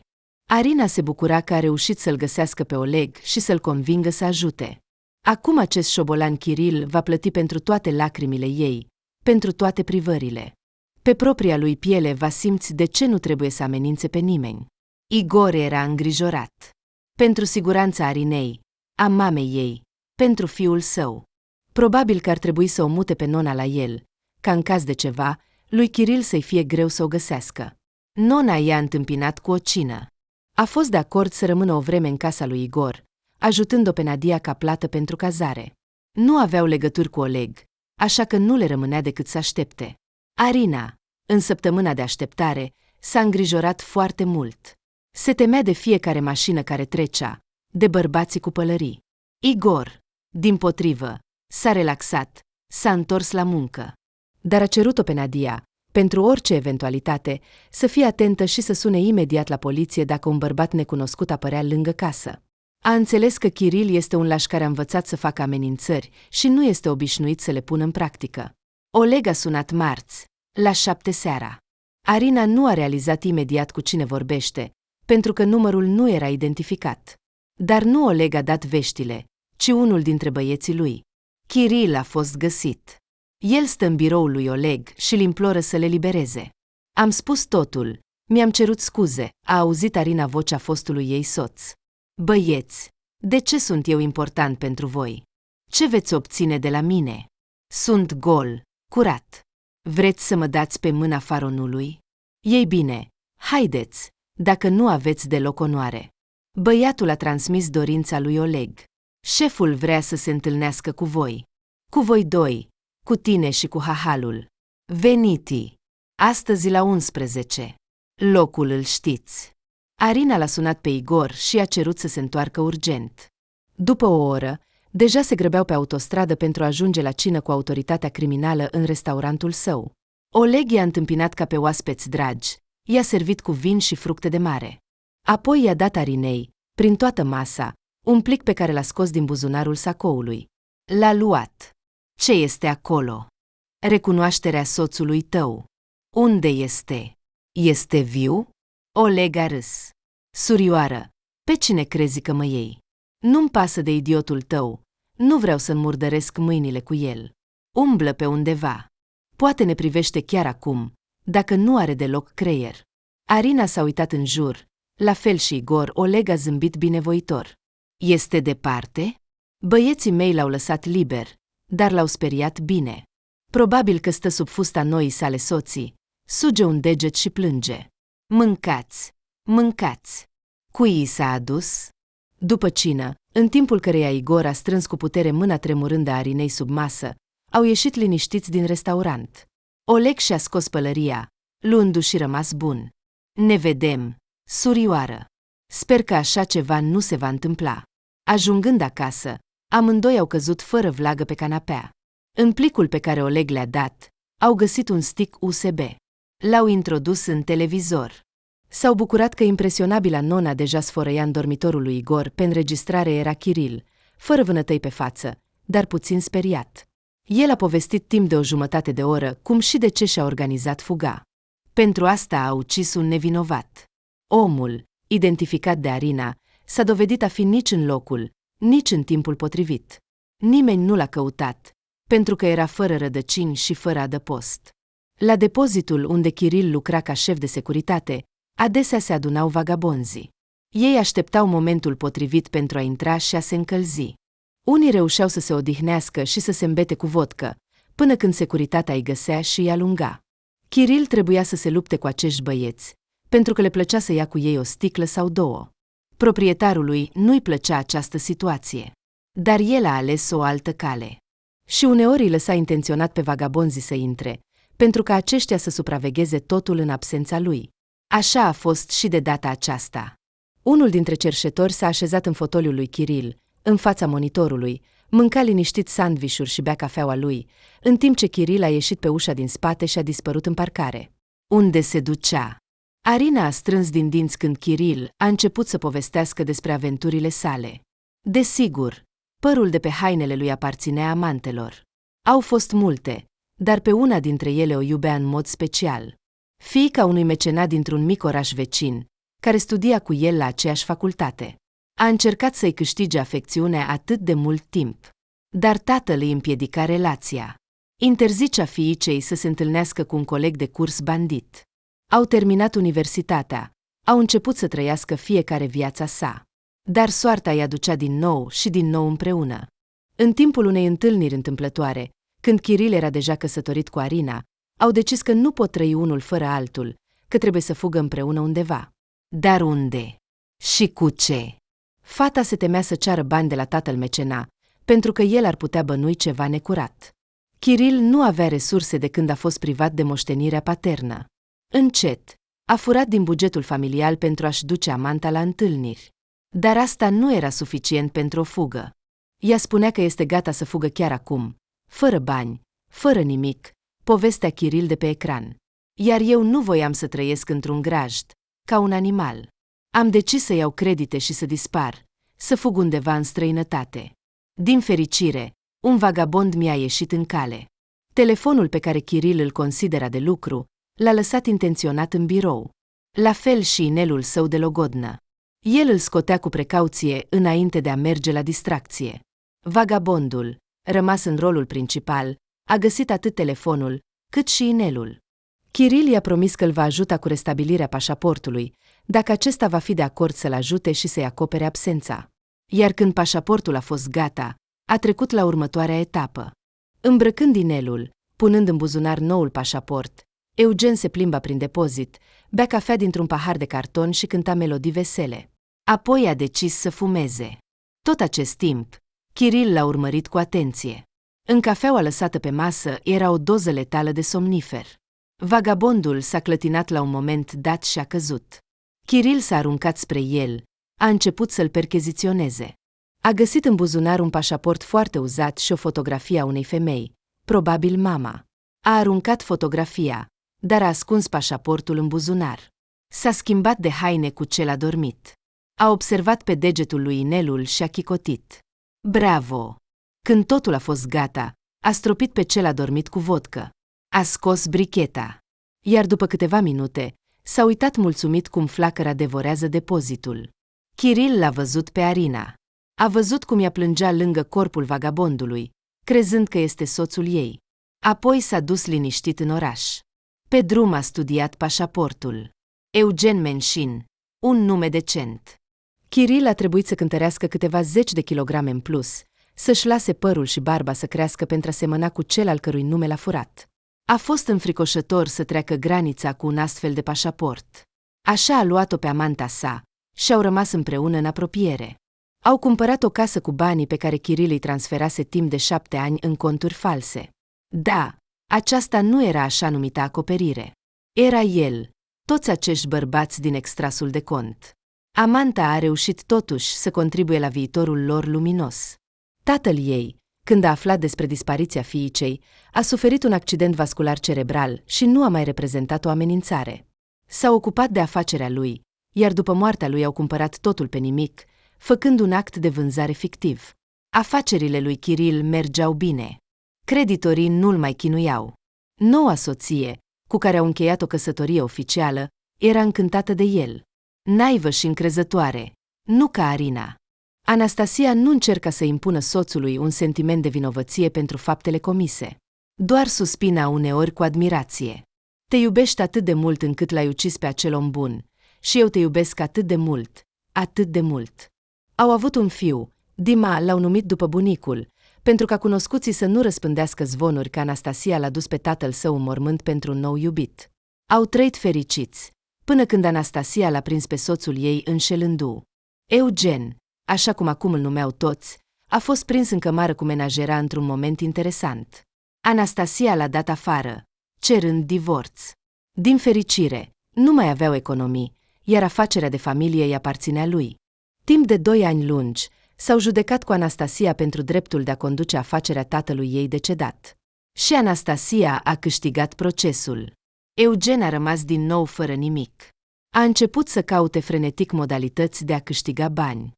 Arina se bucura că a reușit să-l găsească pe Oleg și să-l convingă să ajute. Acum acest șobolan Kiril va plăti pentru toate lacrimile ei, pentru toate privările. Pe propria lui piele va simți de ce nu trebuie să amenințe pe nimeni. Igor era îngrijorat. Pentru siguranța Arinei, a mamei ei, pentru fiul său. Probabil că ar trebui să o mute pe nona la el, ca în caz de ceva, lui Kiril să-i fie greu să o găsească. Nona i-a întâmpinat cu o cină. A fost de acord să rămână o vreme în casa lui Igor, ajutând-o pe Nadia ca plată pentru cazare. Nu aveau legături cu Oleg, așa că nu le rămânea decât să aștepte. Arina, în săptămâna de așteptare, s-a îngrijorat foarte mult. Se temea de fiecare mașină care trecea, de bărbații cu pălării. Igor, dimpotrivă, s-a relaxat, s-a întors la muncă. Dar a cerut-o pe Nadia, pentru orice eventualitate, să fie atentă și să sune imediat la poliție dacă un bărbat necunoscut apărea lângă casă. A înțeles că Kiril este un laș care a învățat să facă amenințări și nu este obișnuit să le pună în practică. Oleg a sunat marți, la 7 seara. Arina nu a realizat imediat cu cine vorbește, pentru că numărul nu era identificat. Dar nu Oleg a dat veștile, ci unul dintre băieții lui. Kiril a fost găsit. El stă în biroul lui Oleg și îl imploră să le libereze. Am spus totul, mi-am cerut scuze, a auzit Arina vocea fostului ei soț. Băieți, de ce sunt eu important pentru voi? Ce veți obține de la mine? Sunt gol, curat. Vreți să mă dați pe mâna faronului? Ei bine, haideți, dacă nu aveți deloc onoare. Băiatul a transmis dorința lui Oleg. Șeful vrea să se întâlnească cu voi. Cu voi doi, cu tine și cu hahalul. Veniti. Astăzi la 11. Locul îl știți. Arina l-a sunat pe Igor și a cerut să se întoarcă urgent. După o oră, deja se grăbeau pe autostradă pentru a ajunge la cină cu autoritatea criminală în restaurantul său. Oleg i-a întâmpinat ca pe oaspeți dragi, i-a servit cu vin și fructe de mare. Apoi i-a dat Arinei, prin toată masa, un plic pe care l-a scos din buzunarul sacoului. L-a luat. Ce este acolo? Recunoașterea soțului tău. Unde este? Este viu? Oleg a râs. Surioară, pe cine crezi că mă iei? Nu-mi pasă de idiotul tău, nu vreau să-mi murdăresc mâinile cu el. Umblă pe undeva. Poate ne privește chiar acum, dacă nu are deloc creier. Arina s-a uitat în jur, la fel și Igor. Oleg a zâmbit binevoitor. Este departe? Băieții mei l-au lăsat liber, dar l-au speriat bine. Probabil că stă sub fusta noii sale soții, suge un deget și plânge. Mâncați, mâncați. Cui i s-a adus? După cină, în timpul căreia Igor a strâns cu putere mâna tremurândă a Arinei sub masă, au ieșit liniștiți din restaurant. Oleg și-a scos pălăria, luându-și rămas bun. Ne vedem, surioară. Sper că așa ceva nu se va întâmpla. Ajungând acasă, amândoi au căzut fără vlagă pe canapea. În plicul pe care Oleg le-a dat, au găsit un stick USB. L-au introdus în televizor. S-au bucurat că impresionabila nona deja sfărăia în dormitorul lui Igor. Pe înregistrare era Kiril, fără vânătăi pe față, dar puțin speriat. El a povestit timp de o jumătate de oră cum și de ce și-a organizat fuga. Pentru asta a ucis un nevinovat. Omul, identificat de Arina, s-a dovedit a fi nici în locul, nici în timpul potrivit. Nimeni nu l-a căutat, pentru că era fără rădăcini și fără adăpost. La depozitul unde Kiril lucra ca șef de securitate, adesea se adunau vagabonzii. Ei așteptau momentul potrivit pentru a intra și a se încălzi. Unii reușeau să se odihnească și să se îmbete cu vodcă, până când securitatea îi găsea și îi alunga. Kiril trebuia să se lupte cu acești băieți, pentru că le plăcea să ia cu ei o sticlă sau două. Proprietarului nu-i plăcea această situație, dar el a ales o altă cale. Și uneori îi lăsa intenționat pe vagabonzii să intre, pentru ca aceștia să supravegheze totul în absența lui. Așa a fost și de data aceasta. Unul dintre cerșetori s-a așezat în fotoliul lui Kiril, în fața monitorului, mânca liniștit sandvișuri și bea cafeaua lui, în timp ce Kiril a ieșit pe ușa din spate și a dispărut în parcare. Unde se ducea? Arina a strâns din dinți când Kiril a început să povestească despre aventurile sale. Desigur, părul de pe hainele lui aparținea amantelor. Au fost multe, dar pe una dintre ele o iubea în mod special. Fiica unui mecenat dintr-un mic oraș vecin, care studia cu el la aceeași facultate. A încercat să-i câștige afecțiunea atât de mult timp. Dar tatăl îi împiedica relația. Interzicea fiicei să se întâlnească cu un coleg de curs bandit. Au terminat universitatea, au început să trăiască fiecare viața sa. Dar soarta îi aducea din nou și din nou împreună. În timpul unei întâlniri întâmplătoare, când Kiril era deja căsătorit cu Arina, au decis că nu pot trăi unul fără altul, că trebuie să fugă împreună undeva. Dar unde? Și cu ce? Fata se temea să ceară bani de la tatăl mecena, pentru că el ar putea bănui ceva necurat. Kiril nu avea resurse de când a fost privat de moștenirea paternă. Încet, a furat din bugetul familial pentru a-și duce amanta la întâlniri. Dar asta nu era suficient pentru o fugă. Ea spunea că este gata să fugă chiar acum, fără bani, fără nimic, povestea Kiril de pe ecran. Iar eu nu voiam să trăiesc într-un grajd, ca un animal. Am decis să iau credite și să dispar, să fug undeva în străinătate. Din fericire, un vagabond mi-a ieșit în cale. Telefonul pe care Kiril îl considera de lucru, l-a lăsat intenționat în birou. La fel și inelul său de logodnă. El îl scotea cu precauție înainte de a merge la distracție. Vagabondul, rămas în rolul principal, a găsit atât telefonul, cât și inelul. Kiril i-a promis că îl va ajuta cu restabilirea pașaportului, dacă acesta va fi de acord să-l ajute și să-i acopere absența. Iar când pașaportul a fost gata, a trecut la următoarea etapă. Îmbrăcând inelul, punând în buzunar noul pașaport, Eugen se plimba prin depozit, bea cafea dintr-un pahar de carton și cânta melodii vesele. Apoi a decis să fumeze. Tot acest timp, Kiril l-a urmărit cu atenție. În cafeaua lăsată pe masă era o doză letală de somnifer. Vagabondul s-a clătinat la un moment dat și a căzut. Kiril s-a aruncat spre el, a început să-l percheziționeze. A găsit în buzunar un pașaport foarte uzat și o fotografie a unei femei, probabil mama. A aruncat fotografia, dar a ascuns pașaportul în buzunar. S-a schimbat de haine cu cel adormit. A observat pe degetul lui inelul și a chicotit. Bravo! Când totul a fost gata, a stropit pe cel adormit cu vodcă. A scos bricheta. Iar după câteva minute, s-a uitat mulțumit cum flacăra devorează depozitul. Kiril l-a văzut pe Arina. A văzut cum ea plângea lângă corpul vagabondului, crezând că este soțul ei. Apoi s-a dus liniștit în oraș. Pe drum a studiat pașaportul. Eugen Menșin, un nume decent. Kiril a trebuit să cântărească câteva zeci de kilograme în plus, să-și lase părul și barba să crească pentru a semăna cu cel al cărui nume l-a furat. A fost înfricoșător să treacă granița cu un astfel de pașaport. Așa a luat-o pe amanta sa și au rămas împreună în apropiere. Au cumpărat o casă cu banii pe care Kiril îi transferase timp de 7 ani în conturi false. Da, aceasta nu era așa numita acoperire. Era el, toți acești bărbați din extrasul de cont. Amanta a reușit totuși să contribuie la viitorul lor luminos. Tatăl ei, când a aflat despre dispariția fiicei, a suferit un accident vascular cerebral și nu a mai reprezentat o amenințare. S-a ocupat de afacerea lui, iar după moartea lui au cumpărat totul pe nimic, făcând un act de vânzare fictiv. Afacerile lui Kiril mergeau bine. Creditorii nu-l mai chinuiau. Noua soție, cu care au încheiat o căsătorie oficială, era încântată de el. Naivă și încrezătoare, nu ca Arina. Anastasia nu încerca să impună soțului un sentiment de vinovăție pentru faptele comise. Doar suspina uneori cu admirație. Te iubești atât de mult încât l-ai ucis pe acel om bun, și eu te iubesc atât de mult, atât de mult. Au avut un fiu, Dima l-au numit după bunicul, pentru ca cunoscuții să nu răspândească zvonuri că Anastasia l-a dus pe tatăl său în mormânt pentru un nou iubit. Au trăit fericiți, până când Anastasia l-a prins pe soțul ei înșelându-o. Eugen, așa cum acum îl numeau toți, a fost prins în cămară cu menajera într-un moment interesant. Anastasia l-a dat afară, cerând divorț. Din fericire, nu mai aveau economii, iar afacerea de familie îi aparținea lui. Timp de 2 ani lungi, s-au judecat cu Anastasia pentru dreptul de a conduce afacerea tatălui ei decedat. Și Anastasia a câștigat procesul. Eugen a rămas din nou fără nimic. A început să caute frenetic modalități de a câștiga bani.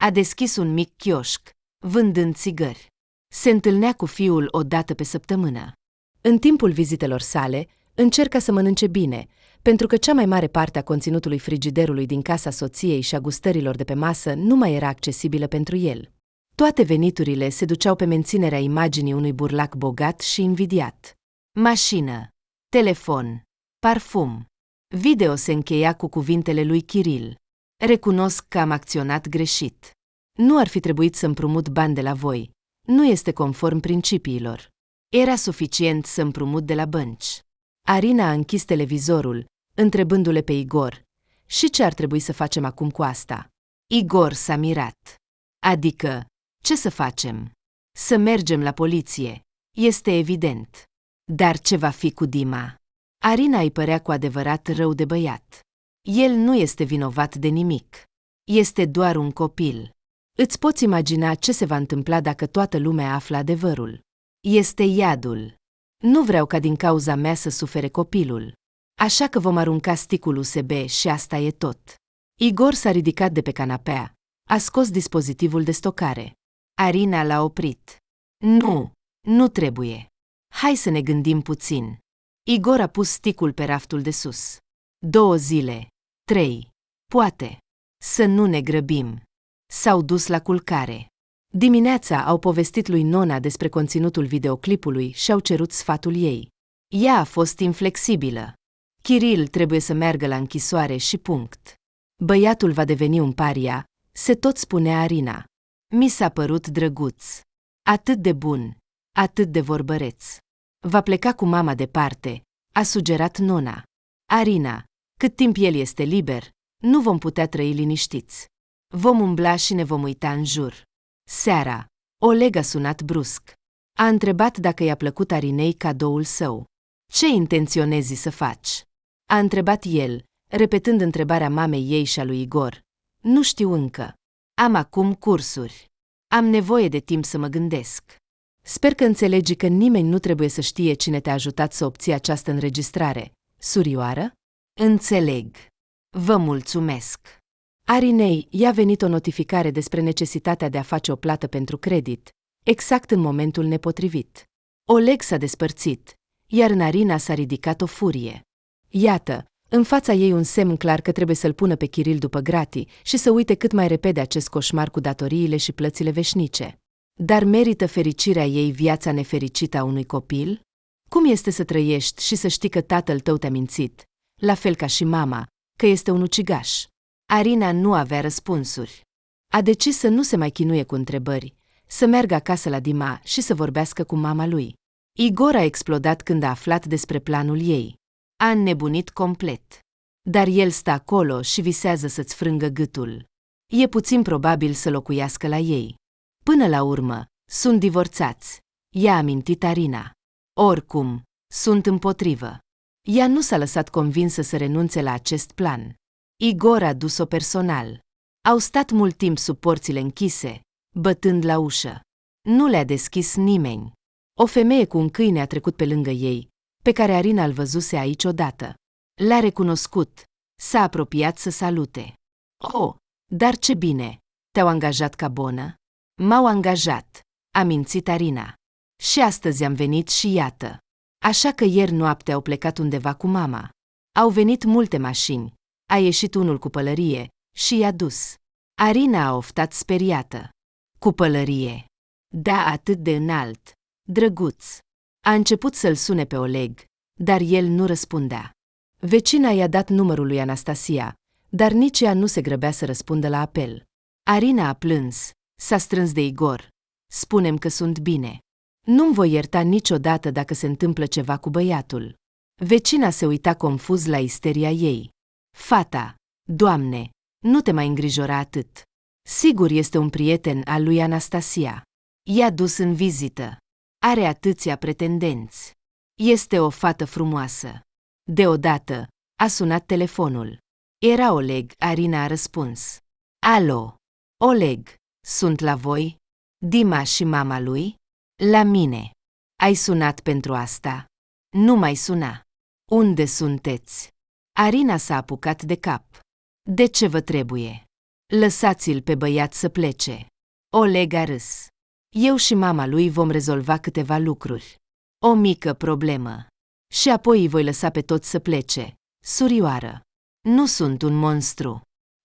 A deschis un mic chioșc, vândând țigări. Se întâlnea cu fiul o dată pe săptămână. În timpul vizitelor sale, încerca să mănânce bine, pentru că cea mai mare parte a conținutului frigiderului din casa soției și a gustărilor de pe masă nu mai era accesibilă pentru el. Toate veniturile se duceau pe menținerea imaginii unui burlac bogat și invidiat. Mașină, telefon, parfum. Video se încheia cu cuvintele lui Kiril. Recunosc că am acționat greșit. Nu ar fi trebuit să împrumut bani de la voi. Nu este conform principiilor. Era suficient să împrumut de la bănci. Arina a închis televizorul, întrebându-le pe Igor. Și ce ar trebui să facem acum cu asta? Igor s-a mirat. Adică, ce să facem? Să mergem la poliție. Este evident. Dar ce va fi cu Dima? Arina îi părea cu adevărat rău de băiat. El nu este vinovat de nimic. Este doar un copil. Îți poți imagina ce se va întâmpla dacă toată lumea află adevărul. Este iadul. Nu vreau ca din cauza mea să sufere copilul. Așa că vom arunca sticul USB și asta e tot. Igor s-a ridicat de pe canapea. A scos dispozitivul de stocare. Arina l-a oprit. Nu, nu trebuie. Hai să ne gândim puțin. Igor a pus sticul pe raftul de sus. 2 zile, 3, poate. Să nu ne grăbim. S-au dus la culcare. Dimineața au povestit lui Nona despre conținutul videoclipului și au cerut sfatul ei. Ea a fost inflexibilă. Kiril trebuie să meargă la închisoare și punct. Băiatul va deveni un paria, se tot spunea Arina. Mi s-a părut drăguț. Atât de bun, atât de vorbăreț. Va pleca cu mama departe, a sugerat Nona. Arina, cât timp el este liber, nu vom putea trăi liniștiți. Vom umbla și ne vom uita în jur. Seara, Oleg a sunat brusc. A întrebat dacă i-a plăcut Arinei cadoul său. Ce intenționezi să faci? A întrebat el, repetând întrebarea mamei ei și a lui Igor. Nu știu încă. Am acum cursuri. Am nevoie de timp să mă gândesc. Sper că înțelegi că nimeni nu trebuie să știe cine te-a ajutat să obții această înregistrare. Surioară? Înțeleg. Vă mulțumesc. Arinei i-a venit o notificare despre necesitatea de a face o plată pentru credit, exact în momentul nepotrivit. Oleg s-a despărțit, iar în Arina s-a ridicat o furie. Iată, în fața ei un semn clar că trebuie să-l pună pe Kiril după gratii și să uite cât mai repede acest coșmar cu datoriile și plățile veșnice. Dar merită fericirea ei viața nefericită a unui copil? Cum este să trăiești și să știi că tatăl tău te-a mințit, la fel ca și mama, că este un ucigaș? Arina nu avea răspunsuri. A decis să nu se mai chinuie cu întrebări, să meargă acasă la Dima și să vorbească cu mama lui. Igor a explodat când a aflat despre planul ei. A înnebunit complet. Dar el stă acolo și visează să-ți frângă gâtul. E puțin probabil să locuiască la ei. Până la urmă, sunt divorțați. I-a amintit Arina. Oricum, sunt împotrivă. Ea nu s-a lăsat convinsă să renunțe la acest plan. Igor a dus-o personal. Au stat mult timp sub porțile închise, bătând la ușă. Nu le-a deschis nimeni. O femeie cu un câine a trecut pe lângă ei, pe care Arina îl văzuse aici odată. L-a recunoscut. S-a apropiat să salute. Oh, dar ce bine! Te-au angajat ca bonă? M-au angajat, a mințit Arina. Și astăzi am venit și iată. Așa că ieri noapte au plecat undeva cu mama. Au venit multe mașini. A ieșit unul cu pălărie și i-a dus. Arina a oftat speriată. Cu pălărie. Da, atât de înalt. Drăguț. A început să-l sune pe Oleg, dar el nu răspundea. Vecina i-a dat numărul lui Anastasia, dar nici ea nu se grăbea să răspundă la apel. Arina a plâns, s-a strâns de Igor. Spune-mi că sunt bine. Nu-mi voi ierta niciodată dacă se întâmplă ceva cu băiatul. Vecina se uita confuz la isteria ei. Fata, Doamne, nu te mai îngrijora atât. Sigur este un prieten al lui Anastasia. I-a dus în vizită. Are atâția pretendenți. Este o fată frumoasă. Deodată, a sunat telefonul. Era Oleg, Arina a răspuns. Alo, Oleg, sunt la voi? Dima și mama lui? La mine. Ai sunat pentru asta? Nu mai suna. Unde sunteți? Arina s-a apucat de cap. De ce vă trebuie? Lăsați-l pe băiat să plece. Oleg a râs. Eu și mama lui vom rezolva câteva lucruri. O mică problemă. Și apoi îi voi lăsa pe toți să plece. Surioară. Nu sunt un monstru.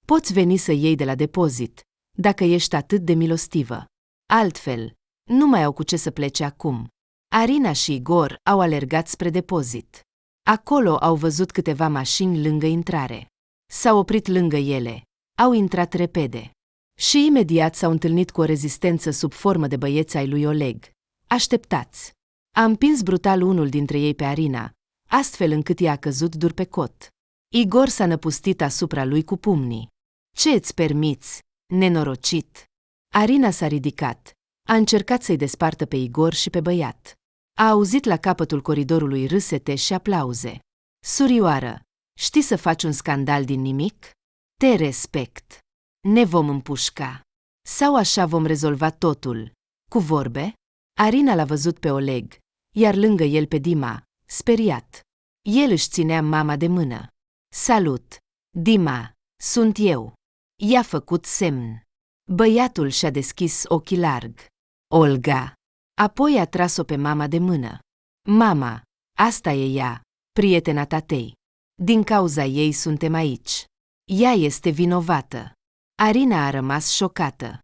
Poți veni să iei de la depozit, dacă ești atât de milostivă. Altfel, nu mai au cu ce să plece acum. Arina și Igor au alergat spre depozit. Acolo au văzut câteva mașini lângă intrare. S-au oprit lângă ele. Au intrat repede. Și imediat s-au întâlnit cu o rezistență sub formă de băieți ai lui Oleg. Așteptați. A împins brutal unul dintre ei pe Arina, astfel încât ea a căzut dur pe cot. Igor s-a năpustit asupra lui cu pumnii. Ce îți permiți, nenorocit? Arina s-a ridicat. A încercat să-i despartă pe Igor și pe băiat. A auzit la capătul coridorului râsete și aplauze. Surioară, știi să faci un scandal din nimic? Te respect. Ne vom împușca. Sau așa vom rezolva totul. Cu vorbe? Arina l-a văzut pe Oleg, iar lângă el pe Dima, speriat. El își ținea mama de mână. Salut, Dima, sunt eu. I-a făcut semn. Băiatul și-a deschis ochii larg. Olga. Apoi a tras-o pe mama de mână. Mama, asta e ea, prietena tatei. Din cauza ei suntem aici. Ea este vinovată. Arina a rămas șocată.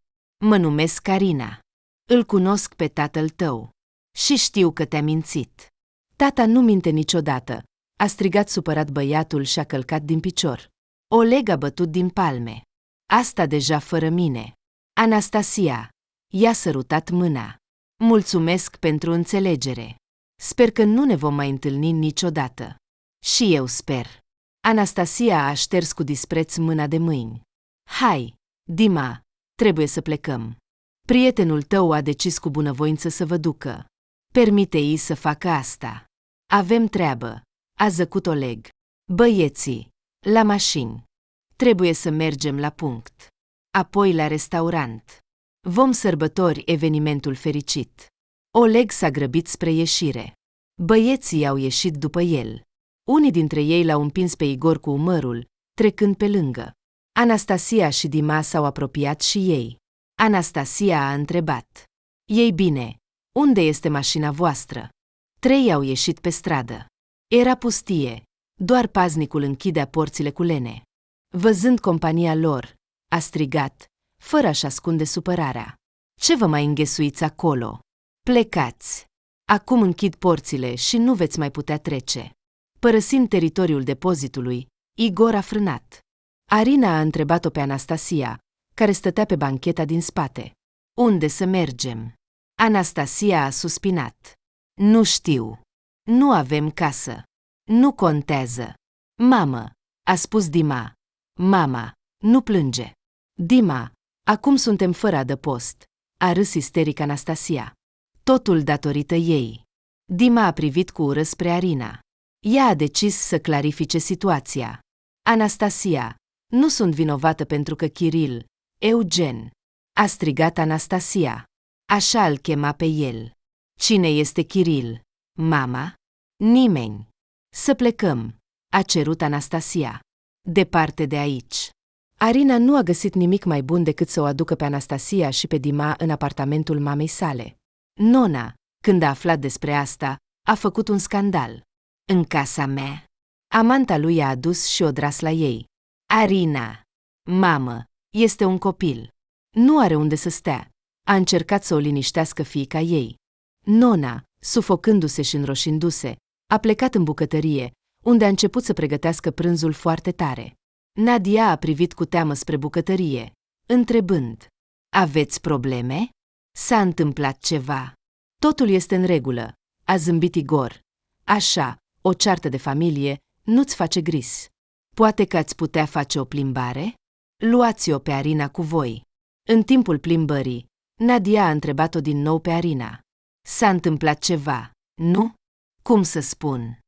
Mă numesc Arina. Îl cunosc pe tatăl tău. Și știu că te-a mințit. Tata nu minte niciodată, a strigat supărat băiatul și a călcat din picior. Oleg a bătut din palme. Asta deja fără mine. Anastasia. I-a sărutat mâna. Mulțumesc pentru înțelegere. Sper că nu ne vom mai întâlni niciodată. Și eu sper. Anastasia a șters cu dispreț mâna de mâini. Hai, Dima, trebuie să plecăm. Prietenul tău a decis cu bunăvoință să vă ducă. Permite-i să facă asta. Avem treabă, a zăcut Oleg. Băieții, la mașini. Trebuie să mergem la punct. Apoi la restaurant. Vom sărbători evenimentul fericit. Oleg s-a grăbit spre ieșire. Băieții au ieșit după el. Unii dintre ei l-au împins pe Igor cu umărul, trecând pe lângă. Anastasia și Dima s-au apropiat și ei. Anastasia a întrebat. Ei bine, unde este mașina voastră? 3 au ieșit pe stradă. Era pustie, doar paznicul închidea porțile cu lene. Văzând compania lor, a strigat, fără a-și ascunde supărarea. Ce vă mai înghesuiți acolo? Plecați! Acum închid porțile și nu veți mai putea trece. Părăsind teritoriul depozitului, Igor a frânat. Arina a întrebat-o pe Anastasia, care stătea pe bancheta din spate. Unde să mergem? Anastasia a suspinat. Nu știu. Nu avem casă. Nu contează. Mamă, a spus Dima. Mama, nu plânge. Dima, acum suntem fără adăpost, a râs isteric Anastasia. Totul datorită ei. Dima a privit cu ură spre Arina. Ea a decis să clarifice situația. Anastasia, nu sunt vinovată pentru că Kiril, Eugen, a strigat Anastasia. Așa îl chema pe el. Cine este Kiril? Mama? Nimeni. Să plecăm, a cerut Anastasia. Departe de aici. Arina nu a găsit nimic mai bun decât să o aducă pe Anastasia și pe Dima în apartamentul mamei sale. Nona, când a aflat despre asta, a făcut un scandal. În casa mea. Amanta lui a adus și o dras la ei. Arina! Mamă, este un copil. Nu are unde să stea. A încercat să o liniștească fiica ei. Nona, sufocându-se și înroșindu-se, a plecat în bucătărie, unde a început să pregătească prânzul foarte tare. Nadia a privit cu teamă spre bucătărie, întrebând. Aveți probleme? S-a întâmplat ceva. Totul este în regulă, a zâmbit Igor. Așa, o ceartă de familie nu-ți face gris. Poate că ați putea face o plimbare? Luați-o pe Arina cu voi. În timpul plimbării, Nadia a întrebat-o din nou pe Arina. S-a întâmplat ceva, nu? Cum să spun?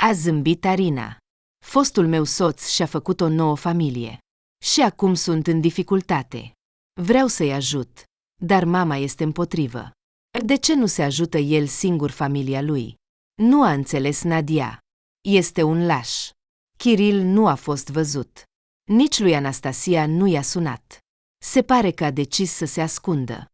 A zâmbit Arina. Fostul meu soț și-a făcut o nouă familie. Și acum sunt în dificultate. Vreau să-i ajut, dar mama este împotrivă. De ce nu se ajută el singur familia lui? Nu a înțeles Nadia. Este un laș. Kiril nu a fost văzut. Nici lui Anastasia nu i-a sunat. Se pare că a decis să se ascundă.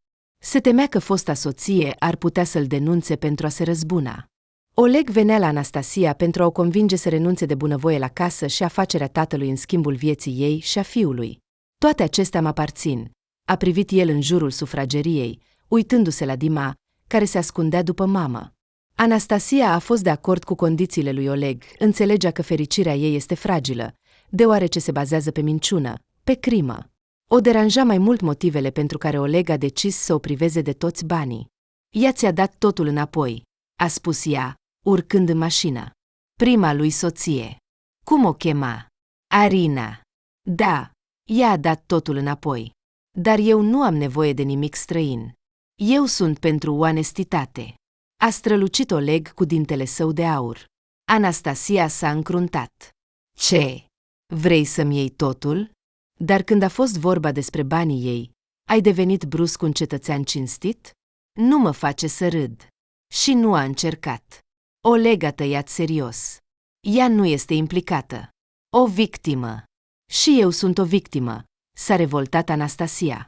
Se temea că fosta soție ar putea să-l denunțe pentru a se răzbuna. Oleg venea la Anastasia pentru a o convinge să renunțe de bunăvoie la casă și afacerea tatălui în schimbul vieții ei și a fiului. Toate acestea mă aparțin, a privit el în jurul sufrageriei, uitându-se la Dima, care se ascundea după mamă. Anastasia a fost de acord cu condițiile lui Oleg, înțelegea că fericirea ei este fragilă, deoarece se bazează pe minciună, pe crimă. O deranja mai mult motivele pentru care Oleg a decis să o priveze de toți banii. Ea ți-a dat totul înapoi, a spus ea, urcând în mașină. Prima lui soție. Cum o chema? Arina. Da, ea a dat totul înapoi. Dar eu nu am nevoie de nimic străin. Eu sunt pentru onestitate. A strălucit Oleg cu dintele său de aur. Anastasia s-a încruntat. Ce? Vrei să-mi iei totul? Dar când a fost vorba despre banii ei, ai devenit brusc un cetățean cinstit? Nu mă face să râd. Și nu a încercat. Oleg a tăiat serios. Ea nu este implicată. O victimă. Și eu sunt o victimă, s-a revoltat Anastasia.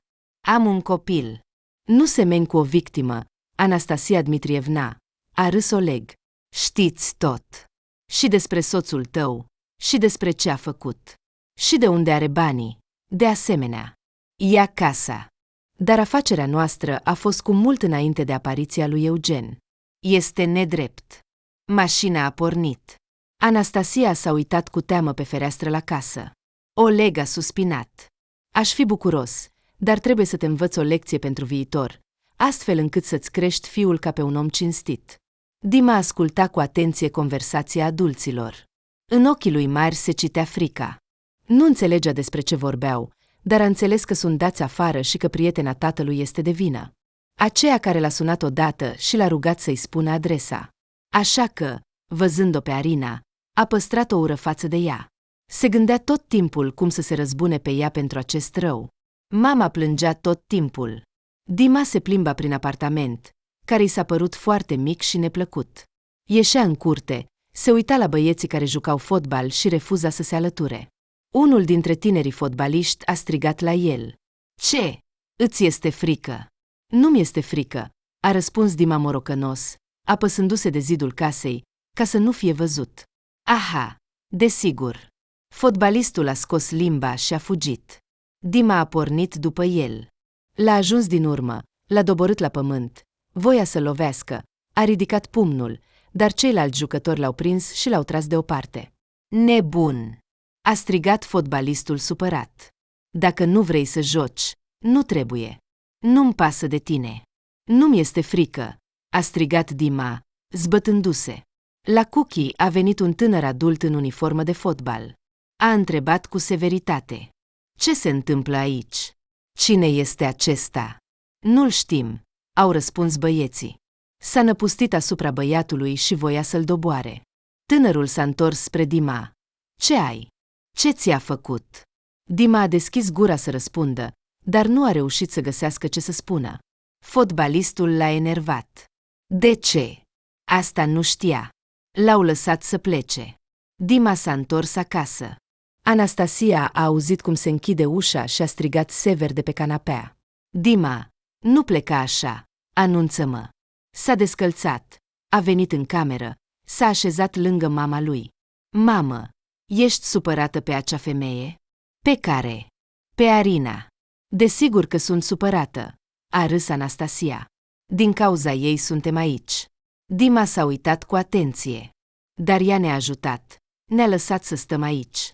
Am un copil. Nu semeni cu o victimă, Anastasia Dmitrievna, a râs Oleg. Știți tot. Și despre soțul tău, și despre ce a făcut. Și de unde are banii, de asemenea. Ia casa. Dar afacerea noastră a fost cu mult înainte de apariția lui Eugen. Este nedrept. Mașina a pornit. Anastasia s-a uitat cu teamă pe fereastră la casă. Oleg a suspinat. Aș fi bucuros, dar trebuie să te învăț o lecție pentru viitor, astfel încât să-ți crești fiul ca pe un om cinstit. Dima asculta cu atenție conversația adulților. În ochii lui mari se citea frica. Nu înțelegea despre ce vorbeau, dar a înțeles că sunt dați afară și că prietena tatălui este de vină. Aceea care l-a sunat odată și l-a rugat să-i spună adresa. Așa că, văzând-o pe Arina, a păstrat o ură față de ea. Se gândea tot timpul cum să se răzbune pe ea pentru acest rău. Mama plângea tot timpul. Dima se plimba prin apartament, care i s-a părut foarte mic și neplăcut. Ieșea în curte, se uita la băieții care jucau fotbal și refuza să se alăture. Unul dintre tinerii fotbaliști a strigat la el. Ce? Îți este frică? Nu-mi este frică, a răspuns Dima morocănos, apăsându-se de zidul casei, ca să nu fie văzut. Aha, desigur. Fotbalistul a scos limba și a fugit. Dima a pornit după el. L-a ajuns din urmă, l-a doborât la pământ, voia să lovească, a ridicat pumnul, dar ceilalți jucători l-au prins și l-au tras deoparte. Nebun! A strigat fotbalistul supărat. Dacă nu vrei să joci, nu trebuie. Nu-mi pasă de tine. Nu-mi este frică, a strigat Dima, zbătându-se. La Cookie a venit un tânăr adult în uniformă de fotbal. A întrebat cu severitate. Ce se întâmplă aici? Cine este acesta? Nu-l știm, au răspuns băieții. S-a năpustit asupra băiatului și voia să-l doboare. Tânărul s-a întors spre Dima. Ce ai? Ce ți-a făcut? Dima a deschis gura să răspundă, dar nu a reușit să găsească ce să spună. Fotbalistul l-a enervat. De ce? Asta nu știa. L-au lăsat să plece. Dima s-a întors acasă. Anastasia a auzit cum se închide ușa și a strigat sever de pe canapea. Dima, nu pleca așa, anunță-mă. S-a descălțat, a venit în cameră, s-a așezat lângă mama lui. Mamă, ești supărată pe acea femeie? Pe care? Pe Arina. Desigur că sunt supărată, a râs Anastasia. Din cauza ei suntem aici. Dima s-a uitat cu atenție. Dar ea ne-a ajutat, ne-a lăsat să stăm aici.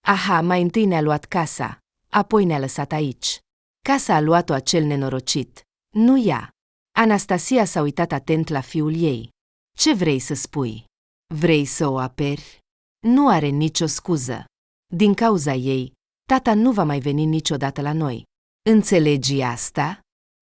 Aha, mai întâi ne-a luat casa, apoi ne-a lăsat aici. Casa a luat-o acel nenorocit, nu ea. Anastasia s-a uitat atent la fiul ei. Ce vrei să spui? Vrei să o aperi? Nu are nicio scuză. Din cauza ei, tata nu va mai veni niciodată la noi. Înțelegi asta?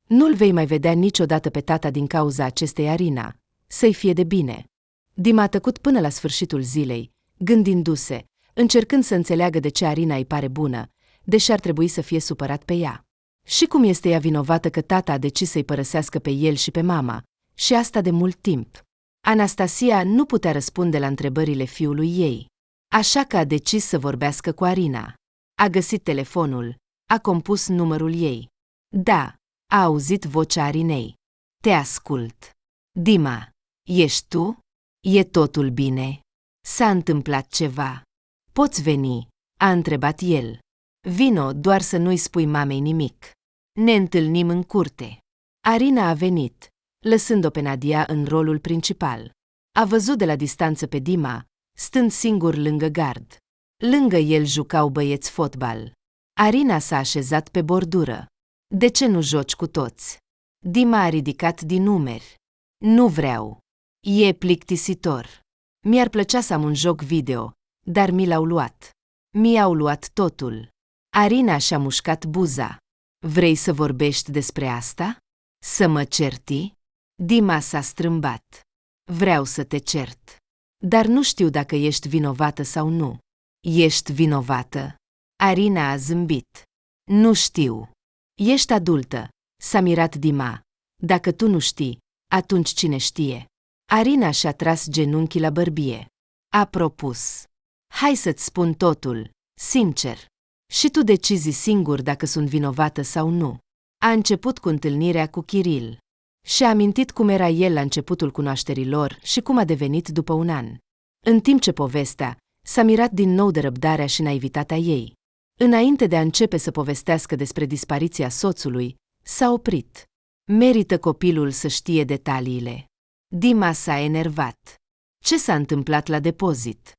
Nu-l vei mai vedea niciodată pe tata din cauza acestei Arina. Să-i fie de bine. Dima a tăcut până la sfârșitul zilei, gândindu-se, încercând să înțeleagă de ce Arina îi pare bună, deși ar trebui să fie supărat pe ea. Și cum este ea vinovată că tata a decis să-i părăsească pe el și pe mama, și asta de mult timp. Anastasia nu putea răspunde la întrebările fiului ei, așa că a decis să vorbească cu Arina. A găsit telefonul, a compus numărul ei. Da, a auzit vocea Arinei. Te ascult. Dima, ești tu? E totul bine? S-a întâmplat ceva? Poți veni? A întrebat el. Vino, doar să nu-i spui mamei nimic. Ne întâlnim în curte. Arina a venit, lăsând-o pe Nadia în rolul principal. A văzut de la distanță pe Dima, stând singur lângă gard. Lângă el jucau băieți fotbal. Arina s-a așezat pe bordură. De ce nu joci cu toți? Dima a ridicat din umeri. Nu vreau. E plictisitor. Mi-ar plăcea să am un joc video, dar mi l-au luat. Mi-au luat totul. Arina și-a mușcat buza. Vrei să vorbești despre asta? Să mă certi? Dima s-a strâmbat. Vreau să te cert. Dar nu știu dacă ești vinovată sau nu. Ești vinovată? Arina a zâmbit. Nu știu. Ești adultă, s-a mirat Dima. Dacă tu nu știi, atunci cine știe? Arina și-a tras genunchii la bărbie. A propus. Hai să-ți spun totul, sincer. Și tu decizi singur dacă sunt vinovată sau nu. A început cu întâlnirea cu Kiril. Și-a amintit cum era el la începutul cunoașterii lor și cum a devenit după un an. În timp ce povestea, s-a mirat din nou de răbdarea și naivitatea ei. Înainte de a începe să povestească despre dispariția soțului, s-a oprit. Merită copilul să știe detaliile. Dima s-a enervat. Ce s-a întâmplat la depozit?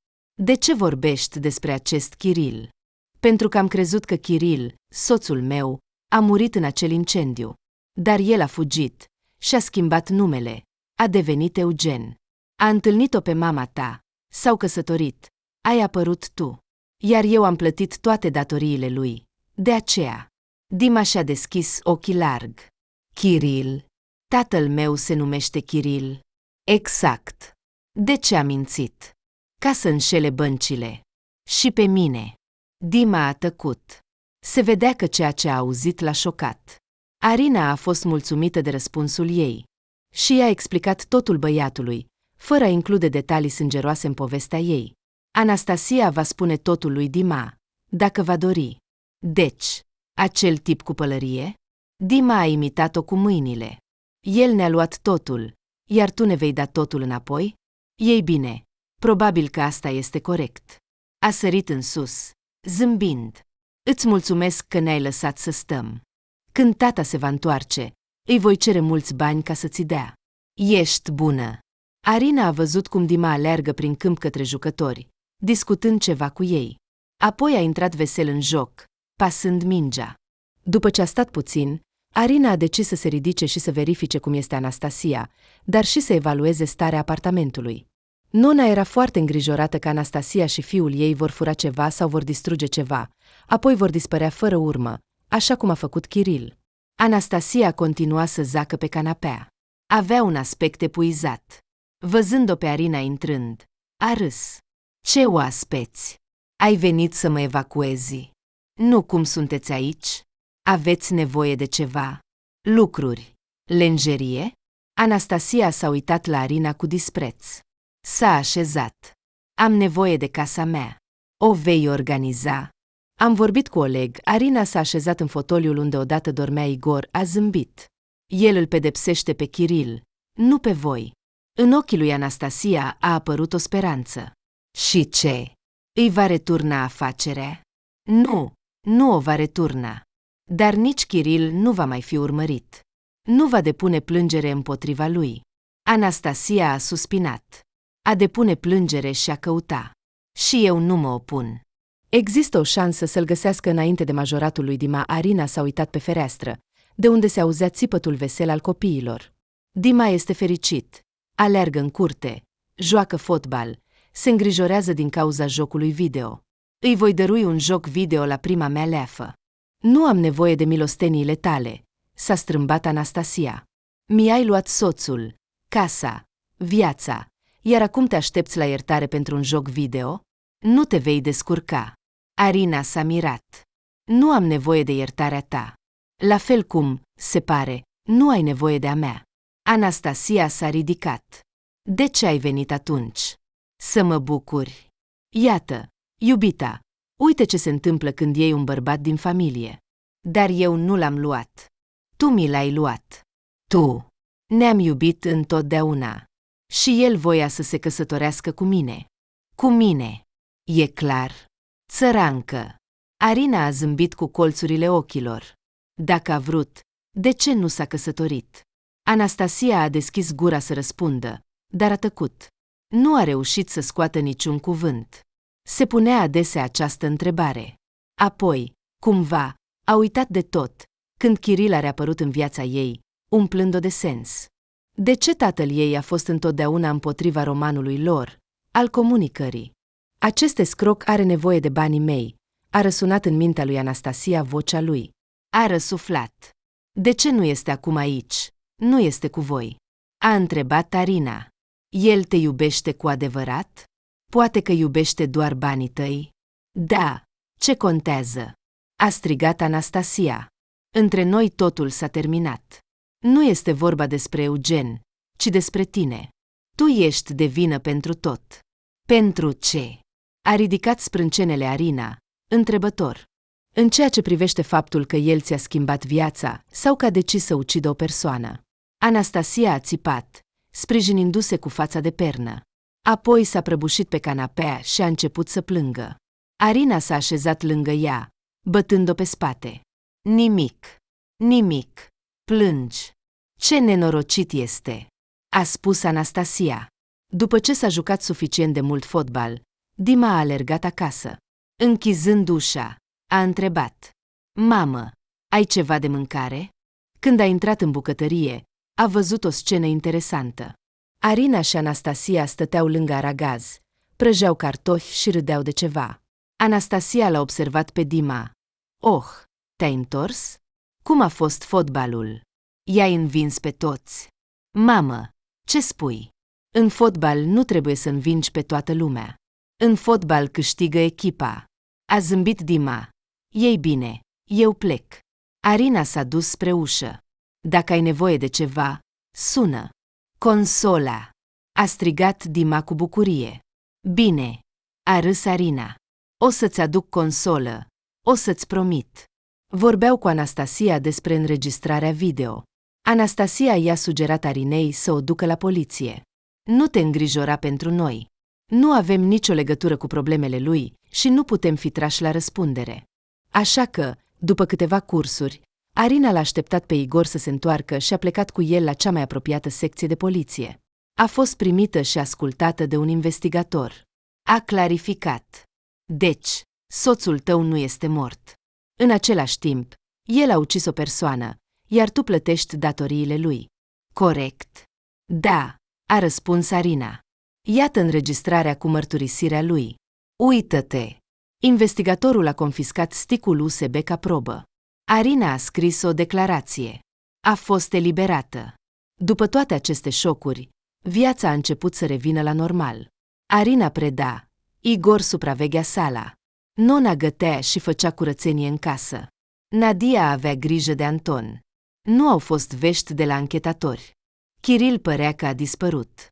De ce vorbești despre acest Kiril? Pentru că am crezut că Kiril, soțul meu, a murit în acel incendiu. Dar el a fugit și-a schimbat numele. A devenit Eugen. A întâlnit-o pe mama ta. S-au căsătorit. Ai apărut tu. Iar eu am plătit toate datoriile lui. De aceea, Dima și-a deschis ochii larg. Kiril. Tatăl meu se numește Kiril. Exact. De ce a mințit? Ca să înșele băncile. Și pe mine. Dima a tăcut. Se vedea că ceea ce a auzit l-a șocat. Arina a fost mulțumită de răspunsul ei. Și i-a explicat totul băiatului, fără a include detalii sângeroase în povestea ei. Anastasia va spune totul lui Dima, dacă va dori. Deci, acel tip cu pălărie? Dima a imitat-o cu mâinile. El ne-a luat totul, iar tu ne vei da totul înapoi? Ei bine, probabil că asta este corect. A sărit în sus, zâmbind. Îți mulțumesc că ne-ai lăsat să stăm. Când tata se va întoarce, îi voi cere mulți bani ca să-ți dea. Ești bună. Arina a văzut cum Dima alergă prin câmp către jucători, discutând ceva cu ei. Apoi a intrat vesel în joc, pasând mingea. După ce a stat puțin, Arina a decis să se ridice și să verifice cum este Anastasia, dar și să evalueze starea apartamentului. Nona era foarte îngrijorată că Anastasia și fiul ei vor fura ceva sau vor distruge ceva, apoi vor dispărea fără urmă, așa cum a făcut Kiril. Anastasia continua să zacă pe canapea. Avea un aspect epuizat. Văzând-o pe Arina intrând, a râs. Ce oaspeți! Ai venit să mă evacuezi. Nu cum sunteți aici? Aveți nevoie de ceva? Lucruri? Lenjerie? Anastasia s-a uitat la Arina cu dispreț. S-a așezat. Am nevoie de casa mea. O vei organiza? Am vorbit cu Oleg. Arina s-a așezat în fotoliul unde odată dormea Igor, a zâmbit. El îl pedepsește pe Kiril, nu pe voi. În ochii lui Anastasia a apărut o speranță. Și ce? Îi va returna afacerea? Nu o va returna. Dar nici Kiril nu va mai fi urmărit. Nu va depune plângere împotriva lui. Anastasia a suspinat. A depune plângere și a căuta. Și eu nu mă opun. Există o șansă să-l găsească înainte de majoratul lui Dima. Arina s-a uitat pe fereastră, de unde se auzea țipătul vesel al copiilor. Dima este fericit. Alergă în curte, joacă fotbal, se îngrijorează din cauza jocului video. Îi voi dărui un joc video la prima mea leafă. Nu am nevoie de milosteniile tale, s-a strâmbat Anastasia. Mi-ai luat soțul, casa, viața, iar acum te aștepți la iertare pentru un joc video? Nu te vei descurca. Arina s-a mirat. Nu am nevoie de iertarea ta. La fel cum, se pare, nu ai nevoie de a mea. Anastasia s-a ridicat. De ce ai venit atunci? Să mă bucuri. Iată, iubita, uite ce se întâmplă când iei un bărbat din familie. Dar eu nu l-am luat. Tu mi l-ai luat. Tu. Ne-am iubit întotdeauna. Și el voia să se căsătorească cu mine. Cu mine. E clar. Țărancă. Arina a zâmbit cu colțurile ochilor. Dacă a vrut, de ce nu s-a căsătorit? Anastasia a deschis gura să răspundă, dar a tăcut. Nu a reușit să scoată niciun cuvânt. Se punea adesea această întrebare. Apoi, cumva, a uitat de tot, când Kiril a reapărut în viața ei, umplând-o de sens. De ce tatăl ei a fost întotdeauna împotriva romanului lor, al comunicării? Acest escroc are nevoie de banii mei, a răsunat în mintea lui Anastasia vocea lui. A răsuflat. De ce nu este acum aici? Nu este cu voi? A întrebat Arina. El te iubește cu adevărat? Poate că iubește doar banii tăi? Da, ce contează? A strigat Anastasia. Între noi totul s-a terminat. Nu este vorba despre Eugen, ci despre tine. Tu ești de vină pentru tot. Pentru ce? A ridicat sprâncenele Arina, întrebător. În ceea ce privește faptul că el ți-a schimbat viața sau că a decis să ucidă o persoană. Anastasia a țipat, sprijinindu-se cu fața de pernă. Apoi s-a prăbușit pe canapea și a început să plângă. Arina s-a așezat lângă ea, bătând-o pe spate. Nimic. Plângi. Ce nenorocit este, a spus Anastasia. După ce s-a jucat suficient de mult fotbal, Dima a alergat acasă. Închizând ușa, a întrebat. Mamă, ai ceva de mâncare? Când a intrat în bucătărie, a văzut o scenă interesantă. Arina și Anastasia stăteau lângă aragaz, prăjeau cartofi și râdeau de ceva. Anastasia l-a observat pe Dima. Oh, Te-ai întors? Cum a fost fotbalul? I-ai învins pe toți. Mamă, ce spui? În fotbal nu trebuie să învingi pe toată lumea. În fotbal câștigă echipa. A zâmbit Dima. Ei bine, eu plec. Arina s-a dus spre ușă. Dacă ai nevoie de ceva, sună. Consola. A strigat Dima cu bucurie. Bine. A râs Arina. O să-ți aduc consolă. O să-ți promit. Vorbeau cu Anastasia despre înregistrarea video. Anastasia i-a sugerat Arinei să o ducă la poliție. Nu te îngrijora pentru noi. Nu avem nicio legătură cu problemele lui și nu putem fi trași la răspundere. Așa că, după câteva cursuri, Arina l-a așteptat pe Igor să se întoarcă și a plecat cu el la cea mai apropiată secție de poliție. A fost primită și ascultată de un investigator. A clarificat. Deci, soțul tău nu este mort. În același timp, el a ucis o persoană, iar tu plătești datoriile lui. Corect? Da, a răspuns Arina. Iată înregistrarea cu mărturisirea lui. Uită-te! Investigatorul a confiscat sticul USB ca probă. Arina a scris o declarație. A fost eliberată. După toate aceste șocuri, viața a început să revină la normal. Arina preda. Igor supraveghea sala. Nona gătea și făcea curățenie în casă. Nadia avea grijă de Anton. Nu au fost vești de la anchetatori. Kiril părea că a dispărut.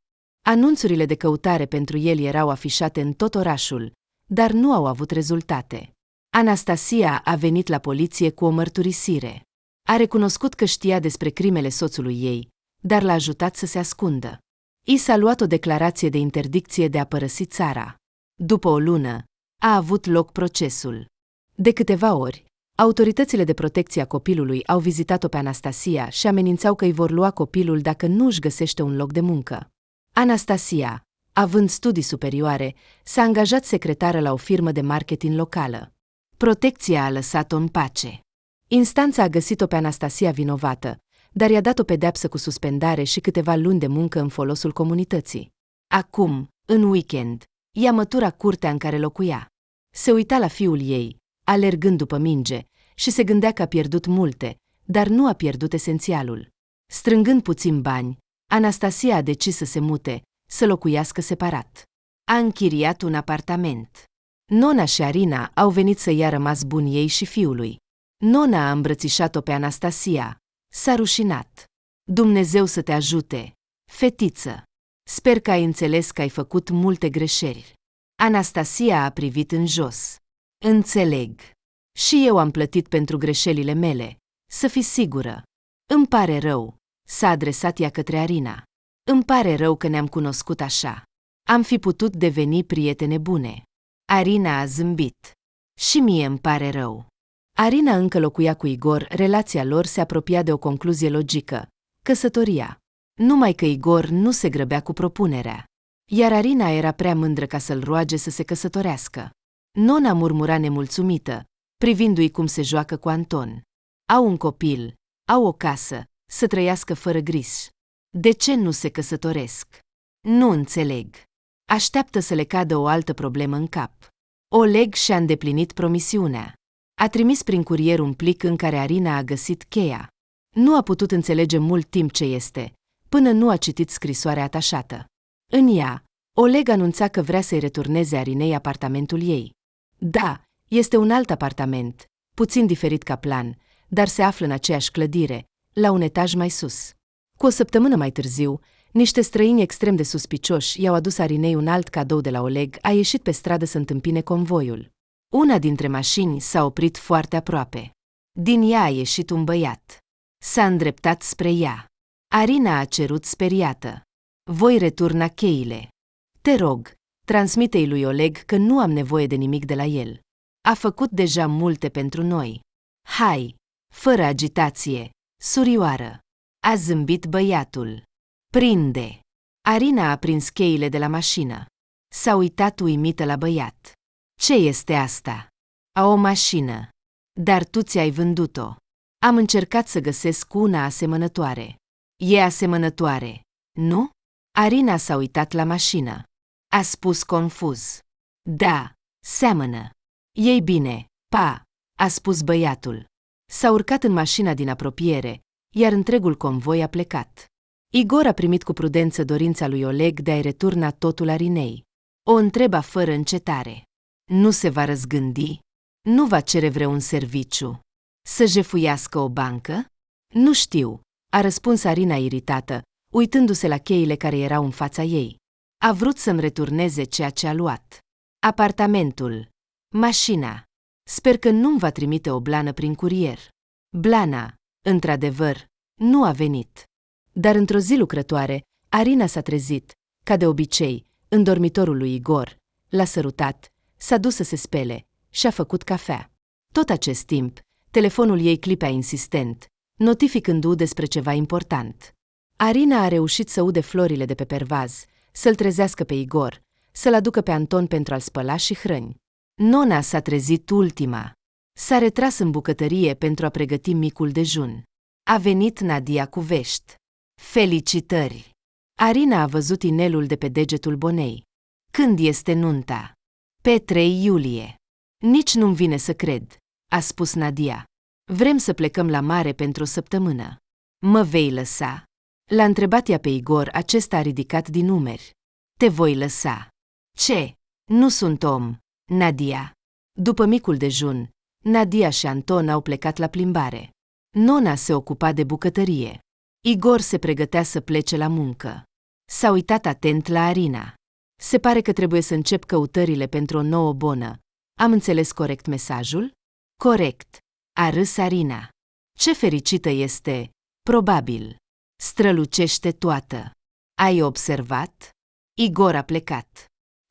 Anunțurile de căutare pentru el erau afișate în tot orașul, dar nu au avut rezultate. Anastasia a venit la poliție cu o mărturisire. A recunoscut că știa despre crimele soțului ei, dar l-a ajutat să se ascundă. I s-a luat o declarație de interdicție de a părăsi țara. După o lună, a avut loc procesul. De câteva ori, autoritățile de protecție a copilului au vizitat-o pe Anastasia și amenințau că îi vor lua copilul dacă nu își găsește un loc de muncă. Anastasia, având studii superioare, s-a angajat secretară la o firmă de marketing locală. Protecția a lăsat-o în pace. Instanța a găsit-o pe Anastasia vinovată, dar i-a dat o pedeapsă cu suspendare și câteva luni de muncă în folosul comunității. Acum, în weekend, ea mătura curtea în care locuia. Se uita la fiul ei, alergând după minge, și se gândea că a pierdut multe, dar nu a pierdut esențialul. Strângând puțin bani, Anastasia a decis să se mute, să locuiască separat. A închiriat un apartament. Nona și Arina au venit să i-a rămas bun ei și fiului. Nona a îmbrățișat-o pe Anastasia. S-a rușinat. Dumnezeu să te ajute, fetiță. Sper că ai înțeles că ai făcut multe greșeli. Anastasia a privit în jos. Înțeleg. Și eu am plătit pentru greșelile mele. Să fii sigură. Îmi pare rău, s-a adresat ea către Arina. Îmi pare rău că ne-am cunoscut așa. Am fi putut deveni prietene bune. Arina a zâmbit. Și mie îmi pare rău. Arina încă locuia cu Igor, relația lor se apropia de o concluzie logică. Căsătoria. Numai că Igor nu se grăbea cu propunerea. Iar Arina era prea mândră ca să-l roage să se căsătorească. Nona murmura nemulțumită, privindu-i cum se joacă cu Anton. Au un copil, au o casă, să trăiască fără griji. De ce nu se căsătoresc? Nu înțeleg. Așteaptă să le cadă o altă problemă în cap. Oleg și-a îndeplinit promisiunea. A trimis prin curier un plic în care Arina a găsit cheia. Nu a putut înțelege mult timp ce este, până nu a citit scrisoarea atașată. În ea, Oleg anunța că vrea să-i returneze Arinei apartamentul ei. Da, este un alt apartament, puțin diferit ca plan, dar se află în aceeași clădire, la un etaj mai sus. Cu o săptămână mai târziu, niște străini extrem de suspicioși i-au adus Arinei un alt cadou de la Oleg, a ieșit pe stradă să întâmpine convoiul. Una dintre mașini s-a oprit foarte aproape. Din ea a ieșit un băiat. S-a îndreptat spre ea. Arina a cerut speriată. Voi returna cheile. Te rog, transmite-i lui Oleg că nu am nevoie de nimic de la el. A făcut deja multe pentru noi. Hai, fără agitație, surioară. A zâmbit băiatul. Prinde. Arina a prins cheile de la mașină. S-a uitat uimită la băiat. Ce este asta? O mașină. Dar tu ți-ai vândut-o. Am încercat să găsesc una asemănătoare. E asemănătoare, nu? Arina s-a uitat la mașină. A spus confuz. Da, seamănă. Ei bine, pa, a spus băiatul. S-a urcat în mașina din apropiere, iar întregul convoi a plecat. Igor a primit cu prudență dorința lui Oleg de a-i returna totul Arinei. O întreba fără încetare. Nu se va răzgândi? Nu va cere vreun serviciu? Să jefuiască o bancă? Nu știu, a răspuns Arina iritată, uitându-se la cheile care erau în fața ei. A vrut să-mi returneze ceea ce a luat. Apartamentul. Mașina. Sper că nu-mi va trimite o blană prin curier. Blana, într-adevăr, nu a venit. Dar într-o zi lucrătoare, Arina s-a trezit, ca de obicei, în dormitorul lui Igor, l-a sărutat, s-a dus să se spele și a făcut cafea. Tot acest timp, telefonul ei clipea insistent, notificându-o despre ceva important. Arina a reușit să ude florile de pe pervaz, să-l trezească pe Igor, să-l aducă pe Anton pentru a-l spăla și hrăni. Nona s-a trezit ultima. S-a retras în bucătărie pentru a pregăti micul dejun. A venit Nadia cu vești. Felicitări! Arina a văzut inelul de pe degetul Bonei. Când este nunta? Pe 3 iulie. Nici nu-mi vine să cred, a spus Nadia. Vrem să plecăm la mare pentru o săptămână. Mă vei lăsa? L-a întrebat ea pe Igor, acesta a ridicat din umeri. Te voi lăsa. Ce? Nu sunt om, Nadia. După micul dejun, Nadia și Anton au plecat la plimbare. Nona se ocupa de bucătărie. Igor se pregătea să plece la muncă. S-a uitat atent la Arina. Se pare că trebuie să încep căutările pentru o nouă bonă. Am înțeles corect mesajul? Corect, a râs Arina. Ce fericită este, probabil. Strălucește toată. Ai observat? Igor a plecat.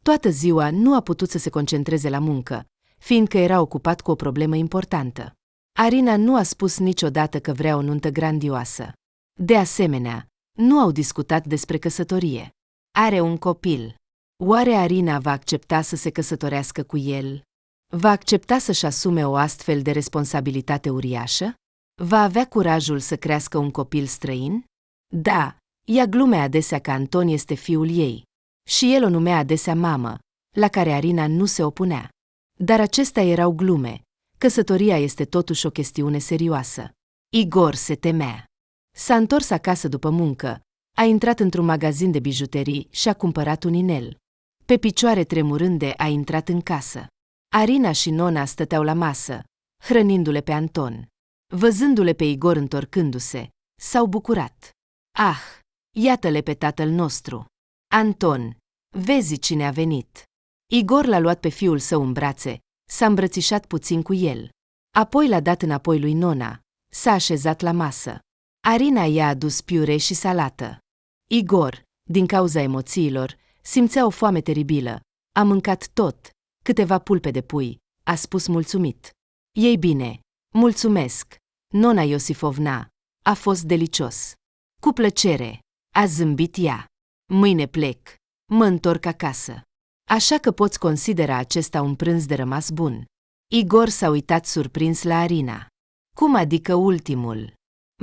Toată ziua nu a putut să se concentreze la muncă, fiindcă era ocupat cu o problemă importantă. Arina nu a spus niciodată că vrea o nuntă grandioasă. De asemenea, nu au discutat despre căsătorie. Are un copil. Oare Arina va accepta să se căsătorească cu el? Va accepta să-și asume o astfel de responsabilitate uriașă? Va avea curajul să crească un copil străin? Da, ea glumea adesea că Anton este fiul ei. Și el o numea adesea mamă, la care Arina nu se opunea. Dar acestea erau glume. Căsătoria este totuși o chestiune serioasă. Igor se temea. S-a întors acasă după muncă, a intrat într-un magazin de bijuterii și a cumpărat un inel. Pe picioare tremurânde a intrat în casă. Arina și Nona stăteau la masă, hrănindu-le pe Anton. Văzându-le pe Igor întorcându-se, s-au bucurat. Ah, iată-le pe tatăl nostru! Anton, vezi cine a venit! Igor l-a luat pe fiul său în brațe, s-a îmbrățișat puțin cu el. Apoi l-a dat înapoi lui Nona, s-a așezat la masă. Arina i-a adus piure și salată. Igor, din cauza emoțiilor, simțea o foame teribilă. A mâncat tot, câteva pulpe de pui, a spus mulțumit. Ei bine, mulțumesc, Nona Iosifovna, a fost delicios. Cu plăcere, a zâmbit ea. Mâine plec, mă întorc acasă. Așa că poți considera acesta un prânz de rămas bun. Igor s-a uitat surprins la Arina. Cum adică ultimul?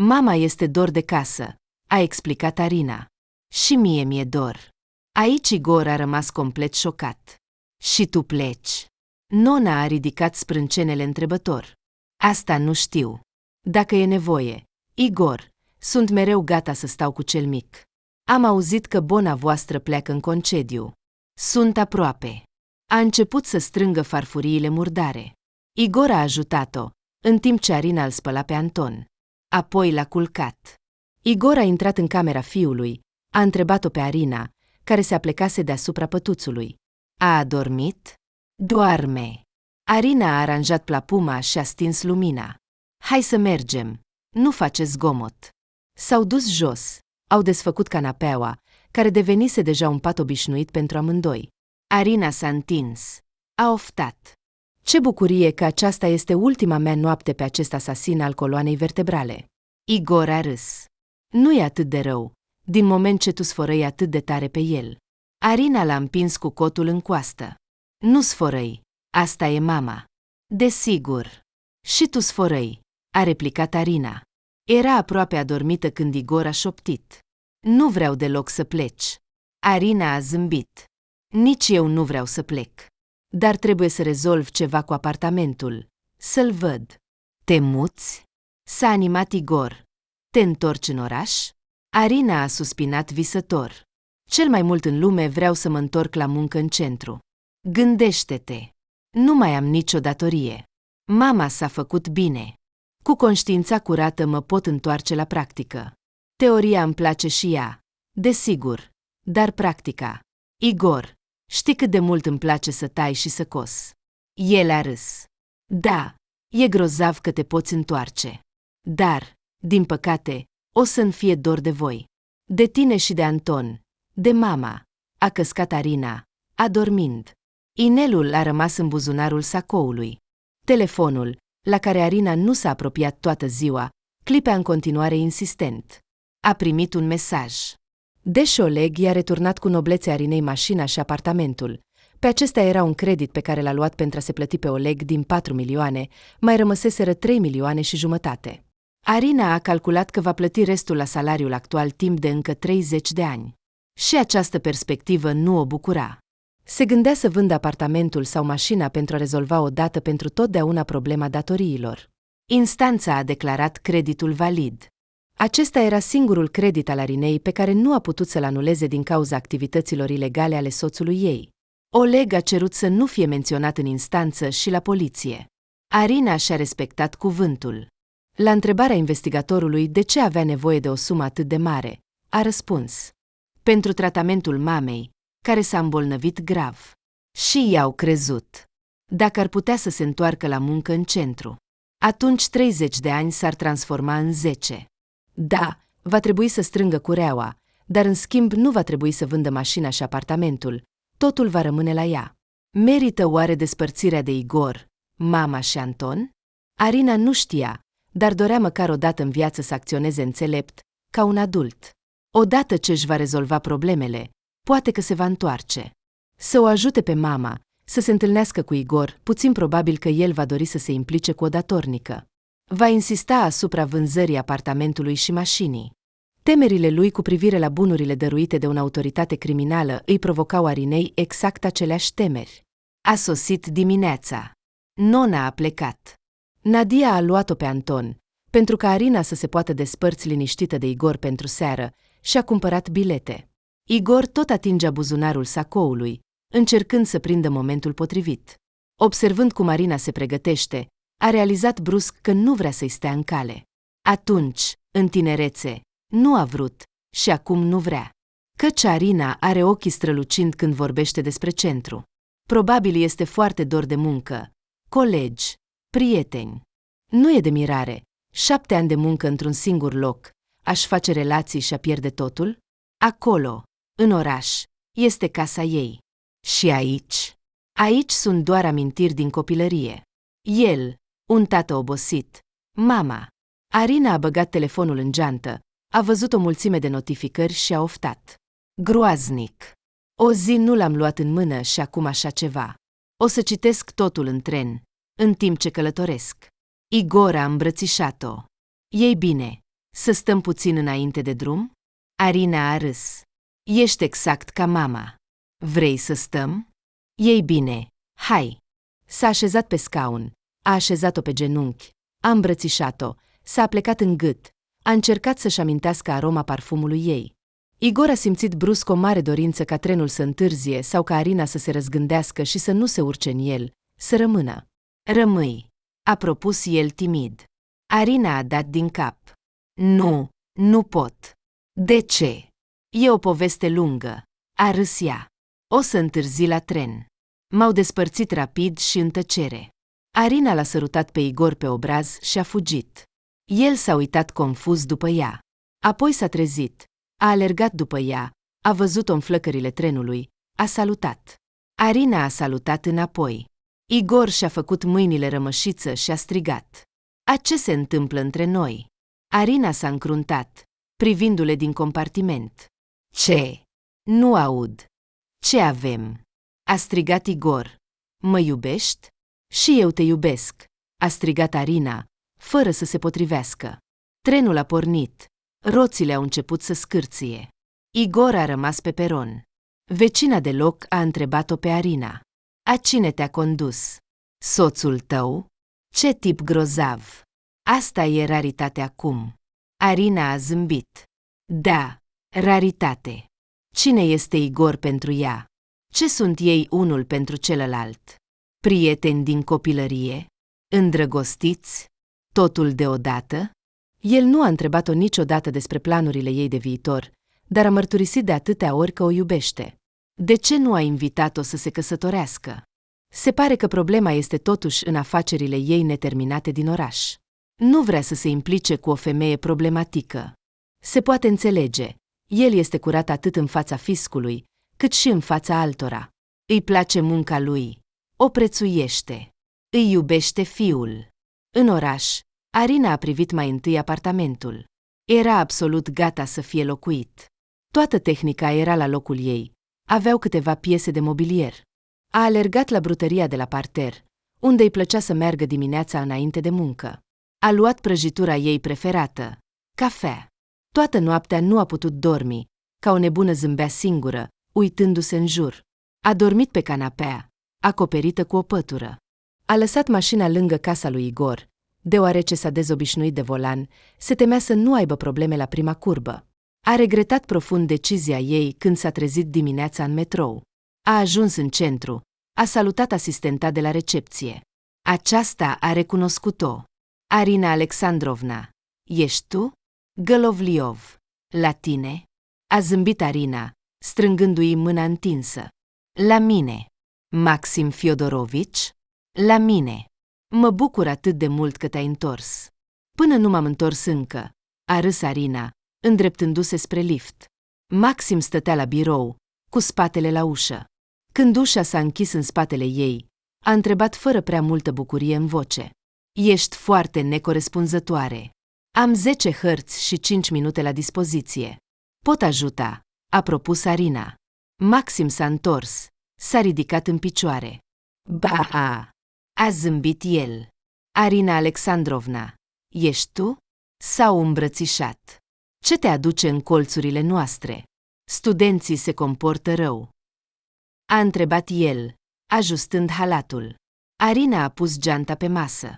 Mama este dor de casă, a explicat Arina. Și mie mi-e dor. Aici Igor a rămas complet șocat. Și tu pleci? Nona a ridicat sprâncenele întrebător. Asta nu știu. Dacă e nevoie, Igor, sunt mereu gata să stau cu cel mic. Am auzit că bona voastră pleacă în concediu. Sunt aproape. A început să strângă farfuriile murdare. Igor a ajutat-o, în timp ce Arina îl spăla pe Anton. Apoi l-a culcat. Igor a intrat în camera fiului, a întrebat-o pe Arina, care se aplecase deasupra pătuțului. A adormit? Doarme. Arina a aranjat plapuma și a stins lumina. Hai să mergem. Nu face zgomot. S-au dus jos, au desfăcut canapeaua, care devenise deja un pat obișnuit pentru amândoi. Arina s-a întins. A oftat. Ce bucurie că aceasta este ultima mea noapte pe acest asasin al coloanei vertebrale. Igor a râs. Nu e atât de rău, din moment ce tu sfărăi atât de tare pe el. Arina l-a împins cu cotul în coastă. Nu sfărăi, asta e mama. Desigur. Și tu sfărăi, a replicat Arina. Era aproape adormită când Igor a șoptit. Nu vreau deloc să pleci. Arina a zâmbit. Nici eu nu vreau să plec. Dar trebuie să rezolv ceva cu apartamentul. Să-l văd. Te muți? S-a animat Igor. Te întorci în oraș? Arina a suspinat visător. Cel mai mult în lume vreau să mă întorc la muncă în centru. Gândește-te. Nu mai am nicio datorie. Mama s-a făcut bine. Cu conștiința curată mă pot întoarce la practică. Teoria îmi place și ea. Desigur. Dar practica. Igor, știi cât de mult îmi place să tai și să cos. El a râs. Da, e grozav că te poți întoarce. Dar, din păcate, o să-mi fie dor de voi. De tine și de Anton. De mama. A căscat Arina, adormind. Inelul a rămas în buzunarul sacoului. Telefonul, la care Arina nu s-a apropiat toată ziua, clipea în continuare insistent. A primit un mesaj. Deși Oleg i-a returnat cu noblețe Arinei mașina și apartamentul. Pe acesta era un credit pe care l-a luat pentru a se plăti pe Oleg din 4 milioane, mai rămăseseră 3 milioane și jumătate. Arina a calculat că va plăti restul la salariul actual timp de încă 30 de ani. Și această perspectivă nu o bucura. Se gândea să vândă apartamentul sau mașina pentru a rezolva odată pentru totdeauna problema datoriilor. Instanța a declarat creditul valid. Acesta era singurul credit al Arinei pe care nu a putut să-l anuleze din cauza activităților ilegale ale soțului ei. Oleg a cerut să nu fie menționat în instanță și la poliție. Arina și-a respectat cuvântul. La întrebarea investigatorului de ce avea nevoie de o sumă atât de mare, a răspuns: pentru tratamentul mamei, care s-a îmbolnăvit grav. Și i-au crezut. Dacă ar putea să se întoarcă la muncă în centru, atunci 30 de ani s-ar transforma în 10. Da, va trebui să strângă cureaua, dar în schimb nu va trebui să vândă mașina și apartamentul, totul va rămâne la ea. Merită oare despărțirea de Igor, mama și Anton? Arina nu știa, dar dorea măcar o dată în viață să acționeze înțelept, ca un adult. Odată ce își va rezolva problemele, poate că se va întoarce. Să o ajute pe mama, să se întâlnească cu Igor, puțin probabil că el va dori să se implice cu o datornică. Va insista asupra vânzării apartamentului și mașinii. Temerile lui cu privire la bunurile dăruite de o autoritate criminală îi provocau Arinei exact aceleași temeri. A sosit dimineața. Nona a plecat. Nadia a luat-o pe Anton, pentru ca Arina să se poată despărți liniștită de Igor pentru seară, și a cumpărat bilete. Igor tot atingea buzunarul sacoului, încercând să prindă momentul potrivit. Observând cum Arina se pregătește, a realizat brusc că nu vrea să-i stea în cale. Atunci, în tinerețe, nu a vrut și acum nu vrea. Căci Arina are ochii strălucind când vorbește despre centru. Probabil este foarte dor de muncă, colegi, prieteni. Nu e de mirare, 7 ani de muncă într-un singur loc, aș face relații și a pierde totul? Acolo, în oraș, este casa ei. Și aici? Aici sunt doar amintiri din copilărie. El, un tată obosit, mama. Arina a băgat telefonul în geantă, a văzut o mulțime de notificări și a oftat. Groaznic. O zi nu l-am luat în mână și acum așa ceva. O să citesc totul în tren, în timp ce călătoresc. Igor a îmbrățișat-o. Ei bine, să stăm puțin înainte de drum? Arina a râs. Ești exact ca mama. Vrei să stăm? Ei bine, hai. S-a așezat pe scaun, a așezat-o pe genunchi, a îmbrățișat-o, s-a plecat în gât, a încercat să-și amintească aroma parfumului ei. Igor a simțit brusc o mare dorință ca trenul să întârzie sau ca Arina să se răzgândească și să nu se urce în el, să rămână. Rămâi, a propus el timid. Arina a dat din cap. Nu, nu pot. De ce? E o poveste lungă, a râs ea. O să întârzi la tren. M-au despărțit rapid și în tăcere. Arina l-a sărutat pe Igor pe obraz și a fugit. El s-a uitat confuz după ea. Apoi s-a trezit, a alergat după ea, a văzut-o în flăcările trenului, a salutat. Arina a salutat înapoi. Igor și-a făcut mâinile rămășiță și a strigat. A ce se întâmplă între noi? Arina s-a încruntat, privindu-le din compartiment. Ce? Nu aud. Ce avem? A strigat Igor. Mă iubești? Și eu te iubesc, a strigat Arina, fără să se potrivească. Trenul a pornit. Roțile au început să scârție. Igor a rămas pe peron. Vecina de loc a întrebat-o pe Arina. A cine te-a condus? Soțul tău? Ce tip grozav! Asta e raritate acum. Arina a zâmbit. Da, raritate. Cine este Igor pentru ea? Ce sunt ei unul pentru celălalt? Prieteni din copilărie? Îndrăgostiți? Totul deodată? El nu a întrebat-o niciodată despre planurile ei de viitor, dar a mărturisit de atâtea ori că o iubește. De ce nu a invitat-o să se căsătorească? Se pare că problema este totuși în afacerile ei neterminate din oraș. Nu vrea să se implice cu o femeie problematică. Se poate înțelege. El este curat atât în fața fiscului, cât și în fața altora. Îi place munca lui. O prețuiește. Îi iubește fiul. În oraș, Arina a privit mai întâi apartamentul. Era absolut gata să fie locuit. Toată tehnica era la locul ei. Aveau câteva piese de mobilier. A alergat la brutăria de la parter, unde îi plăcea să meargă dimineața înainte de muncă. A luat prăjitura ei preferată, cafea. Toată noaptea nu a putut dormi, ca o nebună zâmbea singură, uitându-se în jur. A dormit pe canapea, acoperită cu o pătură. A lăsat mașina lângă casa lui Igor, deoarece s-a dezobișnuit de volan, se temea să nu aibă probleme la prima curbă. A regretat profund decizia ei când s-a trezit dimineața în metrou. A ajuns în centru, a salutat asistenta de la recepție. Aceasta a recunoscut-o. Arina Alexandrovna, ești tu? Gălovliov. La tine? A zâmbit Arina, strângându-i mâna întinsă. La mine. Maxim Fiodorovici? La mine. Mă bucur atât de mult că te-ai întors. Până nu m-am întors încă, a râs Arina, îndreptându-se spre lift. Maxim stătea la birou, cu spatele la ușă. Când ușa s-a închis în spatele ei, a întrebat fără prea multă bucurie în voce. Ești foarte necorespunzătoare. Am 10 hărți și 5 minute la dispoziție. Pot ajuta, a propus Arina. Maxim s-a întors, s-a ridicat în picioare. Ba, a zâmbit el. Arina Alexandrovna, ești tu? S-au îmbrățișat. Ce te aduce în colțurile noastre? Studenții se comportă rău. A întrebat el, ajustând halatul. Arina a pus geanta pe masă.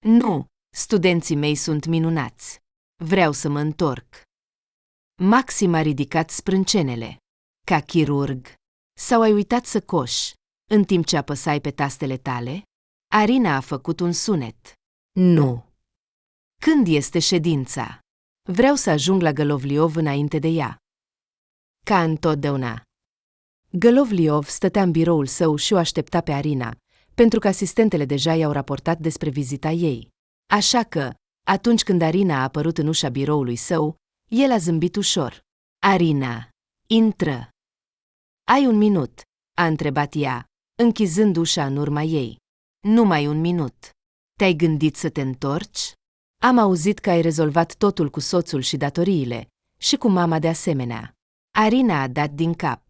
Nu, studenții mei sunt minunați. Vreau să mă întorc. Maxim a ridicat sprâncenele. Ca chirurg. Sau ai uitat să coși, în timp ce apăsai pe tastele tale? Arina a făcut un sunet. Nu. Când este ședința? Vreau să ajung la Gălovliov înainte de ea. Ca întotdeauna. Gălovliov stătea în biroul său și o aștepta pe Arina, pentru că asistentele deja i-au raportat despre vizita ei. Așa că, atunci când Arina a apărut în ușa biroului său, el a zâmbit ușor. Arina, intră. Ai un minut? A întrebat ea, închizând ușa în urma ei. Numai un minut. Te-ai gândit să te întorci? Am auzit că ai rezolvat totul cu soțul și datoriile, și cu mama de asemenea. Arina a dat din cap.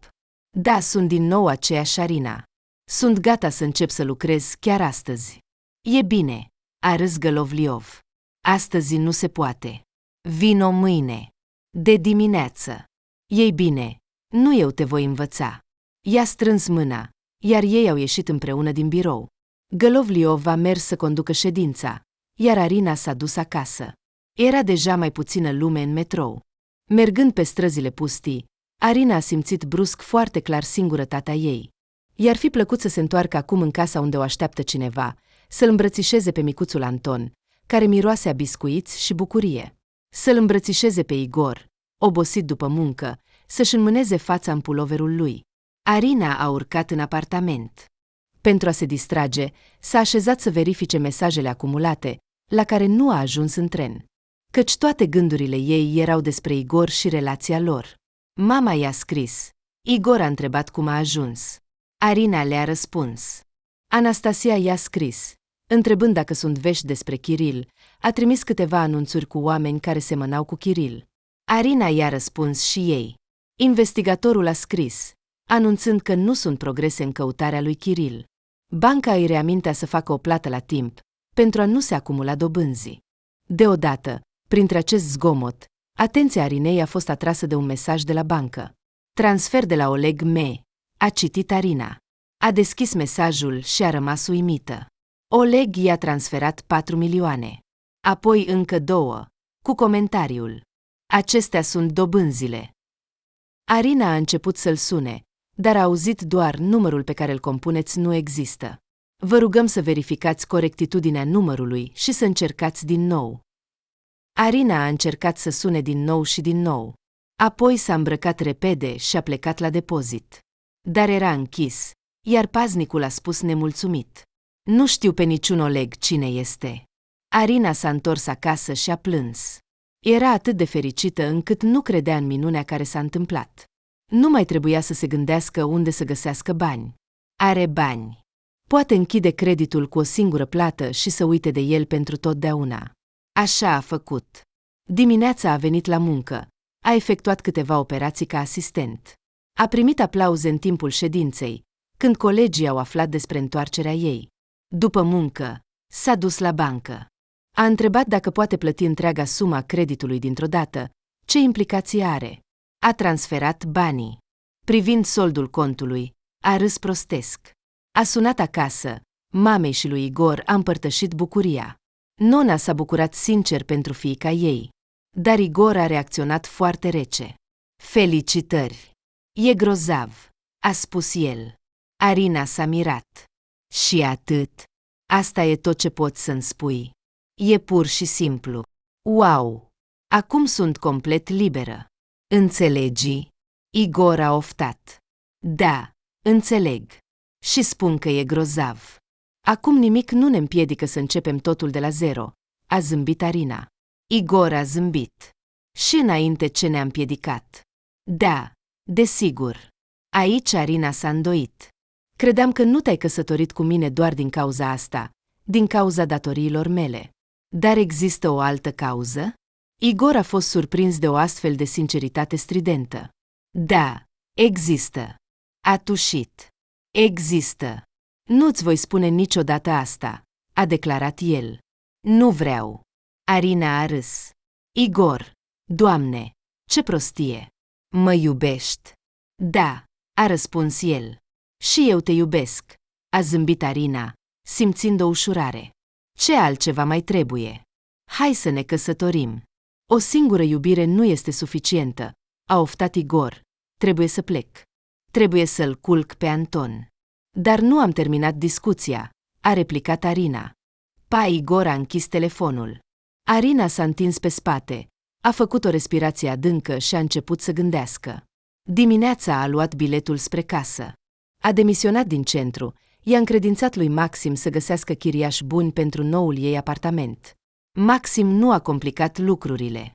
Da, sunt din nou aceeași Arina. Sunt gata să încep să lucrez chiar astăzi. E bine, a râs Gălovliov. Astăzi nu se poate. Vino mâine. De dimineață. Ei bine, nu eu te voi învăța. I-a strâns mâna, iar ei au ieșit împreună din birou. Gălovliov a mers să conducă ședința, iar Arina s-a dus acasă. Era deja mai puțină lume în metrou. Mergând pe străzile pustii, Arina a simțit brusc foarte clar singurătatea ei. I-ar fi plăcut să se întoarcă acum în casa unde o așteaptă cineva, să-l îmbrățișeze pe micuțul Anton, care miroase a biscuiți și bucurie. Să-l îmbrățișeze pe Igor, obosit după muncă, să-și înmâneze fața în puloverul lui. Arina a urcat în apartament. Pentru a se distrage, s-a așezat să verifice mesajele acumulate, la care nu a ajuns în tren. Căci toate gândurile ei erau despre Igor și relația lor. Mama i-a scris. Igor a întrebat cum a ajuns. Arina le-a răspuns. Anastasia i-a scris. Întrebând dacă sunt vești despre Kiril, a trimis câteva anunțuri cu oameni care semănau cu Kiril. Arina i-a răspuns și ei. Investigatorul a scris, anunțând că nu sunt progrese în căutarea lui Kiril. Banca îi reamintea să facă o plată la timp, pentru a nu se acumula dobânzii. Deodată, printre acest zgomot, atenția Arinei a fost atrasă de un mesaj de la bancă. Transfer de la Oleg M. A citit Arina. A deschis mesajul și a rămas uimită. Oleg i-a transferat 4 milioane. Apoi încă 2, cu comentariul: acestea sunt dobânzile. Arina a început să-l sune, dar a auzit doar: numărul pe care îl compuneți nu există. Vă rugăm să verificați corectitudinea numărului și să încercați din nou. Arina a încercat să sune din nou și din nou. Apoi s-a îmbrăcat repede și a plecat la depozit. Dar era închis, iar paznicul a spus nemulțumit: nu știu pe niciun Oleg cine este. Arina s-a întors acasă și a plâns. Era atât de fericită încât nu credea în minunea care s-a întâmplat. Nu mai trebuia să se gândească unde să găsească bani. Are bani. Poate închide creditul cu o singură plată și să uite de el pentru totdeauna. Așa a făcut. Dimineața a venit la muncă. A efectuat câteva operații ca asistent. A primit aplauze în timpul ședinței, când colegii au aflat despre întoarcerea ei. După muncă, s-a dus la bancă. A întrebat dacă poate plăti întreaga sumă a creditului dintr-o dată, ce implicații are. A transferat banii. Privind soldul contului, a râs prostesc. A sunat acasă. Mamei și lui Igor a împărtășit bucuria. Nona s-a bucurat sincer pentru fiica ei. Dar Igor a reacționat foarte rece. Felicitări! E grozav, a spus el. Arina s-a mirat. Și atât? Asta e tot ce poți să-mi spui. E pur și simplu. Wow! Acum sunt complet liberă. Înțelegi? Igor a oftat. Da, înțeleg. Și spun că e grozav. Acum nimic nu ne împiedică să începem totul de la zero, a zâmbit Arina. Igor a zâmbit. Și înainte ce ne-a împiedicat? Da, desigur. Aici Arina s-a îndoit. Credeam că nu te-ai căsătorit cu mine doar din cauza asta, din cauza datoriilor mele. Dar există o altă cauză? Igor a fost surprins de o astfel de sinceritate stridentă. Da, există. A tușit. Există. Nu-ți voi spune niciodată asta, a declarat el. Nu vreau. Arina a râs. Igor, Doamne, ce prostie! Mă iubești? Da, a răspuns el. Și eu te iubesc, a zâmbit Arina, simțind o ușurare. Ce altceva mai trebuie? Hai să ne căsătorim. O singură iubire nu este suficientă, a oftat Igor. Trebuie să plec. Trebuie să-l culc pe Anton. Dar nu am terminat discuția, a replicat Arina. Igor a închis telefonul. Arina s-a întins pe spate, a făcut o respirație adâncă și a început să gândească. Dimineața a luat biletul spre casă. A demisionat din centru, i-a încredințat lui Maxim să găsească chiriași buni pentru noul ei apartament. Maxim nu a complicat lucrurile.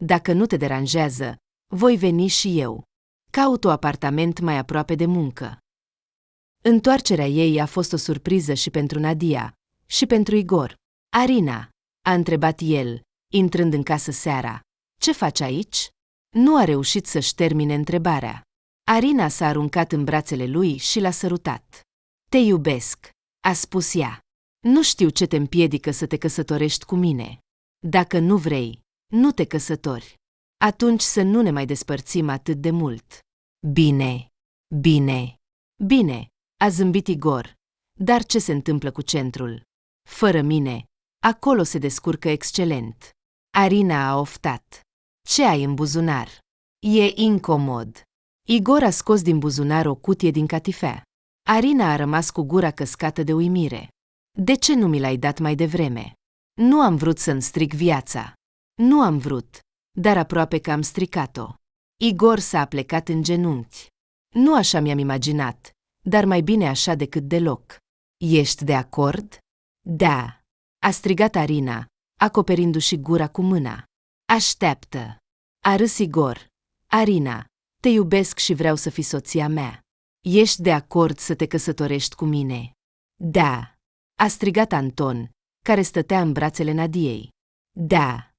Dacă nu te deranjează, voi veni și eu. Caut un apartament mai aproape de muncă. Întoarcerea ei a fost o surpriză și pentru Nadia, și pentru Igor. Arina, a întrebat el, intrând în casă seara, ce faci aici? Nu a reușit să-și termine întrebarea. Arina s-a aruncat în brațele lui și l-a sărutat. Te iubesc, a spus ea. Nu știu ce te împiedică să te căsătorești cu mine. Dacă nu vrei, nu te căsători. Atunci să nu ne mai despărțim atât de mult. Bine, bine, bine, a zâmbit Igor. Dar ce se întâmplă cu centrul? Fără mine, acolo se descurcă excelent. Arina a oftat. Ce ai în buzunar? E incomod. Igor a scos din buzunar o cutie din catifea. Arina a rămas cu gura căscată de uimire. De ce nu mi l-ai dat mai devreme? Nu am vrut să-mi stric viața. Nu am vrut, dar aproape că am stricat-o. Igor s-a aplecat în genunchi. Nu așa mi-am imaginat, dar mai bine așa decât deloc. Ești de acord? Da, a strigat Arina, acoperindu-și gura cu mâna. Așteaptă. A râs Igor. Arina, te iubesc și vreau să fii soția mea. Ești de acord să te căsătorești cu mine? Da, a strigat Anton, care stătea în brațele Nadiei. Da.